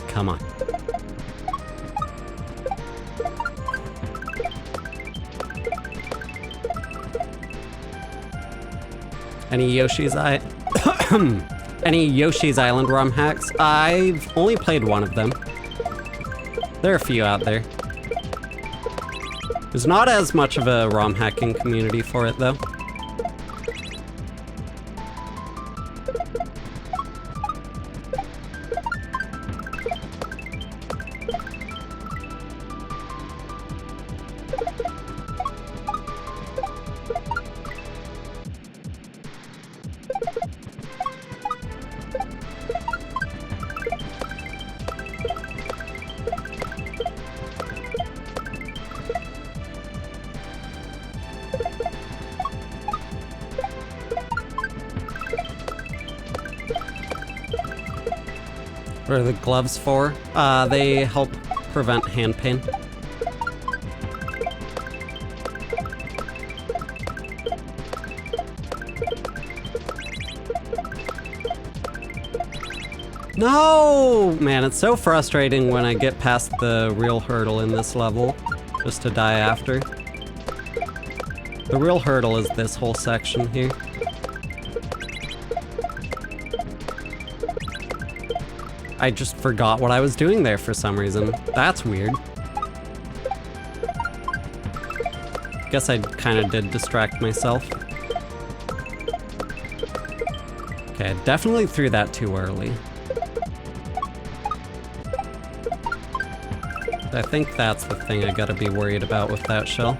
Come on. Any Yoshi's Any Yoshi's Island ROM hacks? I've only played one of them. There are a few out there. There's not as much of a ROM hacking community for it though. What are the gloves for? They help prevent hand pain. No! Man, it's so frustrating when I get past the real hurdle in this level, just to die after. The real hurdle is this whole section here. I just forgot what I was doing there for some reason. That's weird. Guess I kind of did distract myself. Okay, I definitely threw that too early. I think that's the thing I gotta be worried about with that shell.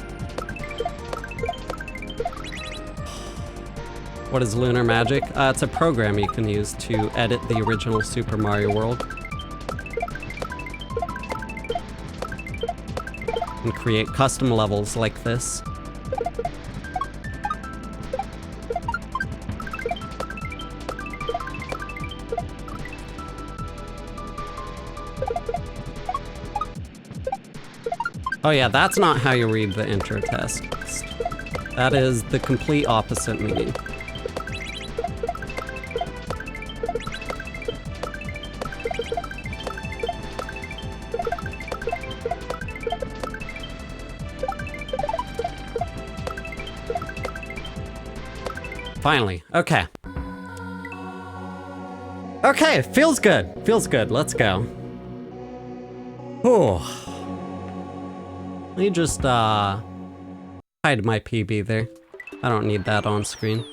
What is Lunar Magic? It's a program you can use to edit the original Super Mario World. And create custom levels like this. Oh yeah, that's not how you read the intro text. That is the complete opposite meaning. Finally, okay. Okay, feels good. Feels good, let's go. Whew. Let me just, hide my PB there. I don't need that on screen.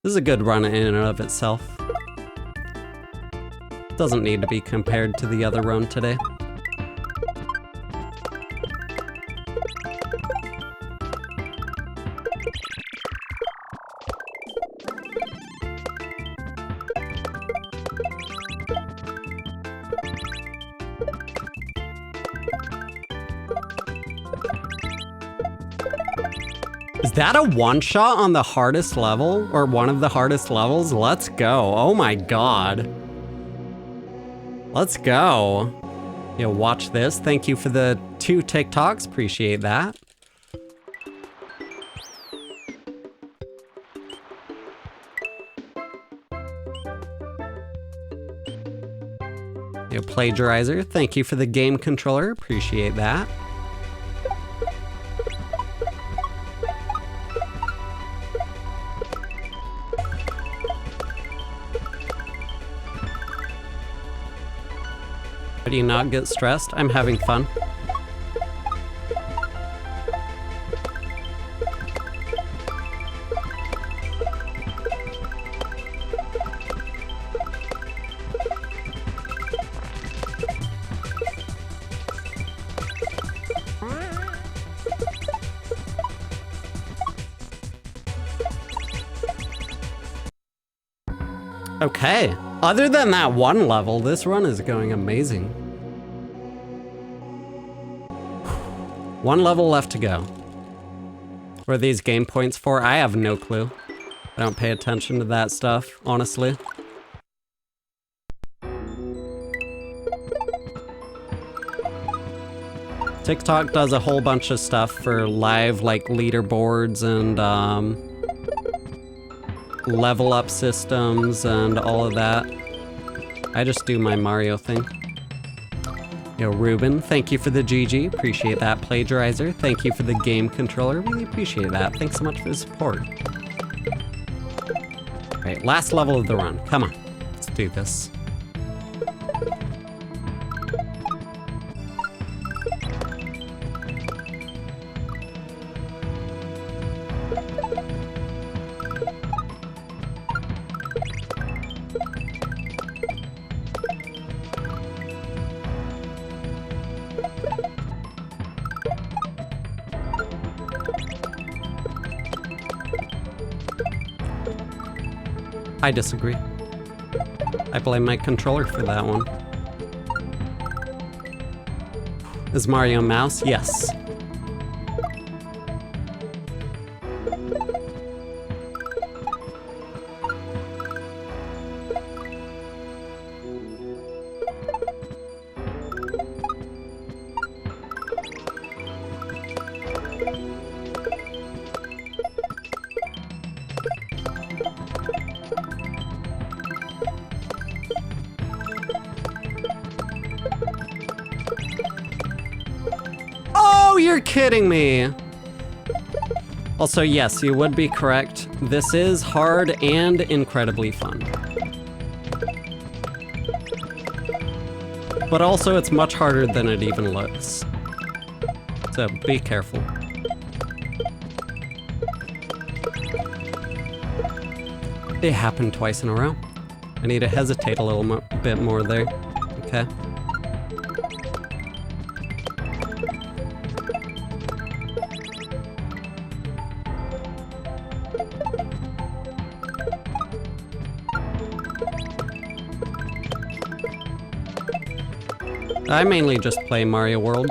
This is a good run in and of itself. Doesn't need to be compared to the other run today. Is that a one-shot on the hardest level? Or one of the hardest levels? Let's go. Oh my god. Let's go. Yeah, watch this. Thank you for the 2 TikToks. Appreciate that. Yeah, Plagiarizer. Thank you for the game controller. Appreciate that. Do you not get stressed? I'm having fun. Okay. Other than that one level, this run is going amazing. One level left to go. What are these game points for? I have no clue. I don't pay attention to that stuff, honestly. TikTok does a whole bunch of stuff for live, like, leaderboards and, level up systems and all of that. I just do my Mario thing. Yo, Ruben, thank you for the GG. Appreciate that. Plagiarizer, thank you for the game controller. Really appreciate that. Thanks so much for the support. All right, last level of the run. Come on, let's do this. I disagree. I blame my controller for that one. Is Mario Mouse? Yes. You're kidding me. Also, yes, you would be correct. This is hard and incredibly fun. But also, it's much harder than it even looks. So be careful. It happened twice in a row. I need to hesitate a little bit more there. Okay. I mainly just play Mario World.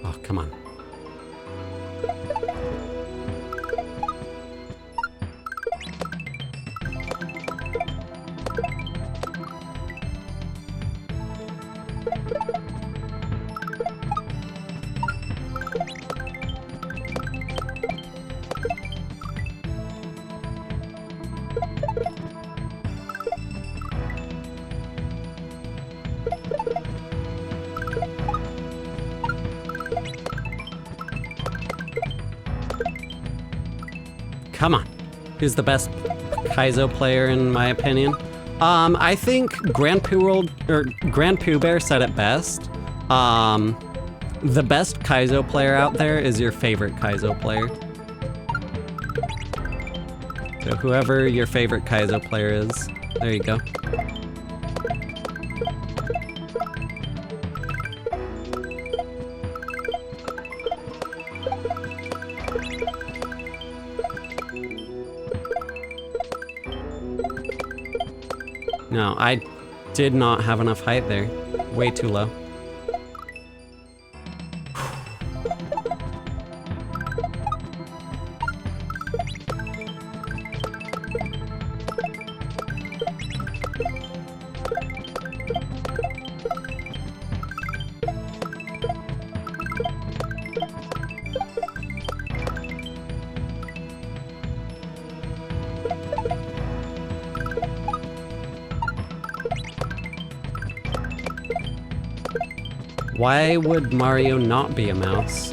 Oh, come on. Come on. Who's the best Kaizo player in my opinion? I think Grand Pooh Bear said it best. The best Kaizo player out there is your favorite Kaizo player. So whoever your favorite Kaizo player is, there you go. No, I did not have enough height there. Way too low. Why would Mario not be a mouse?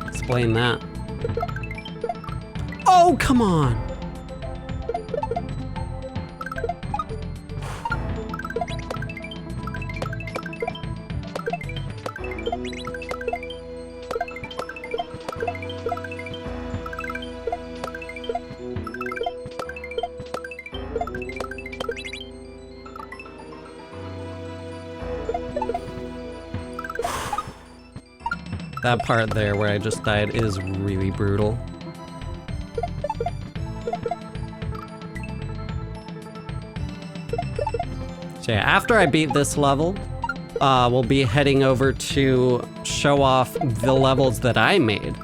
Explain that. Oh, come on! That part there where I just died is really brutal. So yeah, after I beat this level, we'll be heading over to show off the levels that I made.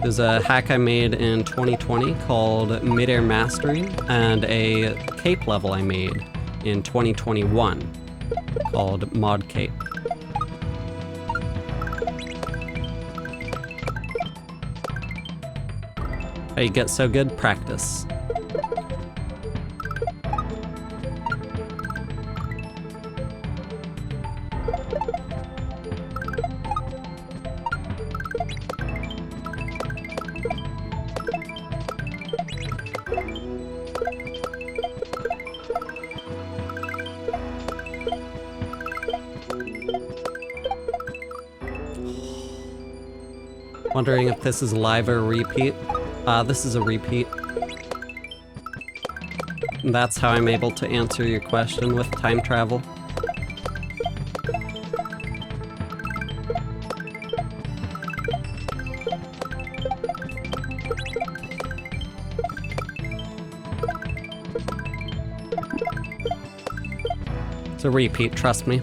There's a hack I made in 2020 called Midair Mastery, and a cape level I made in 2021 called Mod Cape. How you get so good? Practice. Wondering if this is live or repeat. This is a repeat. And that's how I'm able to answer your question with time travel. It's a repeat, trust me.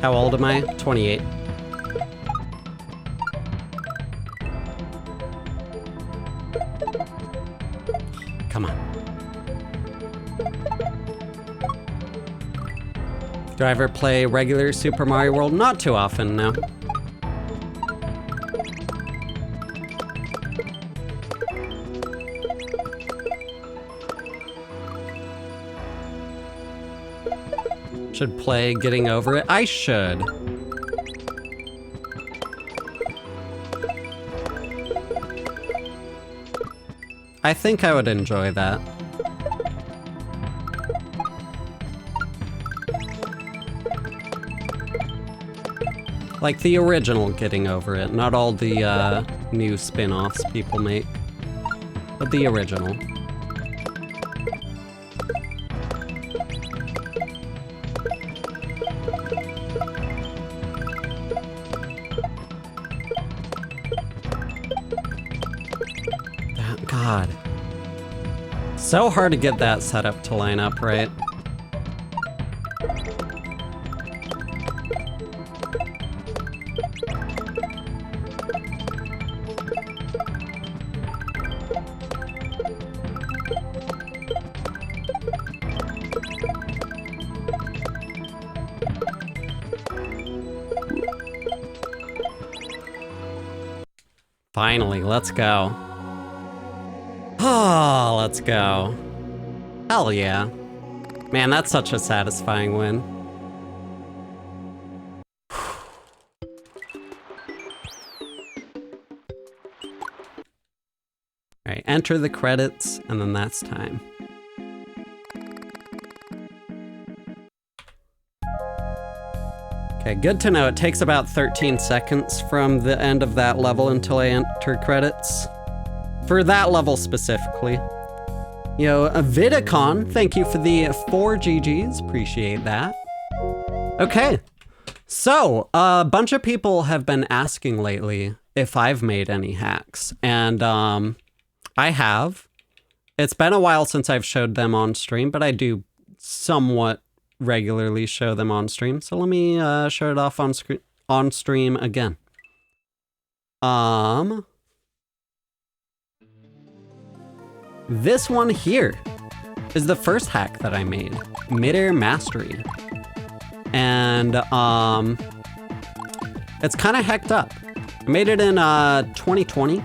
How old am I? 28. Come on. Do I ever play regular Super Mario World? Not too often, no. Should play Getting Over It? I should. I think I would enjoy that. Like the original Getting Over It, not all the new spin-offs people make, but the original. God. So hard to get that set up to line up, right? Finally, let's go. Oh, let's go. Hell yeah. Man, that's such a satisfying win. Alright, enter the credits, and then that's time. Okay, good to know. It takes about 13 seconds from the end of that level until I enter credits. For that level specifically. You know, Vidicon, thank you for the 4 GGs. Appreciate that. Okay. So, a bunch of people have been asking lately if I've made any hacks. And I have. It's been a while since I've showed them on stream, but I do somewhat regularly show them on stream. So let me show it off on stream again. This one here is the first hack that I made, Midair Mastery. And it's kind of hacked up. I made it in 2020.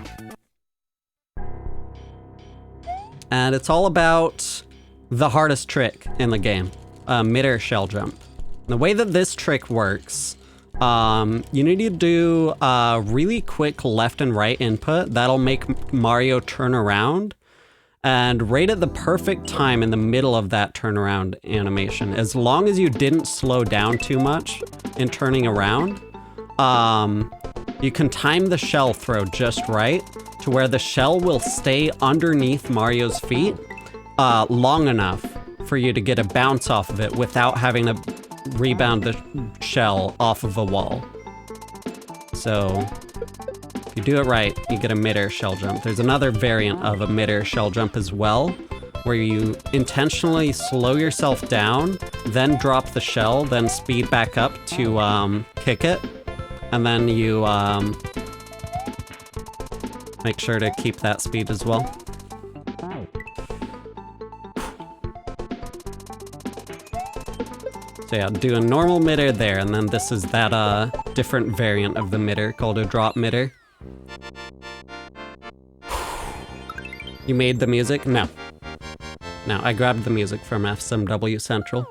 And it's all about the hardest trick in the game, midair shell jump. The way that this trick works, you need to do a really quick left and right input that'll make Mario turn around. And right at the perfect time in the middle of that turnaround animation, as long as you didn't slow down too much in turning around, you can time the shell throw just right to where the shell will stay underneath Mario's feet long enough for you to get a bounce off of it without having to rebound the shell off of a wall. So if you do it right, you get a mid-air shell jump. There's another variant of a mid-air shell jump as well, where you intentionally slow yourself down, then drop the shell, then speed back up to kick it, and then you make sure to keep that speed as well. So yeah, do a normal mid-air there, and then this is that different variant of the mid-air called a drop mid-air. You made the music? No. No, I grabbed the music from FSMW Central.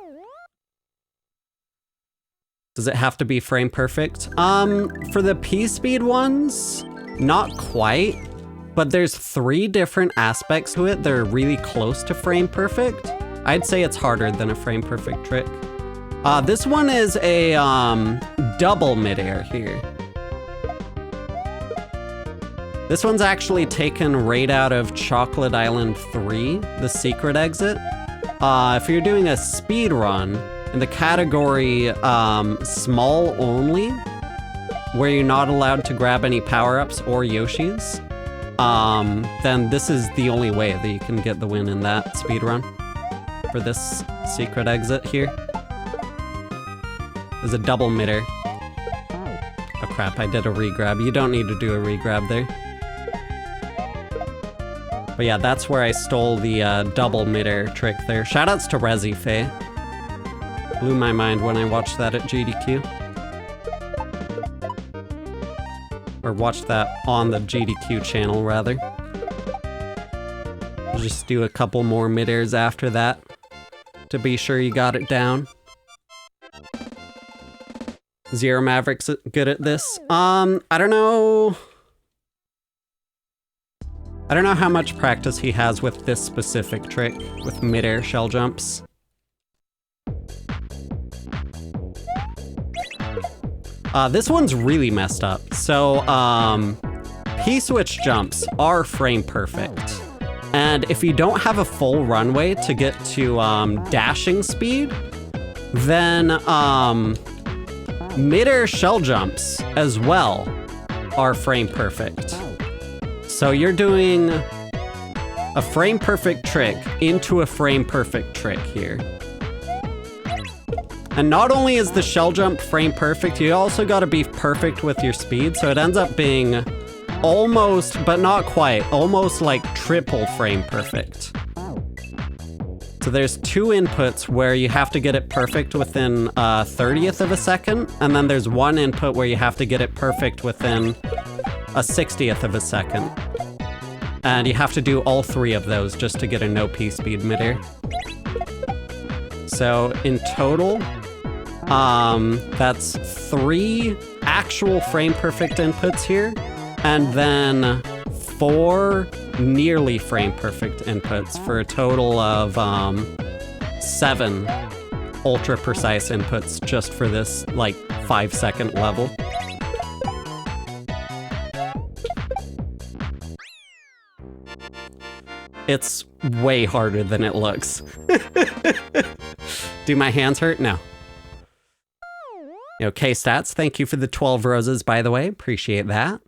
Does it have to be frame perfect? For the P-Speed ones, not quite, but there's 3 different aspects to it that are really close to frame perfect. I'd say it's harder than a frame perfect trick. This one is a double midair here. This one's actually taken right out of Chocolate Island 3, the secret exit. If you're doing a speed run in the category small only, where you're not allowed to grab any power-ups or Yoshis, then this is the only way that you can get the win in that speed run for this secret exit here. There's a double midair. Oh crap, I did a regrab. You don't need to do a regrab there. But yeah, that's where I stole the double midair trick there. Shoutouts to Resi Faye. Blew my mind when I watched that at GDQ. Or watched that on the GDQ channel, rather. I'll just do a couple more midairs after that to be sure you got it down. Zero Maverick's good at this. I don't know. I don't know how much practice he has with this specific trick, with midair shell jumps. This one's really messed up. So, P-switch jumps are frame perfect. And if you don't have a full runway to get to dashing speed, then midair shell jumps as well are frame perfect. So you're doing a frame perfect trick into a frame perfect trick here. And not only is the shell jump frame perfect, you also gotta be perfect with your speed, so it ends up being almost, but not quite, almost like triple frame perfect. So there's 2 inputs where you have to get it perfect within a 30th of a second, and then there's 1 input where you have to get it perfect within a 60th of a second. And you have to do all 3 of those just to get a no P-speed midair. So in total, that's 3 actual frame perfect inputs here, and then 4 nearly frame perfect inputs for a total of 7 ultra precise inputs just for this like 5-second level. It's way harder than it looks. Do my hands hurt? No. Okay, stats, thank you for the 12 roses, by the way. Appreciate that.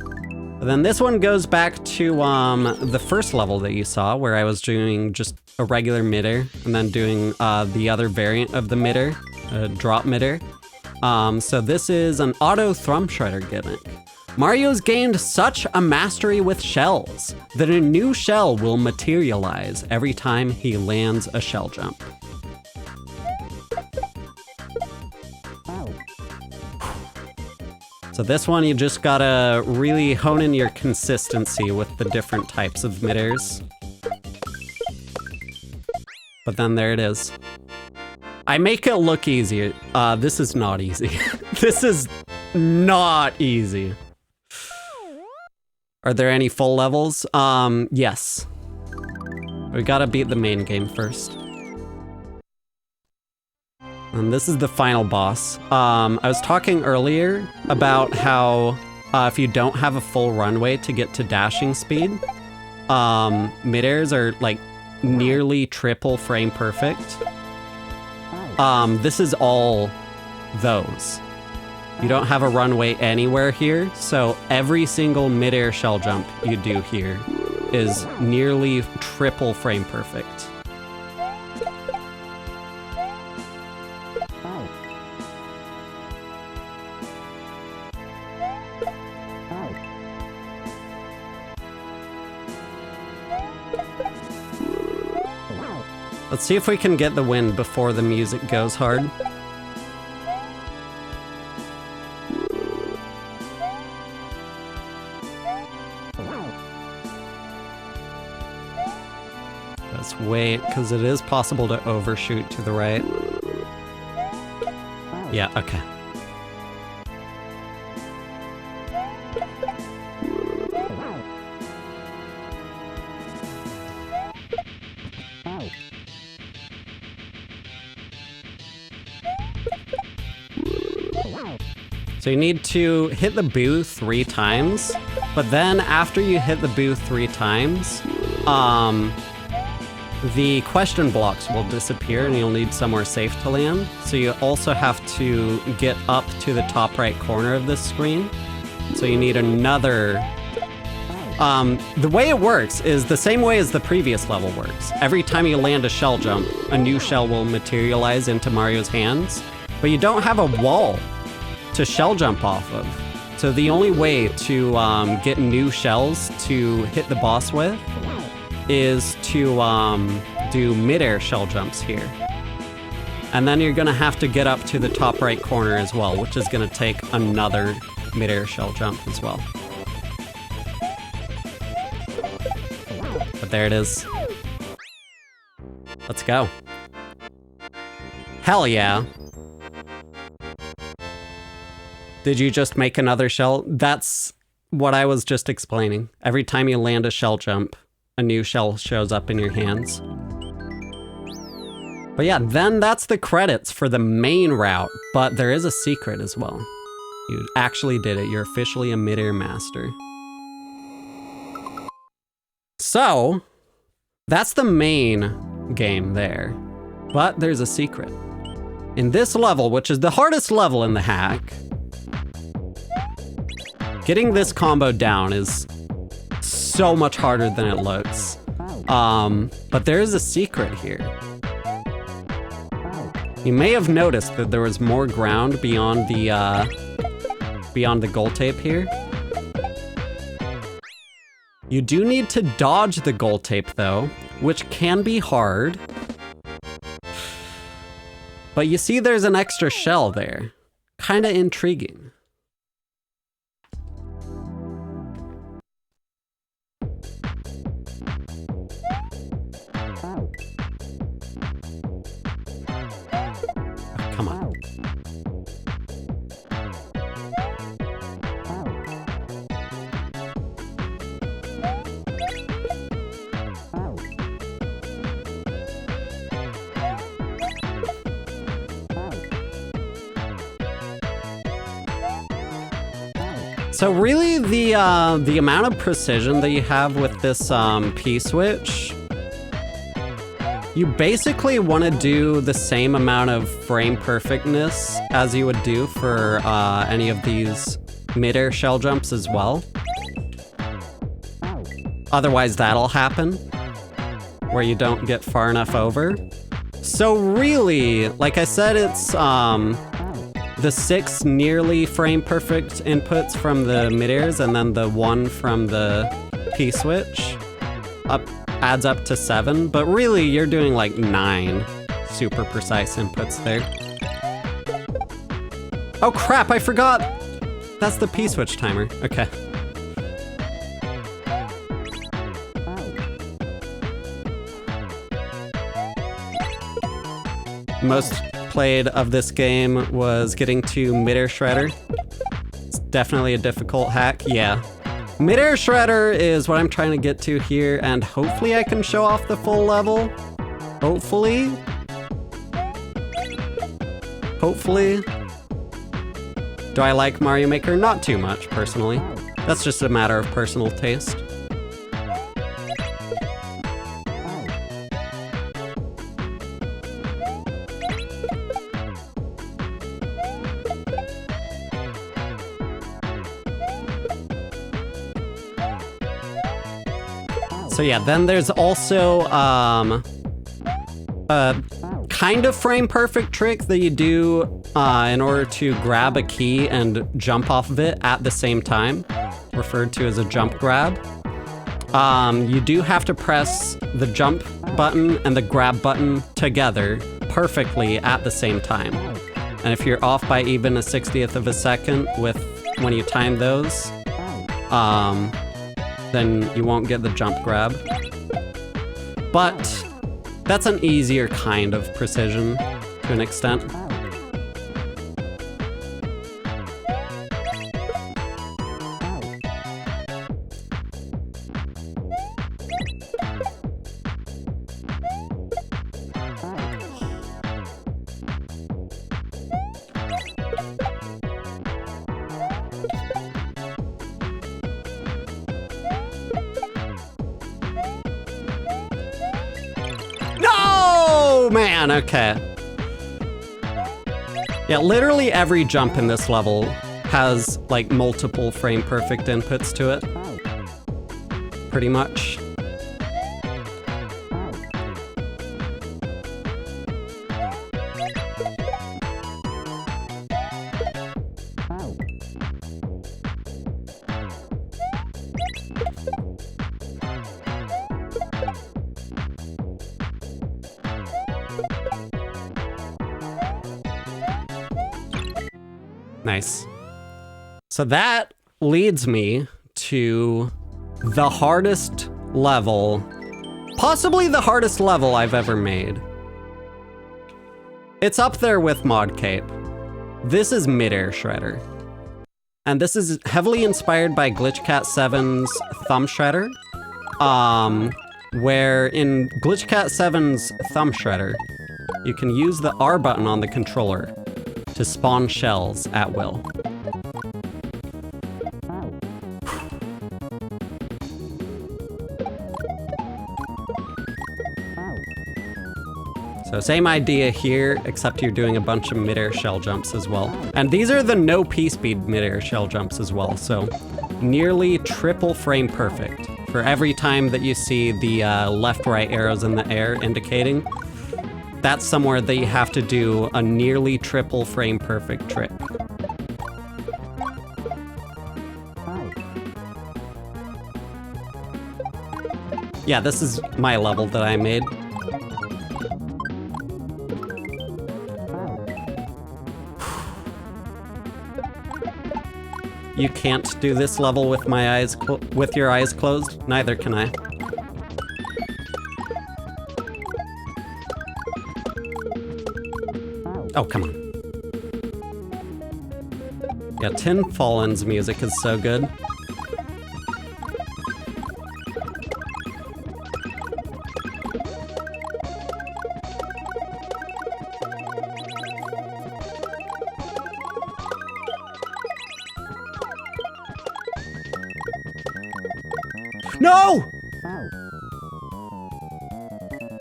And then this one goes back to the first level that you saw, where I was doing just a regular midair, and then doing the other variant of the midair, drop midair. So this is an auto thrum shredder gimmick. Mario's gained such a mastery with shells that a new shell will materialize every time he lands a shell jump. So this one, you just gotta really hone in your consistency with the different types of midairs. But then there it is. I make it look easier. This is not easy. This is not easy. Are there any full levels? Yes. We gotta beat the main game first. And this is the final boss. I was talking earlier about how if you don't have a full runway to get to dashing speed. Midairs are like nearly triple frame perfect. This is all those. You don't have a runway anywhere here, so every single midair shell jump you do here is nearly triple frame perfect. Let's see if we can get the win before the music goes hard. Let's wait, because it is possible to overshoot to the right. Yeah, okay. So you need to hit the boo 3 times, but then after you hit the boo 3 times, the question blocks will disappear and you'll need somewhere safe to land. So you also have to get up to the top right corner of this screen. So you need another... the way it works is the same way as the previous level works. Every time you land a shell jump, a new shell will materialize into Mario's hands, but you don't have a wall to shell jump off of. So the only way to get new shells to hit the boss with is to do midair shell jumps here. And then you're gonna have to get up to the top right corner as well, which is gonna take another midair shell jump as well. But there it is. Let's go. Hell yeah. Did you just make another shell? That's what I was just explaining. Every time you land a shell jump, a new shell shows up in your hands. But yeah, then that's the credits for the main route, but there is a secret as well. You actually did it. You're officially a midair master. So, that's the main game there. But there's a secret. In this level, which is the hardest level in the hack, getting this combo down is so much harder than it looks. But there is a secret here. You may have noticed that there was more ground beyond the gold tape here. You do need to dodge the gold tape though, which can be hard. But you see there's an extra shell there. Kinda intriguing. Come on. So really the amount of precision that you have with this P-switch, you basically want to do the same amount of frame perfectness as you would do for any of these midair shell jumps as well. Otherwise that'll happen, where you don't get far enough over. So really, like I said, it's the 6 nearly frame perfect inputs from the midairs and then the 1 from the P-switch adds up to 7, but really you're doing like 9 super precise inputs there. Oh crap, I forgot! That's the P-switch timer, okay. Most played of this game was getting to midair shredder. It's definitely a difficult hack, yeah. Midair shredder is what I'm trying to get to here, and hopefully I can show off the full level. Hopefully. Hopefully. Do I like Mario Maker? Not too much, personally. That's just a matter of personal taste. So yeah, then there's also a kind of frame perfect trick that you do in order to grab a key and jump off of it at the same time, referred to as a jump grab. You do have to press the jump button and the grab button together perfectly at the same time. And if you're off by even a 60th of a second when you time those, then you won't get the jump grab. But that's an easier kind of precision to an extent. No, man, okay. Yeah, literally every jump in this level has like multiple frame perfect inputs to it. Pretty much. Nice. So that leads me to the hardest level, possibly the hardest level I've ever made. It's up there with Mod Cape. This is Midair Shredder. And this is heavily inspired by Glitch Cat 7's Thumb Shredder, where in Glitch Cat 7's Thumb Shredder, you can use the R button on the controller to spawn shells at will. So same idea here, except you're doing a bunch of midair shell jumps as well. And these are the no P-speed midair shell jumps as well, so nearly triple frame perfect. For every time that you see the left-right arrows in the air indicating, that's somewhere that you have to do a nearly triple frame perfect trick. Yeah, this is my level that I made. You can't do this level with with your eyes closed. Neither can I. Oh, come on. Yeah, Tin Fallen's music is so good. No!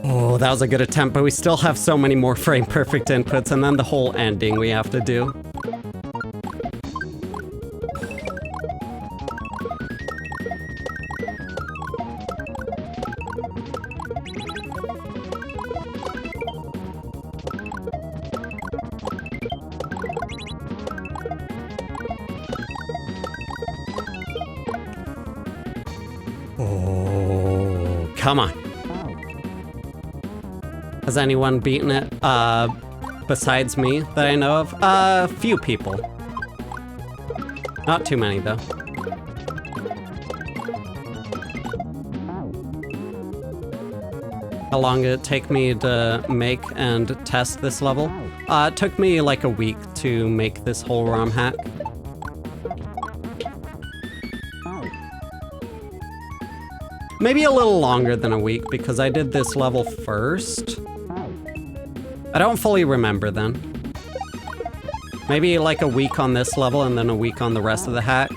Oh, that was a good attempt, but we still have so many more frame perfect inputs, and then the whole ending we have to do. Oh, come on. Has anyone beaten it, besides me that I know of? A few people. Not too many, though. How long did it take me to make and test this level? It took me like a week to make this whole ROM hack. Maybe a little longer than a week because I did this level first. I don't fully remember then. Maybe like a week on this level and then a week on the rest of the hack.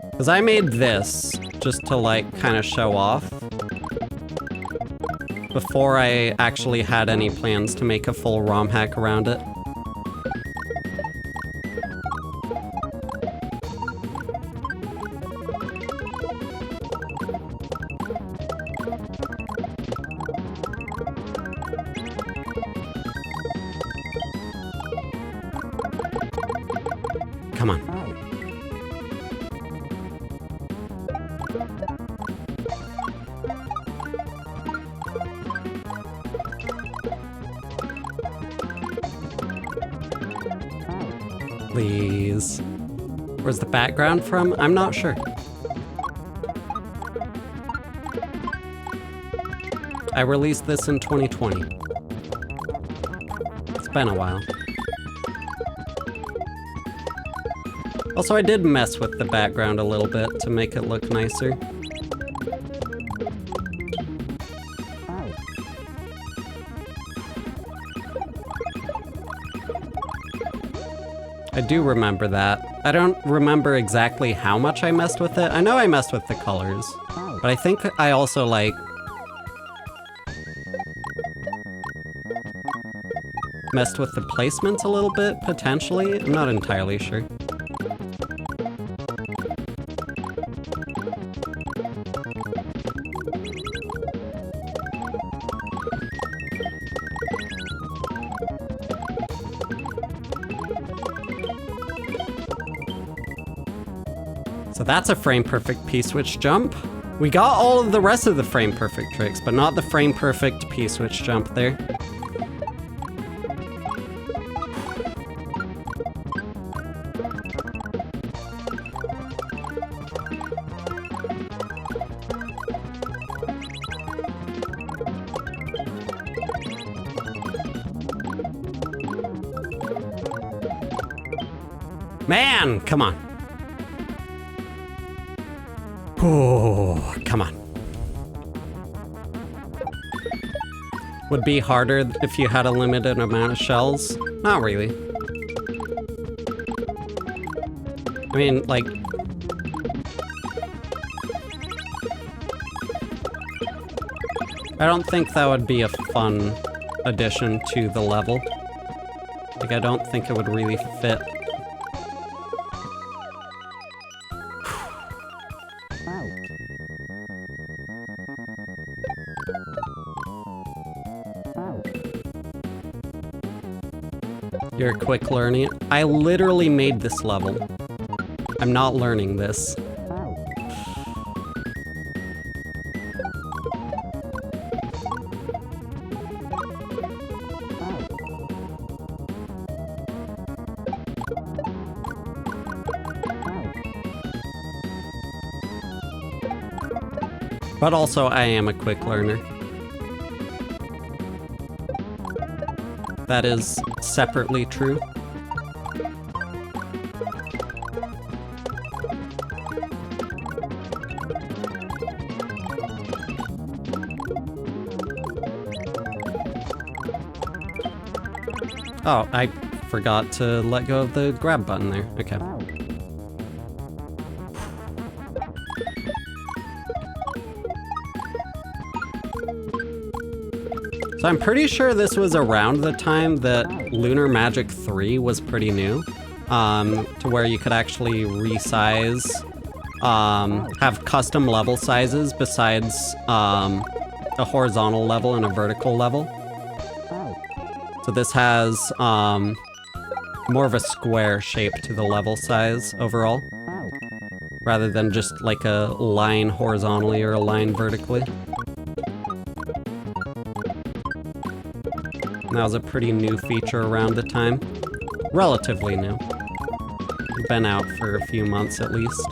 Because I made this just to like kind of show off before I actually had any plans to make a full ROM hack around it. Come on. Please. Where's the background from? I'm not sure. I released this in 2020. It's been a while. Also, I did mess with the background a little bit to make it look nicer. I do remember that. I don't remember exactly how much I messed with it. I know I messed with the colors, but I think I also, like, messed with the placements a little bit, potentially. I'm not entirely sure. So that's a frame-perfect P-switch jump. We got all of the rest of the frame-perfect tricks, but not the frame-perfect P-switch jump there. Man, come on. Oh, come on. Would be harder if you had a limited amount of shells? Not really. I mean, like... I don't think that would be a fun addition to the level. Like, I don't think it would really fit. You're a quick learner. I literally made this level. I'm not learning this. But also, I am a quick learner. That is separately true. Oh, I forgot to let go of the grab button there. Okay. So I'm pretty sure this was around the time that Lunar Magic 3 was pretty new, to where you could actually resize, have custom level sizes besides a horizontal level and a vertical level. So this has more of a square shape to the level size overall, rather than just like a line horizontally or a line vertically. That was a pretty new feature around the time. Relatively new. Been out for a few months at least.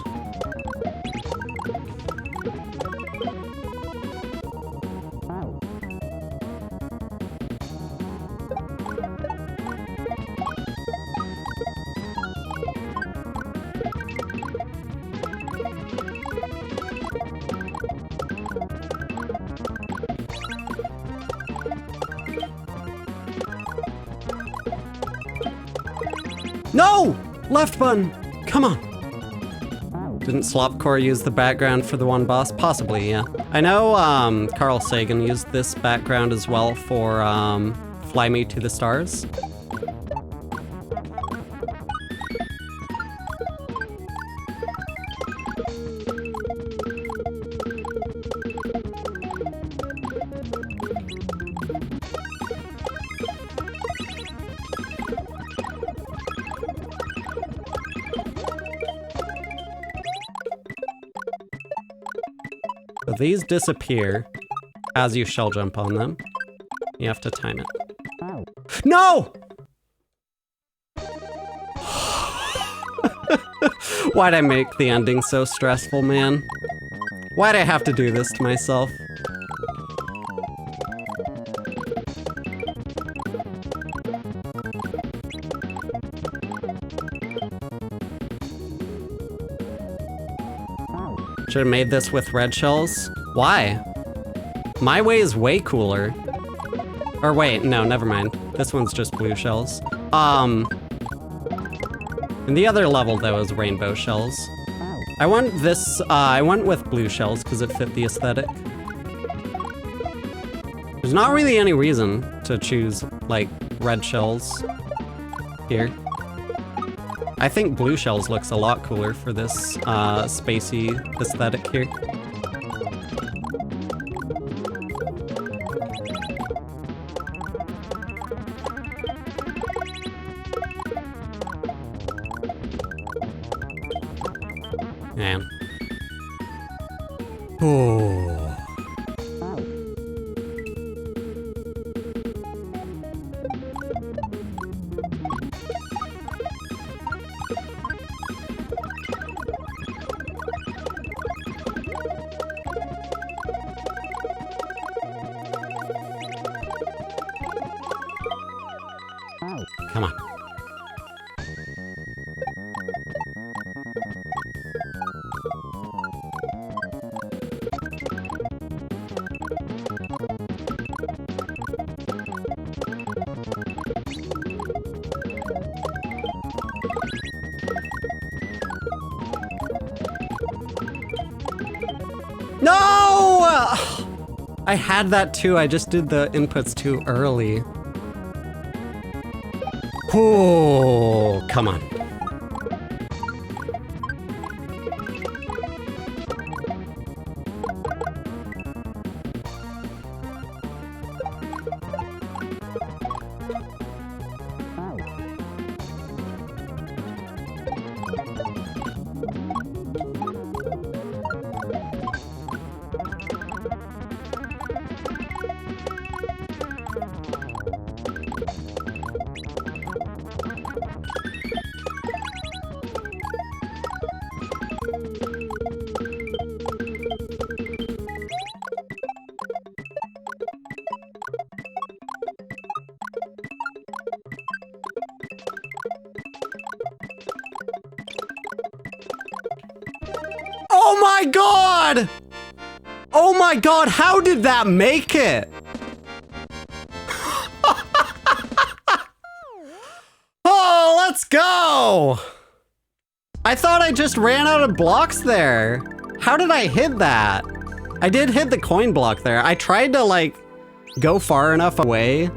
No! Left button! Come on! Didn't Slopcore use the background for the one boss? Possibly, yeah. I know Carl Sagan used this background as well for Fly Me to the Stars. So these disappear as you shell jump on them. You have to time it. No! Why'd I make the ending so stressful, man? Why'd I have to do this to myself? Should have made this with red shells. Why? My way is way cooler. Or wait, no, never mind. This one's just blue shells. And the other level though is rainbow shells. I went with blue shells because it fit the aesthetic. There's not really any reason to choose like red shells here. I think blue shells looks a lot cooler for this spacey aesthetic here. Man. Oh. Come on. No! I had that too, I just did the inputs too early. Oh, come on. Oh my god! Oh my god, how did that make it? Oh, let's go! I thought I just ran out of blocks there. How did I hit that? I did hit the coin block there. I tried to like go far enough away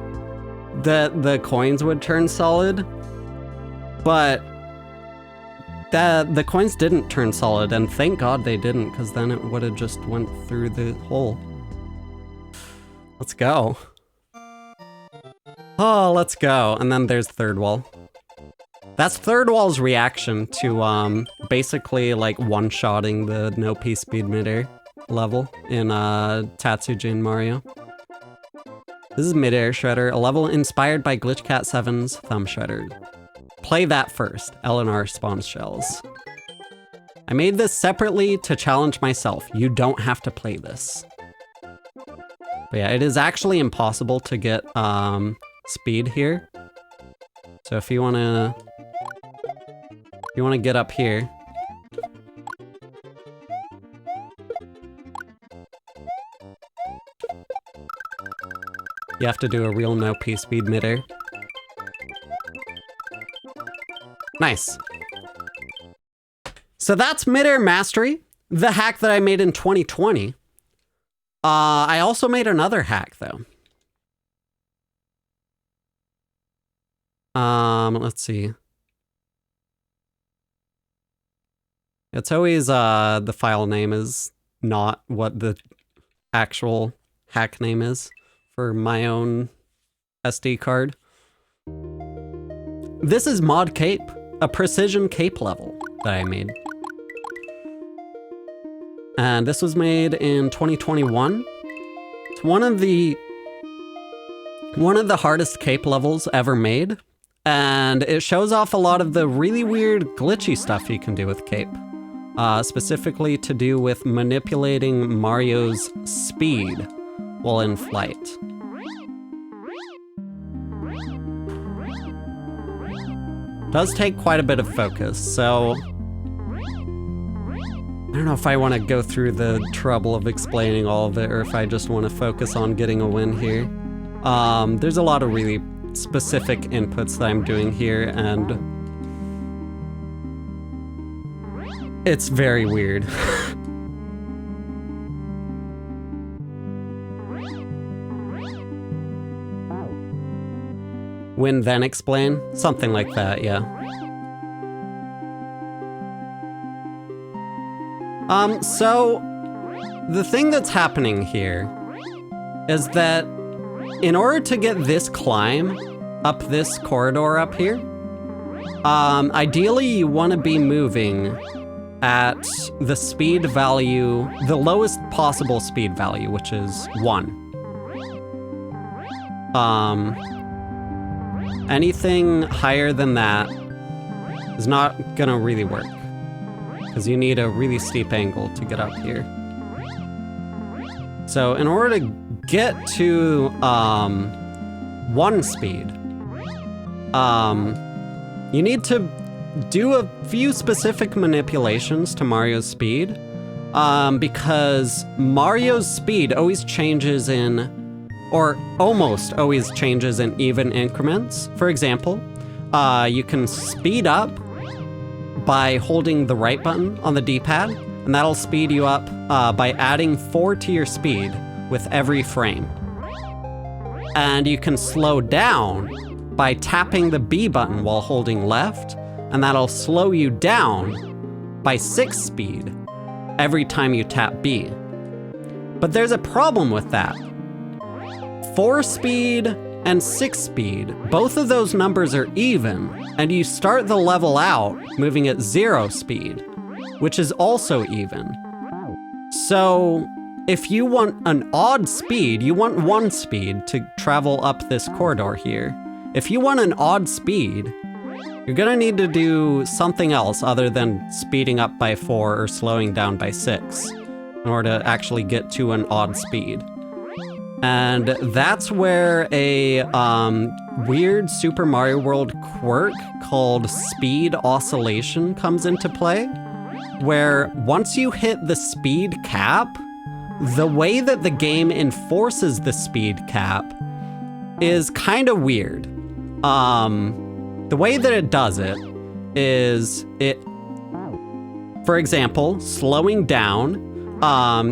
that the coins would turn solid, but the coins didn't turn solid, and thank God they didn't, because then it would have just went through the hole. Let's go. Oh, let's go. And then there's third wall. That's third wall's reaction to basically like one-shotting the no P speed midair level in Tatsuji and Mario. This is Midair Shredder, a level inspired by Glitch Cat 7's Thumb Shredder. Play that first, Eleanor spawns shells. I made this separately to challenge myself. You don't have to play this. But yeah, it is actually impossible to get speed here. So if you wanna get up here, you have to do a real no P speed midair. Nice. So that's Midair Mastery, the hack that I made in 2020. I also made another hack though. Let's see. It's always, the file name is not what the actual hack name is for my own SD card. This is Mod Cape, a precision cape level that I made. And this was made in 2021. It's one of the hardest cape levels ever made. And it shows off a lot of the really weird glitchy stuff you can do with cape. Specifically to do with manipulating Mario's speed while in flight. Does take quite a bit of focus, so I don't know if I want to go through the trouble of explaining all of it or if I just want to focus on getting a win here. There's a lot of really specific inputs that I'm doing here, and it's very weird. Win then explain? Something like that, yeah. So the thing that's happening here is that in order to get this climb up this corridor up here, ideally you want to be moving at the speed value, the lowest possible speed value, which is 1. Anything higher than that is not gonna really work, because you need a really steep angle to get up here. So in order to get to 1 speed, you need to do a few specific manipulations to Mario's speed, because Mario's speed always changes in, or almost always changes in even increments. For example, you can speed up by holding the right button on the D-pad, and that'll speed you up by adding 4 to your speed with every frame. And you can slow down by tapping the B button while holding left, and that'll slow you down by 6 speed every time you tap B. But there's a problem with that. 4 speed and 6 speed, both of those numbers are even, and you start the level out moving at 0 speed, which is also even. So if you want an odd speed, you want 1 speed to travel up this corridor here. If you want an odd speed, you're gonna need to do something else other than speeding up by 4 or slowing down by 6 in order to actually get to an odd speed. And that's where a weird Super Mario World quirk called speed oscillation comes into play, where once you hit the speed cap, the way that the game enforces the speed cap is kind of weird. The way that it does it is for example, slowing down,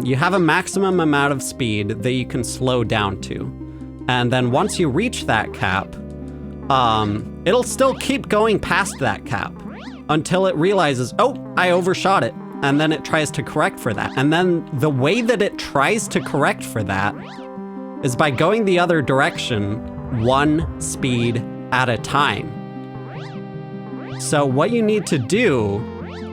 you have a maximum amount of speed that you can slow down to. And then once you reach that cap, it'll still keep going past that cap until it realizes, oh, I overshot it. And then it tries to correct for that. And then the way that it tries to correct for that is by going the other direction 1 speed at a time. So what you need to do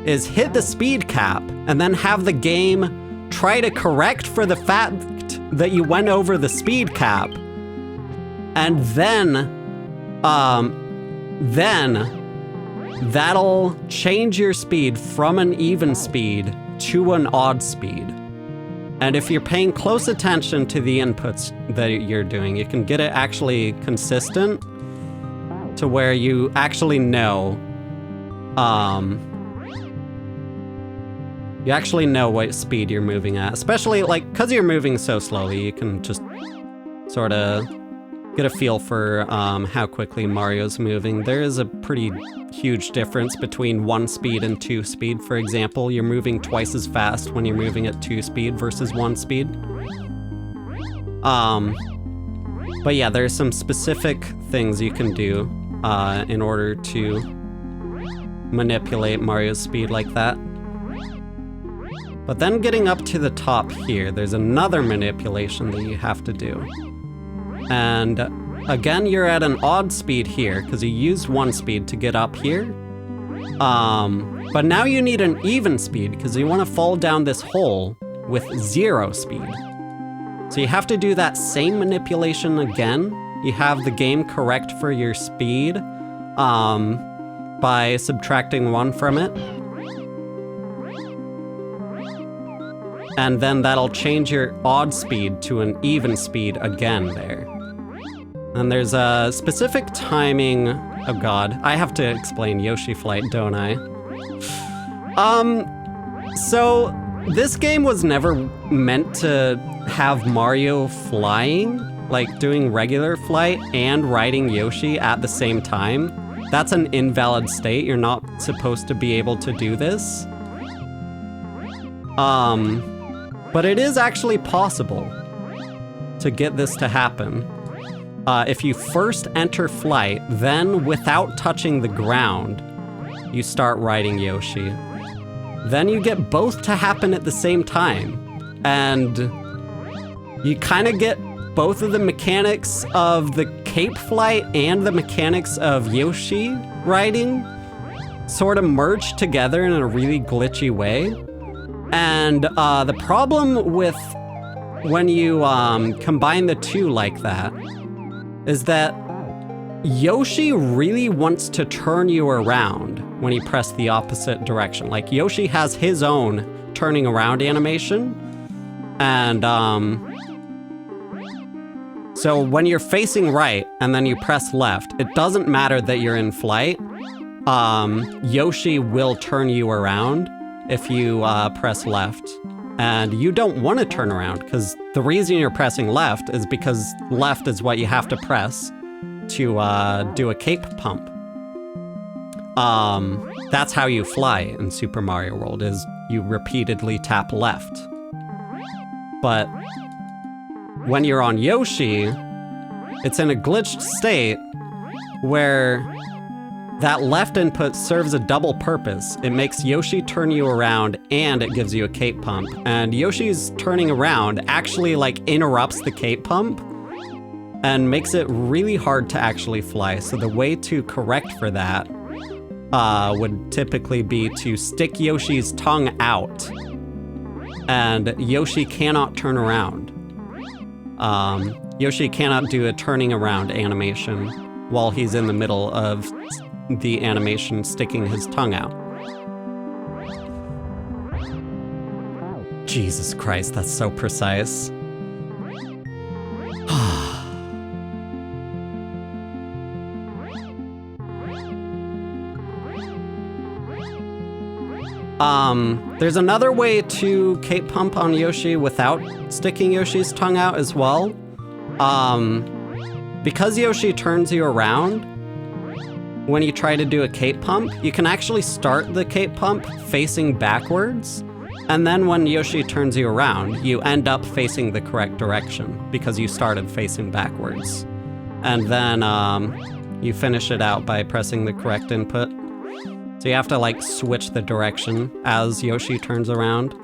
is hit the speed cap and then have the game try to correct for the fact that you went over the speed cap, and then that'll change your speed from an even speed to an odd speed. And if you're paying close attention to the inputs that you're doing, you can get it actually consistent to where you actually know you actually know what speed you're moving at. Especially, like, because you're moving so slowly, you can just sort of get a feel for how quickly Mario's moving. There is a pretty huge difference between 1 speed and 2 speed. For example, you're moving twice as fast when you're moving at 2 speed versus 1 speed. But yeah, there's some specific things you can do in order to manipulate Mario's speed like that. But then getting up to the top here, there's another manipulation that you have to do. And again, you're at an odd speed here because you used 1 speed to get up here. But now you need an even speed because you want to fall down this hole with 0 speed. So you have to do that same manipulation again. You have the game correct for your speed by subtracting 1 from it. And then that'll change your odd speed to an even speed again there. And there's a specific timing. Oh god, I have to explain Yoshi Flight, don't I? So this game was never meant to have Mario flying, like doing regular flight and riding Yoshi at the same time. That's an invalid state. You're not supposed to be able to do this. But it is actually possible to get this to happen. If you first enter flight, then without touching the ground, you start riding Yoshi. Then you get both to happen at the same time. And you kind of get both of the mechanics of the cape flight and the mechanics of Yoshi riding sort of merged together in a really glitchy way. And the problem with when you combine the two like that is that Yoshi really wants to turn you around when you press the opposite direction. Like, Yoshi has his own turning around animation. And so when you're facing right and then you press left, it doesn't matter that you're in flight. Yoshi will turn you around if you press left. And you don't want to turn around, because the reason you're pressing left is because left is what you have to press to do a cape pump. That's how you fly in Super Mario World, is you repeatedly tap left. But when you're on Yoshi, it's in a glitched state where that left input serves a double purpose. It makes Yoshi turn you around and it gives you a cape pump. And Yoshi's turning around actually like interrupts the cape pump and makes it really hard to actually fly. So the way to correct for that would typically be to stick Yoshi's tongue out. And Yoshi cannot turn around. Yoshi cannot do a turning around animation while he's in the middle of the animation sticking his tongue out. Jesus Christ, that's so precise. There's another way to cape pump on Yoshi without sticking Yoshi's tongue out as well. Because Yoshi turns you around, when you try to do a cape pump, you can actually start the cape pump facing backwards, and then when Yoshi turns you around, you end up facing the correct direction because you started facing backwards. And then you finish it out by pressing the correct input. So you have to like switch the direction as Yoshi turns around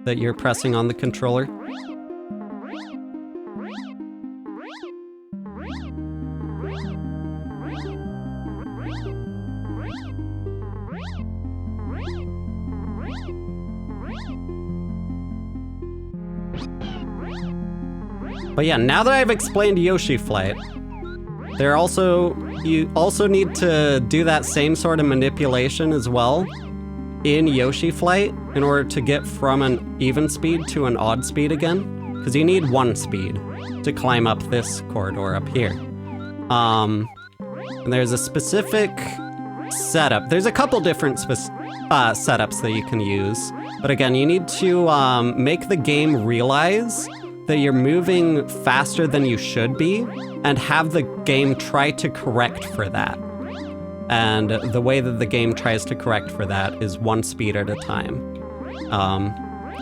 that you're pressing on the controller. But yeah, now that I've explained Yoshi Flight, you also need to do that same sort of manipulation as well in Yoshi Flight in order to get from an even speed to an odd speed again, because you need 1 speed to climb up this corridor up here. And there's a specific setup. There's a couple different setups that you can use, but again, you need to make the game realize that you're moving faster than you should be and have the game try to correct for that. And the way that the game tries to correct for that is one speed at a time.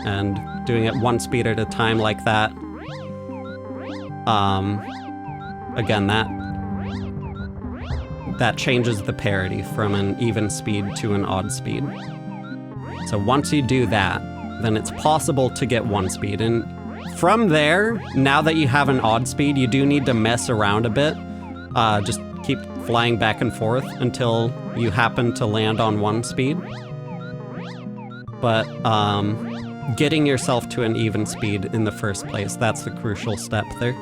And doing it one speed at a time like that, again, that changes the parity from an even speed to an odd speed. So once you do that, then it's possible to get one speed. And from there, now that you have an odd speed, you do need to mess around a bit. Just keep flying back and forth until you happen to land on one speed. But getting yourself to an even speed in the first place, that's the crucial step there.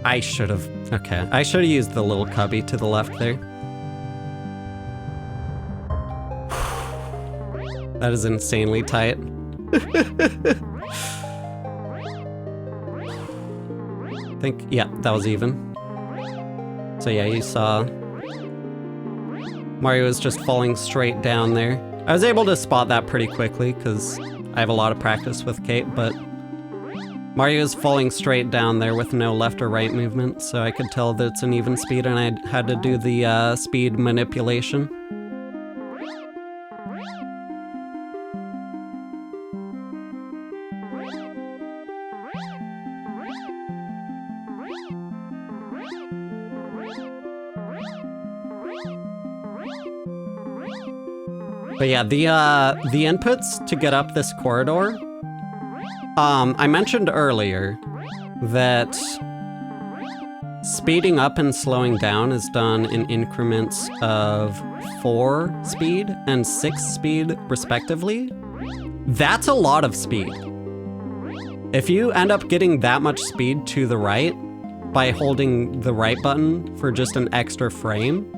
I should have used the little cubby to the left there. That is insanely tight. I think, yeah, that was even. So yeah, you saw Mario was just falling straight down there. I was able to spot that pretty quickly because I have a lot of practice with Kate, but Mario is falling straight down there with no left or right movement, so I could tell that it's an even speed and I had to do the speed manipulation. But yeah, the inputs to get up this corridor, I mentioned earlier that speeding up and slowing down is done in increments of 4 speed and 6 speed respectively. That's a lot of speed. If you end up getting that much speed to the right by holding the right button for just an extra frame,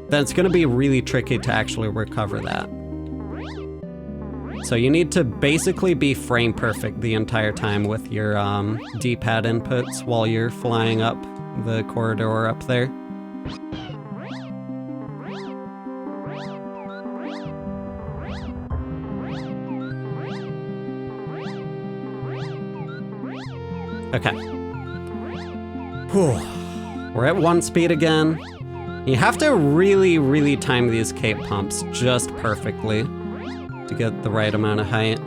then it's going to be really tricky to actually recover that. So you need to basically be frame perfect the entire time with your D-pad inputs while you're flying up the corridor up there. Okay. Whew. We're at 1 speed again. You have to really, really time these cape pumps just perfectly to get the right amount of height.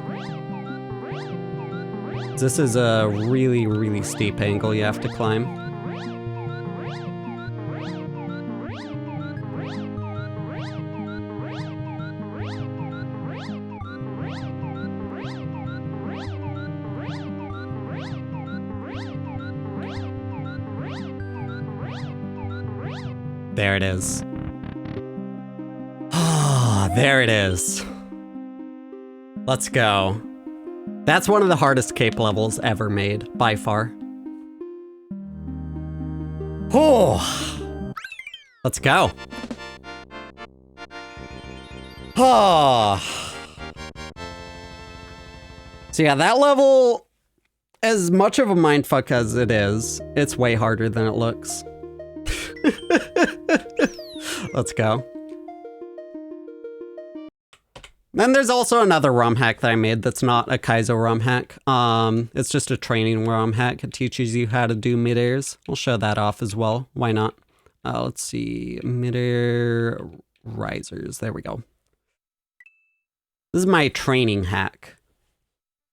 This is a really, really steep angle you have to climb. There it is. Ah, there it is. Let's go. That's one of the hardest cape levels ever made, by far. Oh, let's go. Oh. So yeah, that level, as much of a mindfuck as it is, it's way harder than it looks. Let's go. Then there's also another ROM hack that I made that's not a Kaizo ROM hack. It's just a training ROM hack. It teaches you how to do mid-airs. We'll show that off as well. Why not? Let's see. Mid-air risers. There we go. This is my training hack.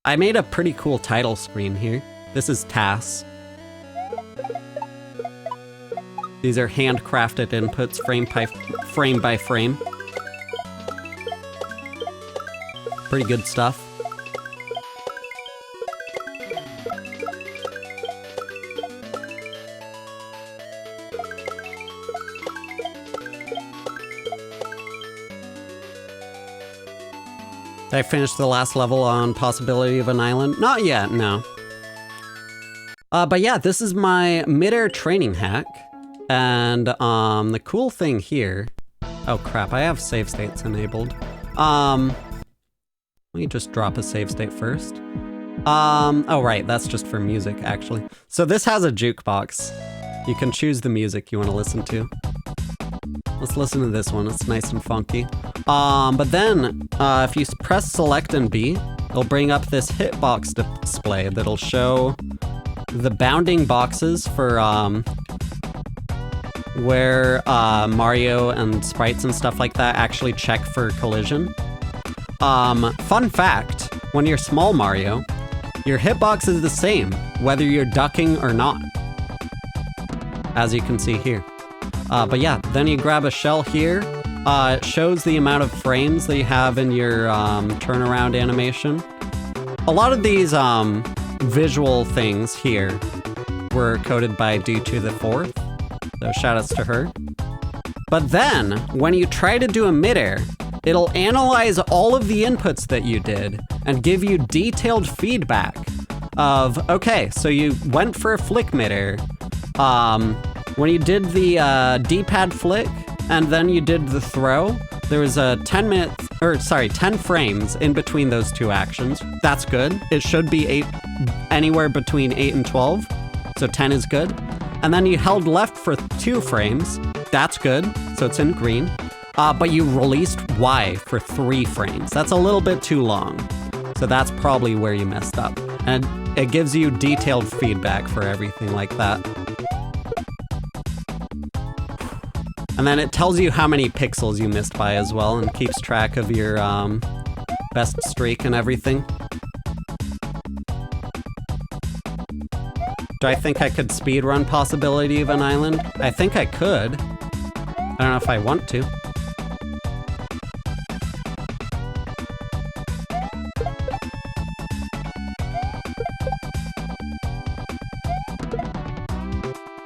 I made a pretty cool title screen here. This is TAS. These are handcrafted inputs, frame by frame. Pretty good stuff. Did I finish the last level on Possibility of an Island? Not yet, no. But yeah, this is my mid-air training hack. And the cool thing here... Oh crap, I have save states enabled. Let me just drop a save state first. Oh right, that's just for music, actually. So this has a jukebox. You can choose the music you want to listen to. Let's listen to this one. It's nice and funky. But then, if you press select and B, it'll bring up this hitbox display that'll show the bounding boxes for where Mario and sprites and stuff like that actually check for collision. Fun fact, when you're small Mario, your hitbox is the same, whether you're ducking or not, as you can see here. But yeah, then you grab a shell here. It shows the amount of frames that you have in your turnaround animation. A lot of these visual things here were coded by D2the4th, so shoutouts to her. But then, when you try to do a midair, it'll analyze all of the inputs that you did and give you detailed feedback of, okay, so you went for a flick midair. When you did the D-pad flick and then you did the throw, there was a 10 frames in between those two actions. That's good. It should be anywhere between 8 and 12, so 10 is good. And then you held left for 2 frames. That's good, so it's in green. But you released Y for 3 frames. That's a little bit too long. So that's probably where you messed up. And it gives you detailed feedback for everything like that. And then it tells you how many pixels you missed by as well and keeps track of your best streak and everything. Do I think I could speedrun Possibility of an Island? I think I could. I don't know if I want to.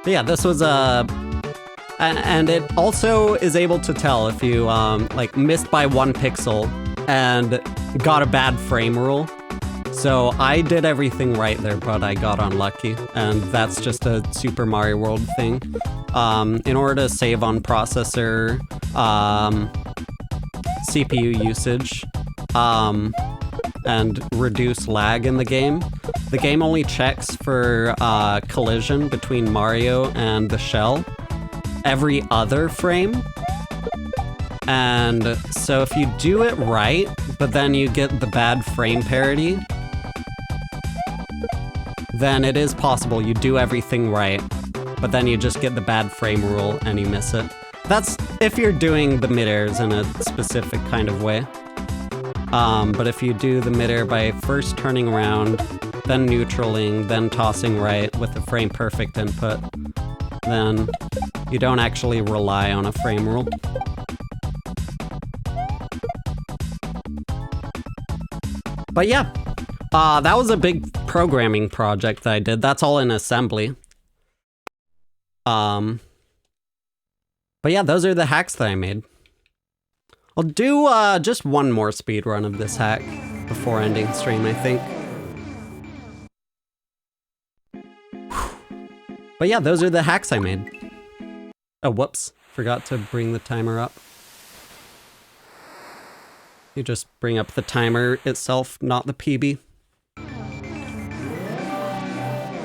But yeah, this was and it also is able to tell if you like missed by 1 pixel and got a bad frame rule. So I did everything right there, but I got unlucky, and that's just a Super Mario World thing. In order to save on processor, CPU usage, and reduce lag in the game only checks for collision between Mario and the shell every other frame. And so if you do it right, but then you get the bad frame parity, then it is possible you do everything right, but then you just get the bad frame rule and you miss it. That's if you're doing the midairs in a specific kind of way. But if you do the midair by first turning around, then neutraling, then tossing right with the frame perfect input, then you don't actually rely on a frame rule. But yeah, that was a big programming project that I did. That's all in assembly. But yeah, those are the hacks that I made. I'll do just one more speedrun of this hack before ending stream, I think. But yeah, those are the hacks I made. Oh, whoops. Forgot to bring the timer up. You just bring up the timer itself, not the PB.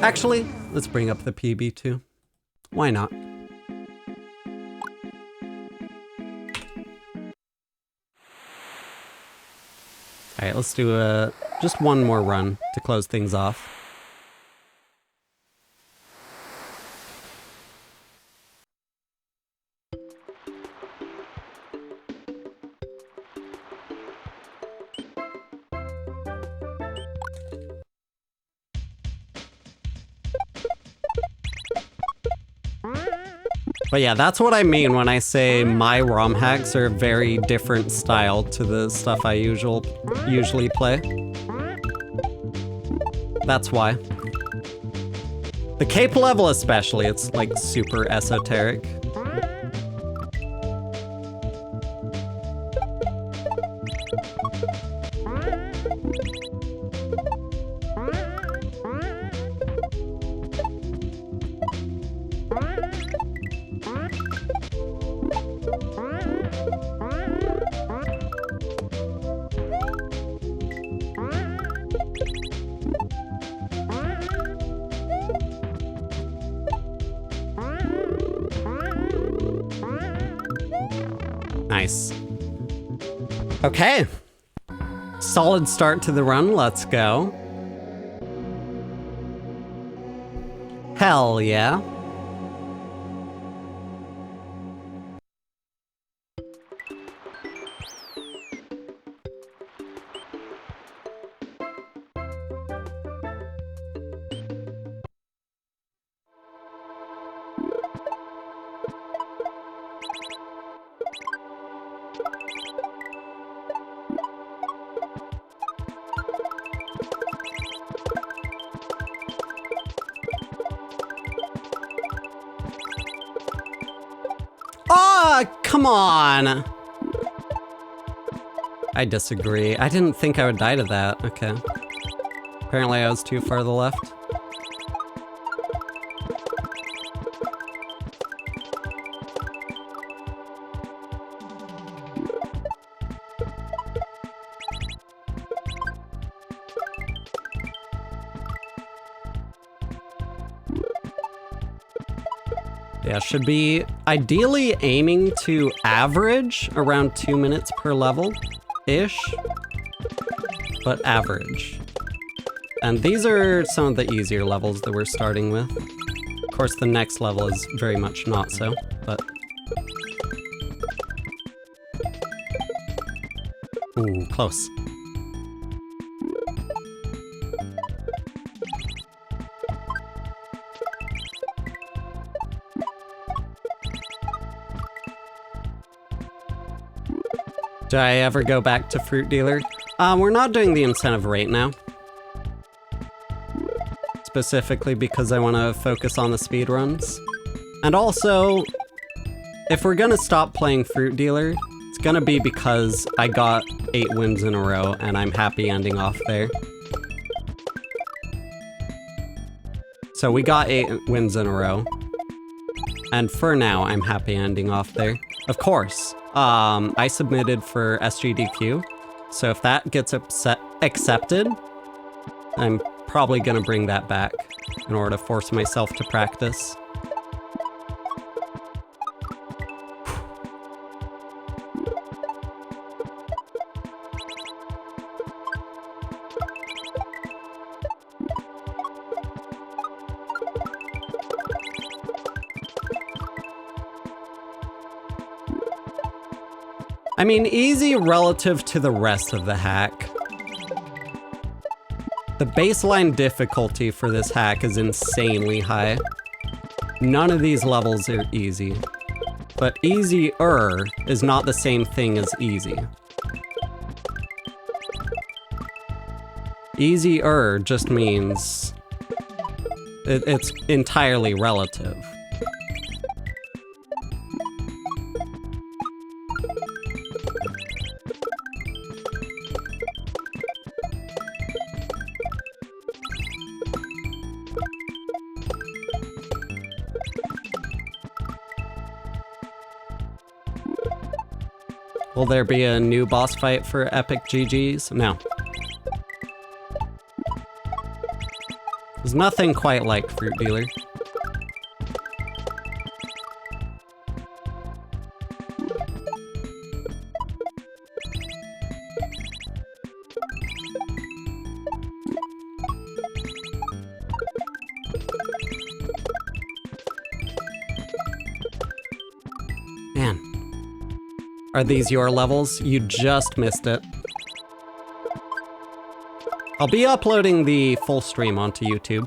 Actually, let's bring up the PB too. Why not? Alright, let's do just one more run to close things off. But yeah, that's what I mean when I say my ROM hacks are a very different style to the stuff I usually play. That's why. The cape level especially, it's like super esoteric. Nice. Okay. Solid start to the run. Let's go. Hell yeah. Oh, come on. I disagree. I didn't think I would die to that. Okay. Apparently I was too far to the left. Yeah, should be ideally aiming to average around 2 minutes per level-ish, but average. And these are some of the easier levels that we're starting with. Of course, the next level is very much not so, but... Ooh, close. Do I ever go back to Fruit Dealer? We're not doing the incentive right now. Specifically because I want to focus on the speedruns. And also, if we're gonna stop playing Fruit Dealer, it's gonna be because I got 8 wins in a row and I'm happy ending off there. So we got 8 wins in a row. And for now, I'm happy ending off there. Of course, I submitted for SGDQ, so if that gets accepted, I'm probably gonna bring that back in order to force myself to practice. I mean, easy relative to the rest of the hack. The baseline difficulty for this hack is insanely high. None of these levels are easy. But easier is not the same thing as easy. Easier just means it's entirely relative. Will there be a new boss fight for Epic GGs? No. There's nothing quite like Fruit Dealer. Man. Are these your levels? You just missed it. I'll be uploading the full stream onto YouTube.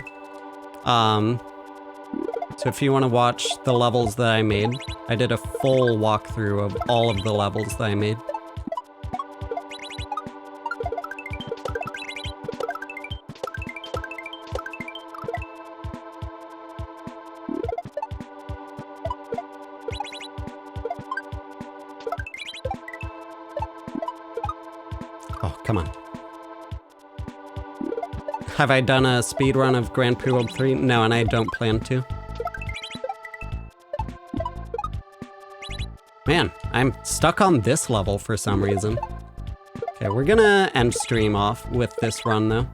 So if you want to watch the levels that I made, I did a full walkthrough of all of the levels that I made. Oh, come on. Have I done a speedrun of Grand Prix World 3? No, and I don't plan to. Man, I'm stuck on this level for some reason. Okay, we're gonna end stream off with this run though.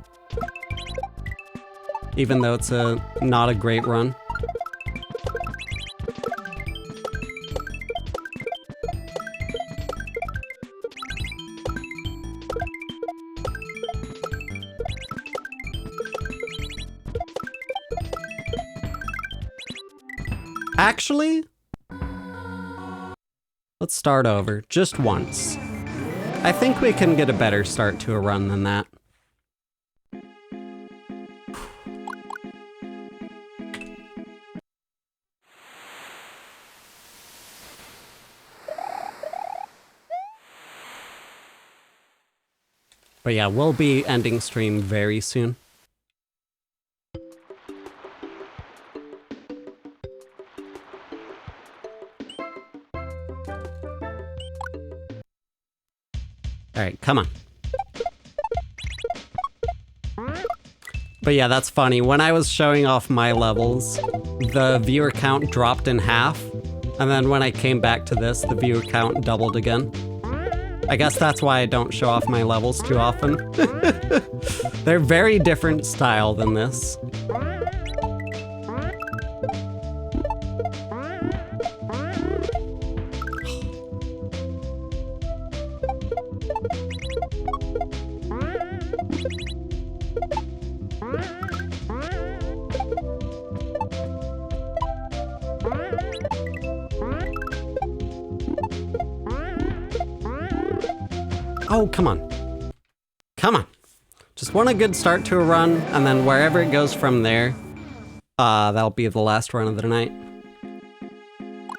Even though it's not a great run. Actually, let's start over just once. I think we can get a better start to a run than that. But yeah, we'll be ending stream very soon. Alright, come on. But yeah, that's funny. When I was showing off my levels, the viewer count dropped in half. And then when I came back to this, the viewer count doubled again. I guess that's why I don't show off my levels too often. They're very different style than this. Oh, come on. Come on. Just want a good start to a run, and then wherever it goes from there, that'll be the last run of the night.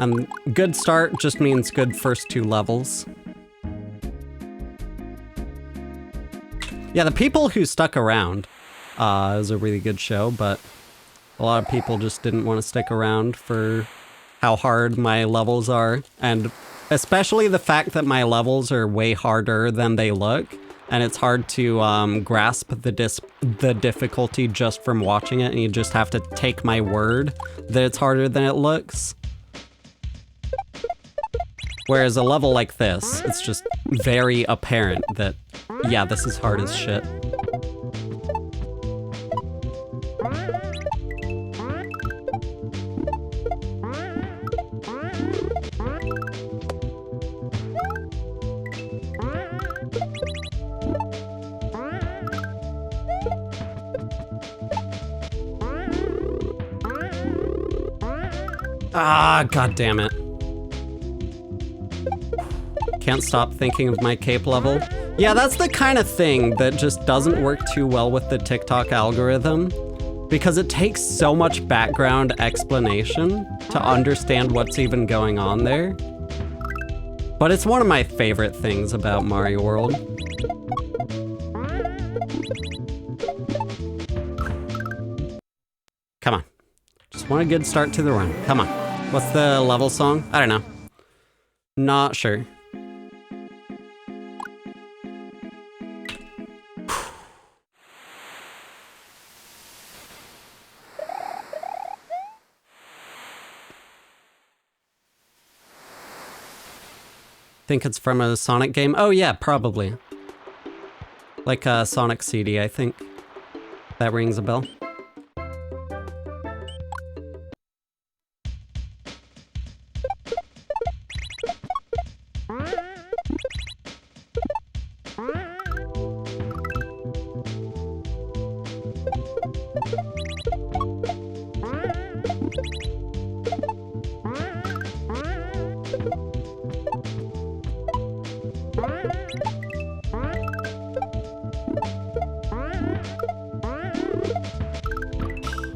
And good start just means good first 2 levels. Yeah, the people who stuck around, it was a really good show, but a lot of people just didn't want to stick around for how hard my levels are, and especially the fact that my levels are way harder than they look, and it's hard to grasp the difficulty just from watching it, and you just have to take my word that it's harder than it looks. Whereas a level like this, it's just very apparent that, yeah, this is hard as shit. Ah, god damn it. Can't stop thinking of my cape level. Yeah, that's the kind of thing that just doesn't work too well with the TikTok algorithm, because it takes so much background explanation to understand what's even going on there. But it's one of my favorite things about Mario World. Come on. Just want a good start to the run. Come on. What's the level song? I don't know. Not sure. Think it's from a Sonic game? Oh yeah, probably. Like a Sonic CD, I think. That rings a bell.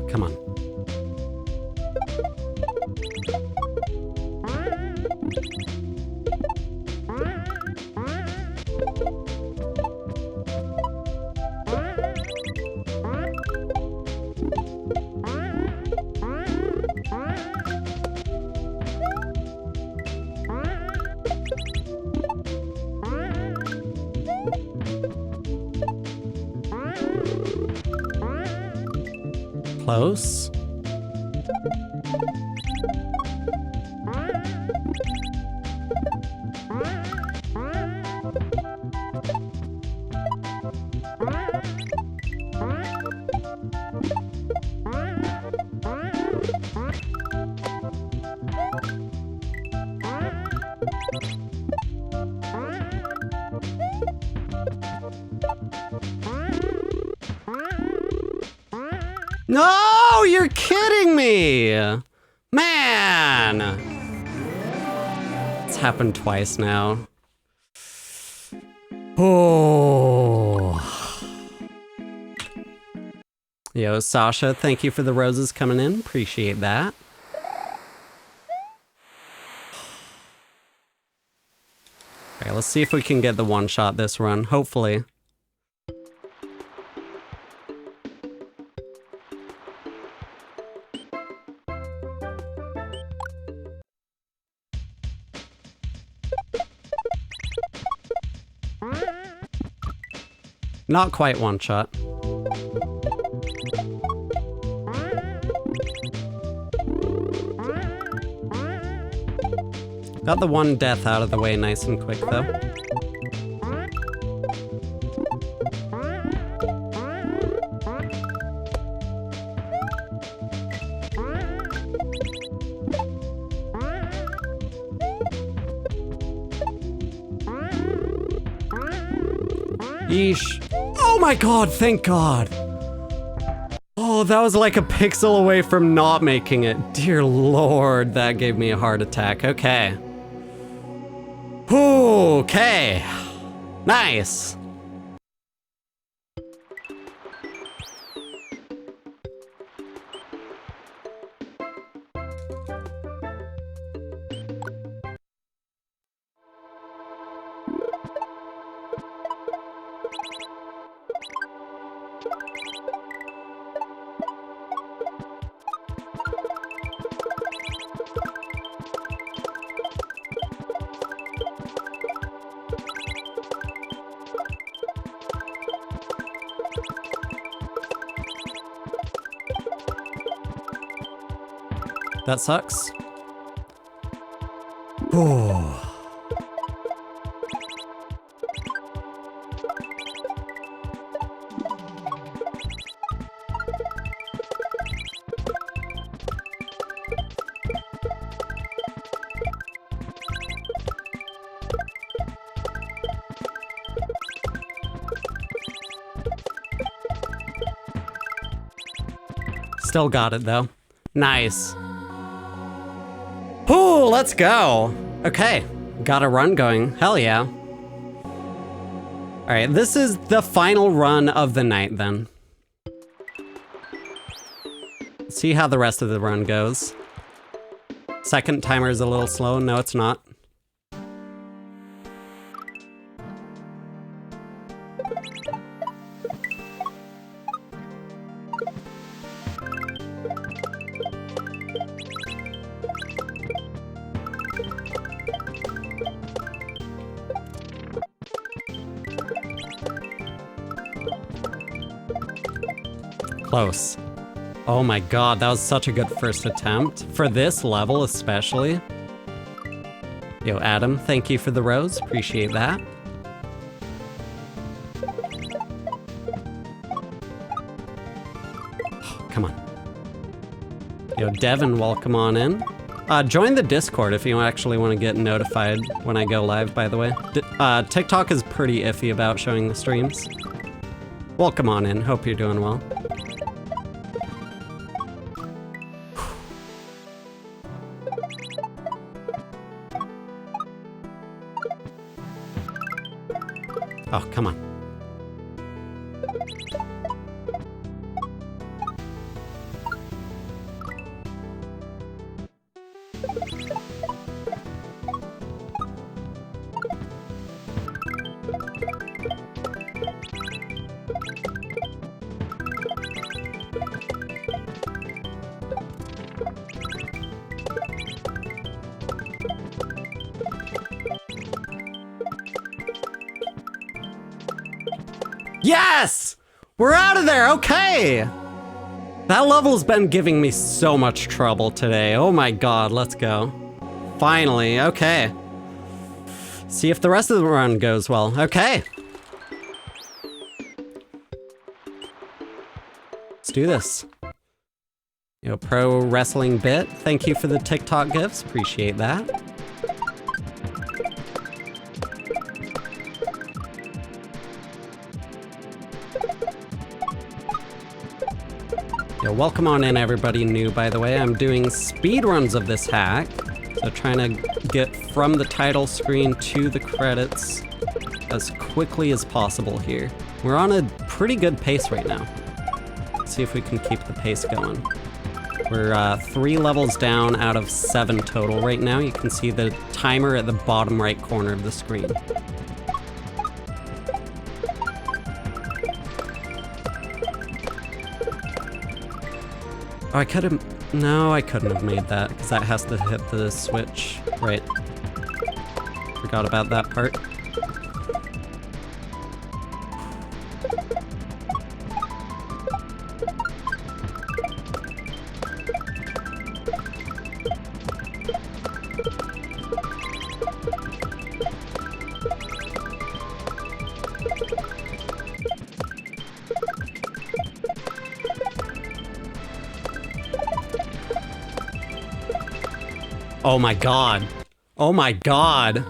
Come on. Close. No, you're kidding me! Man! It's happened twice now. Oh. Yo, Sasha, thank you for the roses coming in. Appreciate that. Okay, let's see if we can get the one shot this run, hopefully. Not quite one shot. Got the one death out of the way nice and quick, though. Yeesh. Oh my god, thank god! Oh, that was like a pixel away from not making it. Dear lord, that gave me a heart attack. Okay. Okay. Nice. That sucks. Oh. Still got it though. Nice. Ooh, let's go. Okay, got a run going. Hell yeah. All right, this is the final run of the night then. See how the rest of the run goes. Second timer is a little slow. No, it's not. Close. Oh my god, that was such a good first attempt. For this level especially. Yo, Adam, thank you for the rose. Appreciate that. Oh, come on. Yo, Devin, welcome on in. Join the Discord if you actually want to get notified when I go live, by the way. TikTok is pretty iffy about showing the streams. Welcome on in. Hope you're doing well. Oh, come on. Yes! We're out of there, okay! That level's been giving me so much trouble today. Oh my god, let's go. Finally, okay. See if the rest of the run goes well. Okay. Let's do this. Yo, Pro Wrestling Bit, thank you for the TikTok gifts. Appreciate that. So welcome on in, everybody new, by the way. I'm doing speedruns of this hack. So trying to get from the title screen to the credits as quickly as possible here. We're on a pretty good pace right now. Let's see if we can keep the pace going. We're 3 levels down out of 7 total right now. You can see the timer at the bottom right corner of the screen. Oh, I could have... No, I couldn't have made that, because that has to hit the switch. Right. Forgot about that part. Oh my god. Oh my god.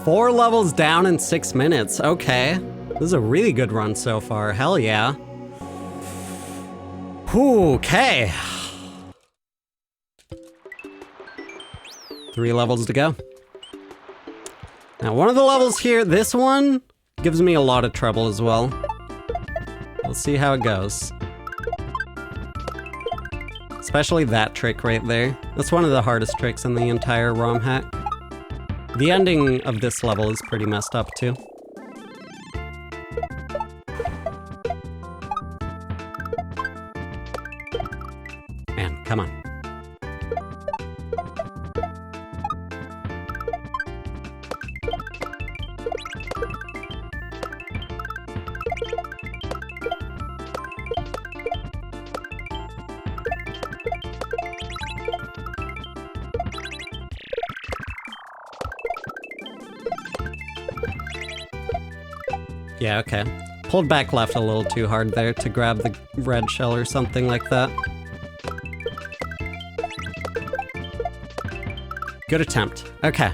4 levels down in 6 minutes. Okay. This is a really good run so far. Hell yeah. Okay. 3 levels to go. Now, one of the levels here, this one, gives me a lot of trouble as well. We'll see how it goes. Especially that trick right there. That's one of the hardest tricks in the entire ROM hack. The ending of this level is pretty messed up too. Man, come on. Yeah, okay. Pulled back left a little too hard there to grab the red shell or something like that. Good attempt. Okay.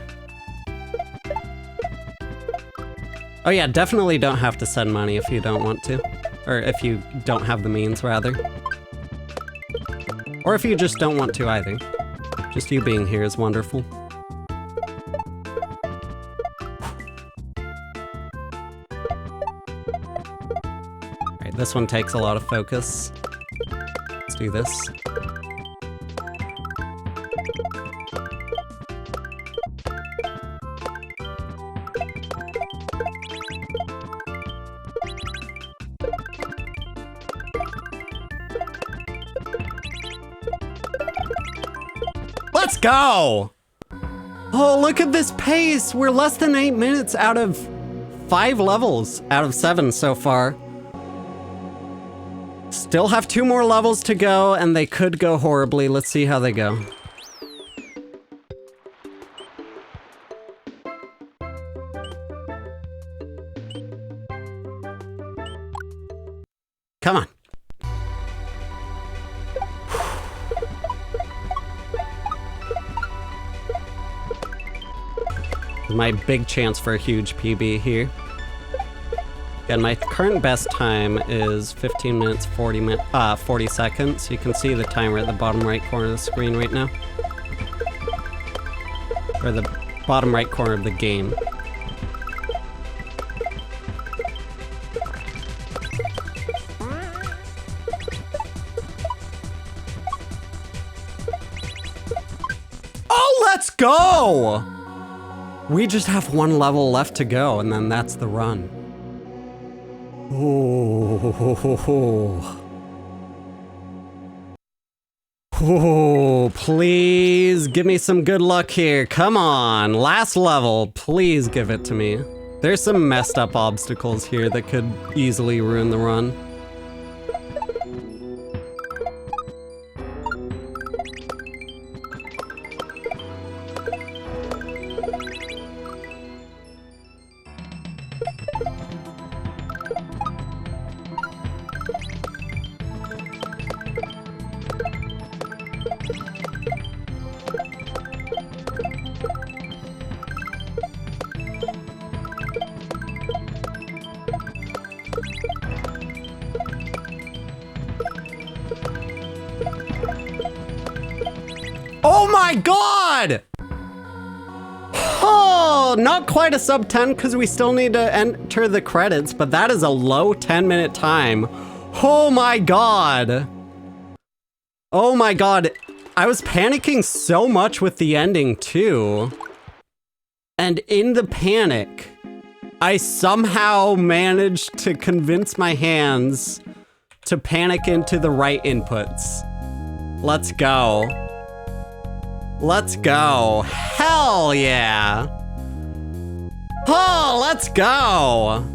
Oh yeah, definitely don't have to send money if you don't want to. Or if you don't have the means, rather. Or if you just don't want to either. Just you being here is wonderful. This one takes a lot of focus. Let's do this. Let's go! Oh, look at this pace! We're less than 8 minutes out of 5 levels out of 7 so far. Still have 2 more levels to go, and they could go horribly. Let's see how they go. Come on. My big chance for a huge PB here. And my current best time is 15 minutes, 40 seconds. You can see the timer at the bottom right corner of the screen right now. Or the bottom right corner of the game. Oh, let's go! We just have 1 level left to go, and then that's the run. Oh, please give me some good luck here. Come on, last level, please give it to me. There's some messed up obstacles here that could easily ruin the run. Oh my God! Oh, not quite a sub 10 because we still need to enter the credits, but that is a low 10-minute time. Oh my God. Oh my God. I was panicking so much with the ending too. And in the panic, I somehow managed to convince my hands to panic into the right inputs. Let's go. Let's go. Hell yeah. Oh, let's go.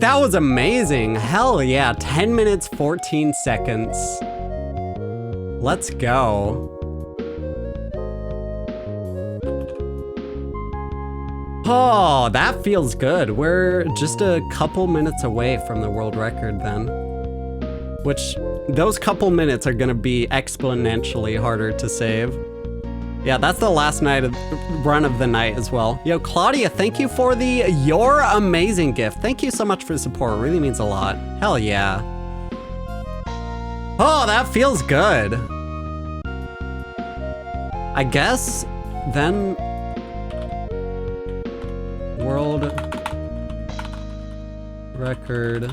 That was amazing. Hell yeah. 10 minutes, 14 seconds. Let's go. Oh, that feels good. We're just a couple minutes away from the world record then. Which, those couple minutes are gonna be exponentially harder to save. Yeah, that's the last run of the night as well. Yo, Claudia, thank you for the You're Amazing gift. Thank you so much for the support. It really means a lot. Hell yeah. Oh, that feels good. I guess then world record.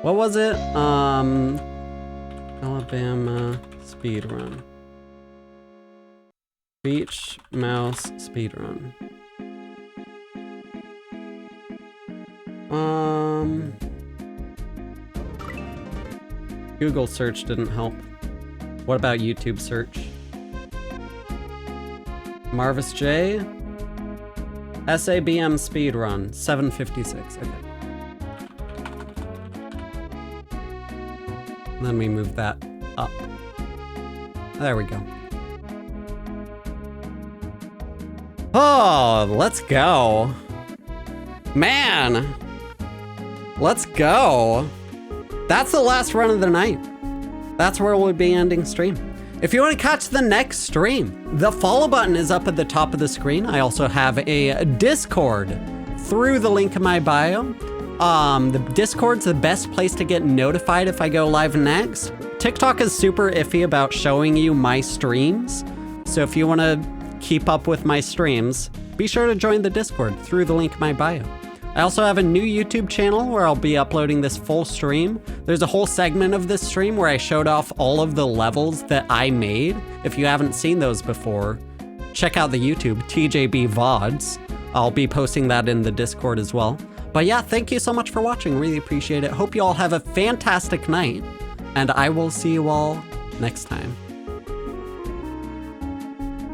What was it? Alabama speedrun. Beach mouse speedrun. Google search didn't help. What about YouTube search? Marvis J. SABM speedrun 756. Okay. And then we move that up. There we go. Oh, let's go. Man. Let's go. That's the last run of the night. That's where we'll be ending stream. If you want to catch the next stream, the follow button is up at the top of the screen. I also have a Discord through the link in my bio. The Discord's the best place to get notified if I go live next. TikTok is super iffy about showing you my streams. So if you want to keep up with my streams, be sure to join the Discord through the link in my bio. I also have a new YouTube channel where I'll be uploading this full stream. There's a whole segment of this stream where I showed off all of the levels that I made. If you haven't seen those before, check out the YouTube, TJB VODs. I'll be posting that in the Discord as well. But yeah, thank you so much for watching. Really appreciate it. Hope you all have a fantastic night, and I will see you all next time.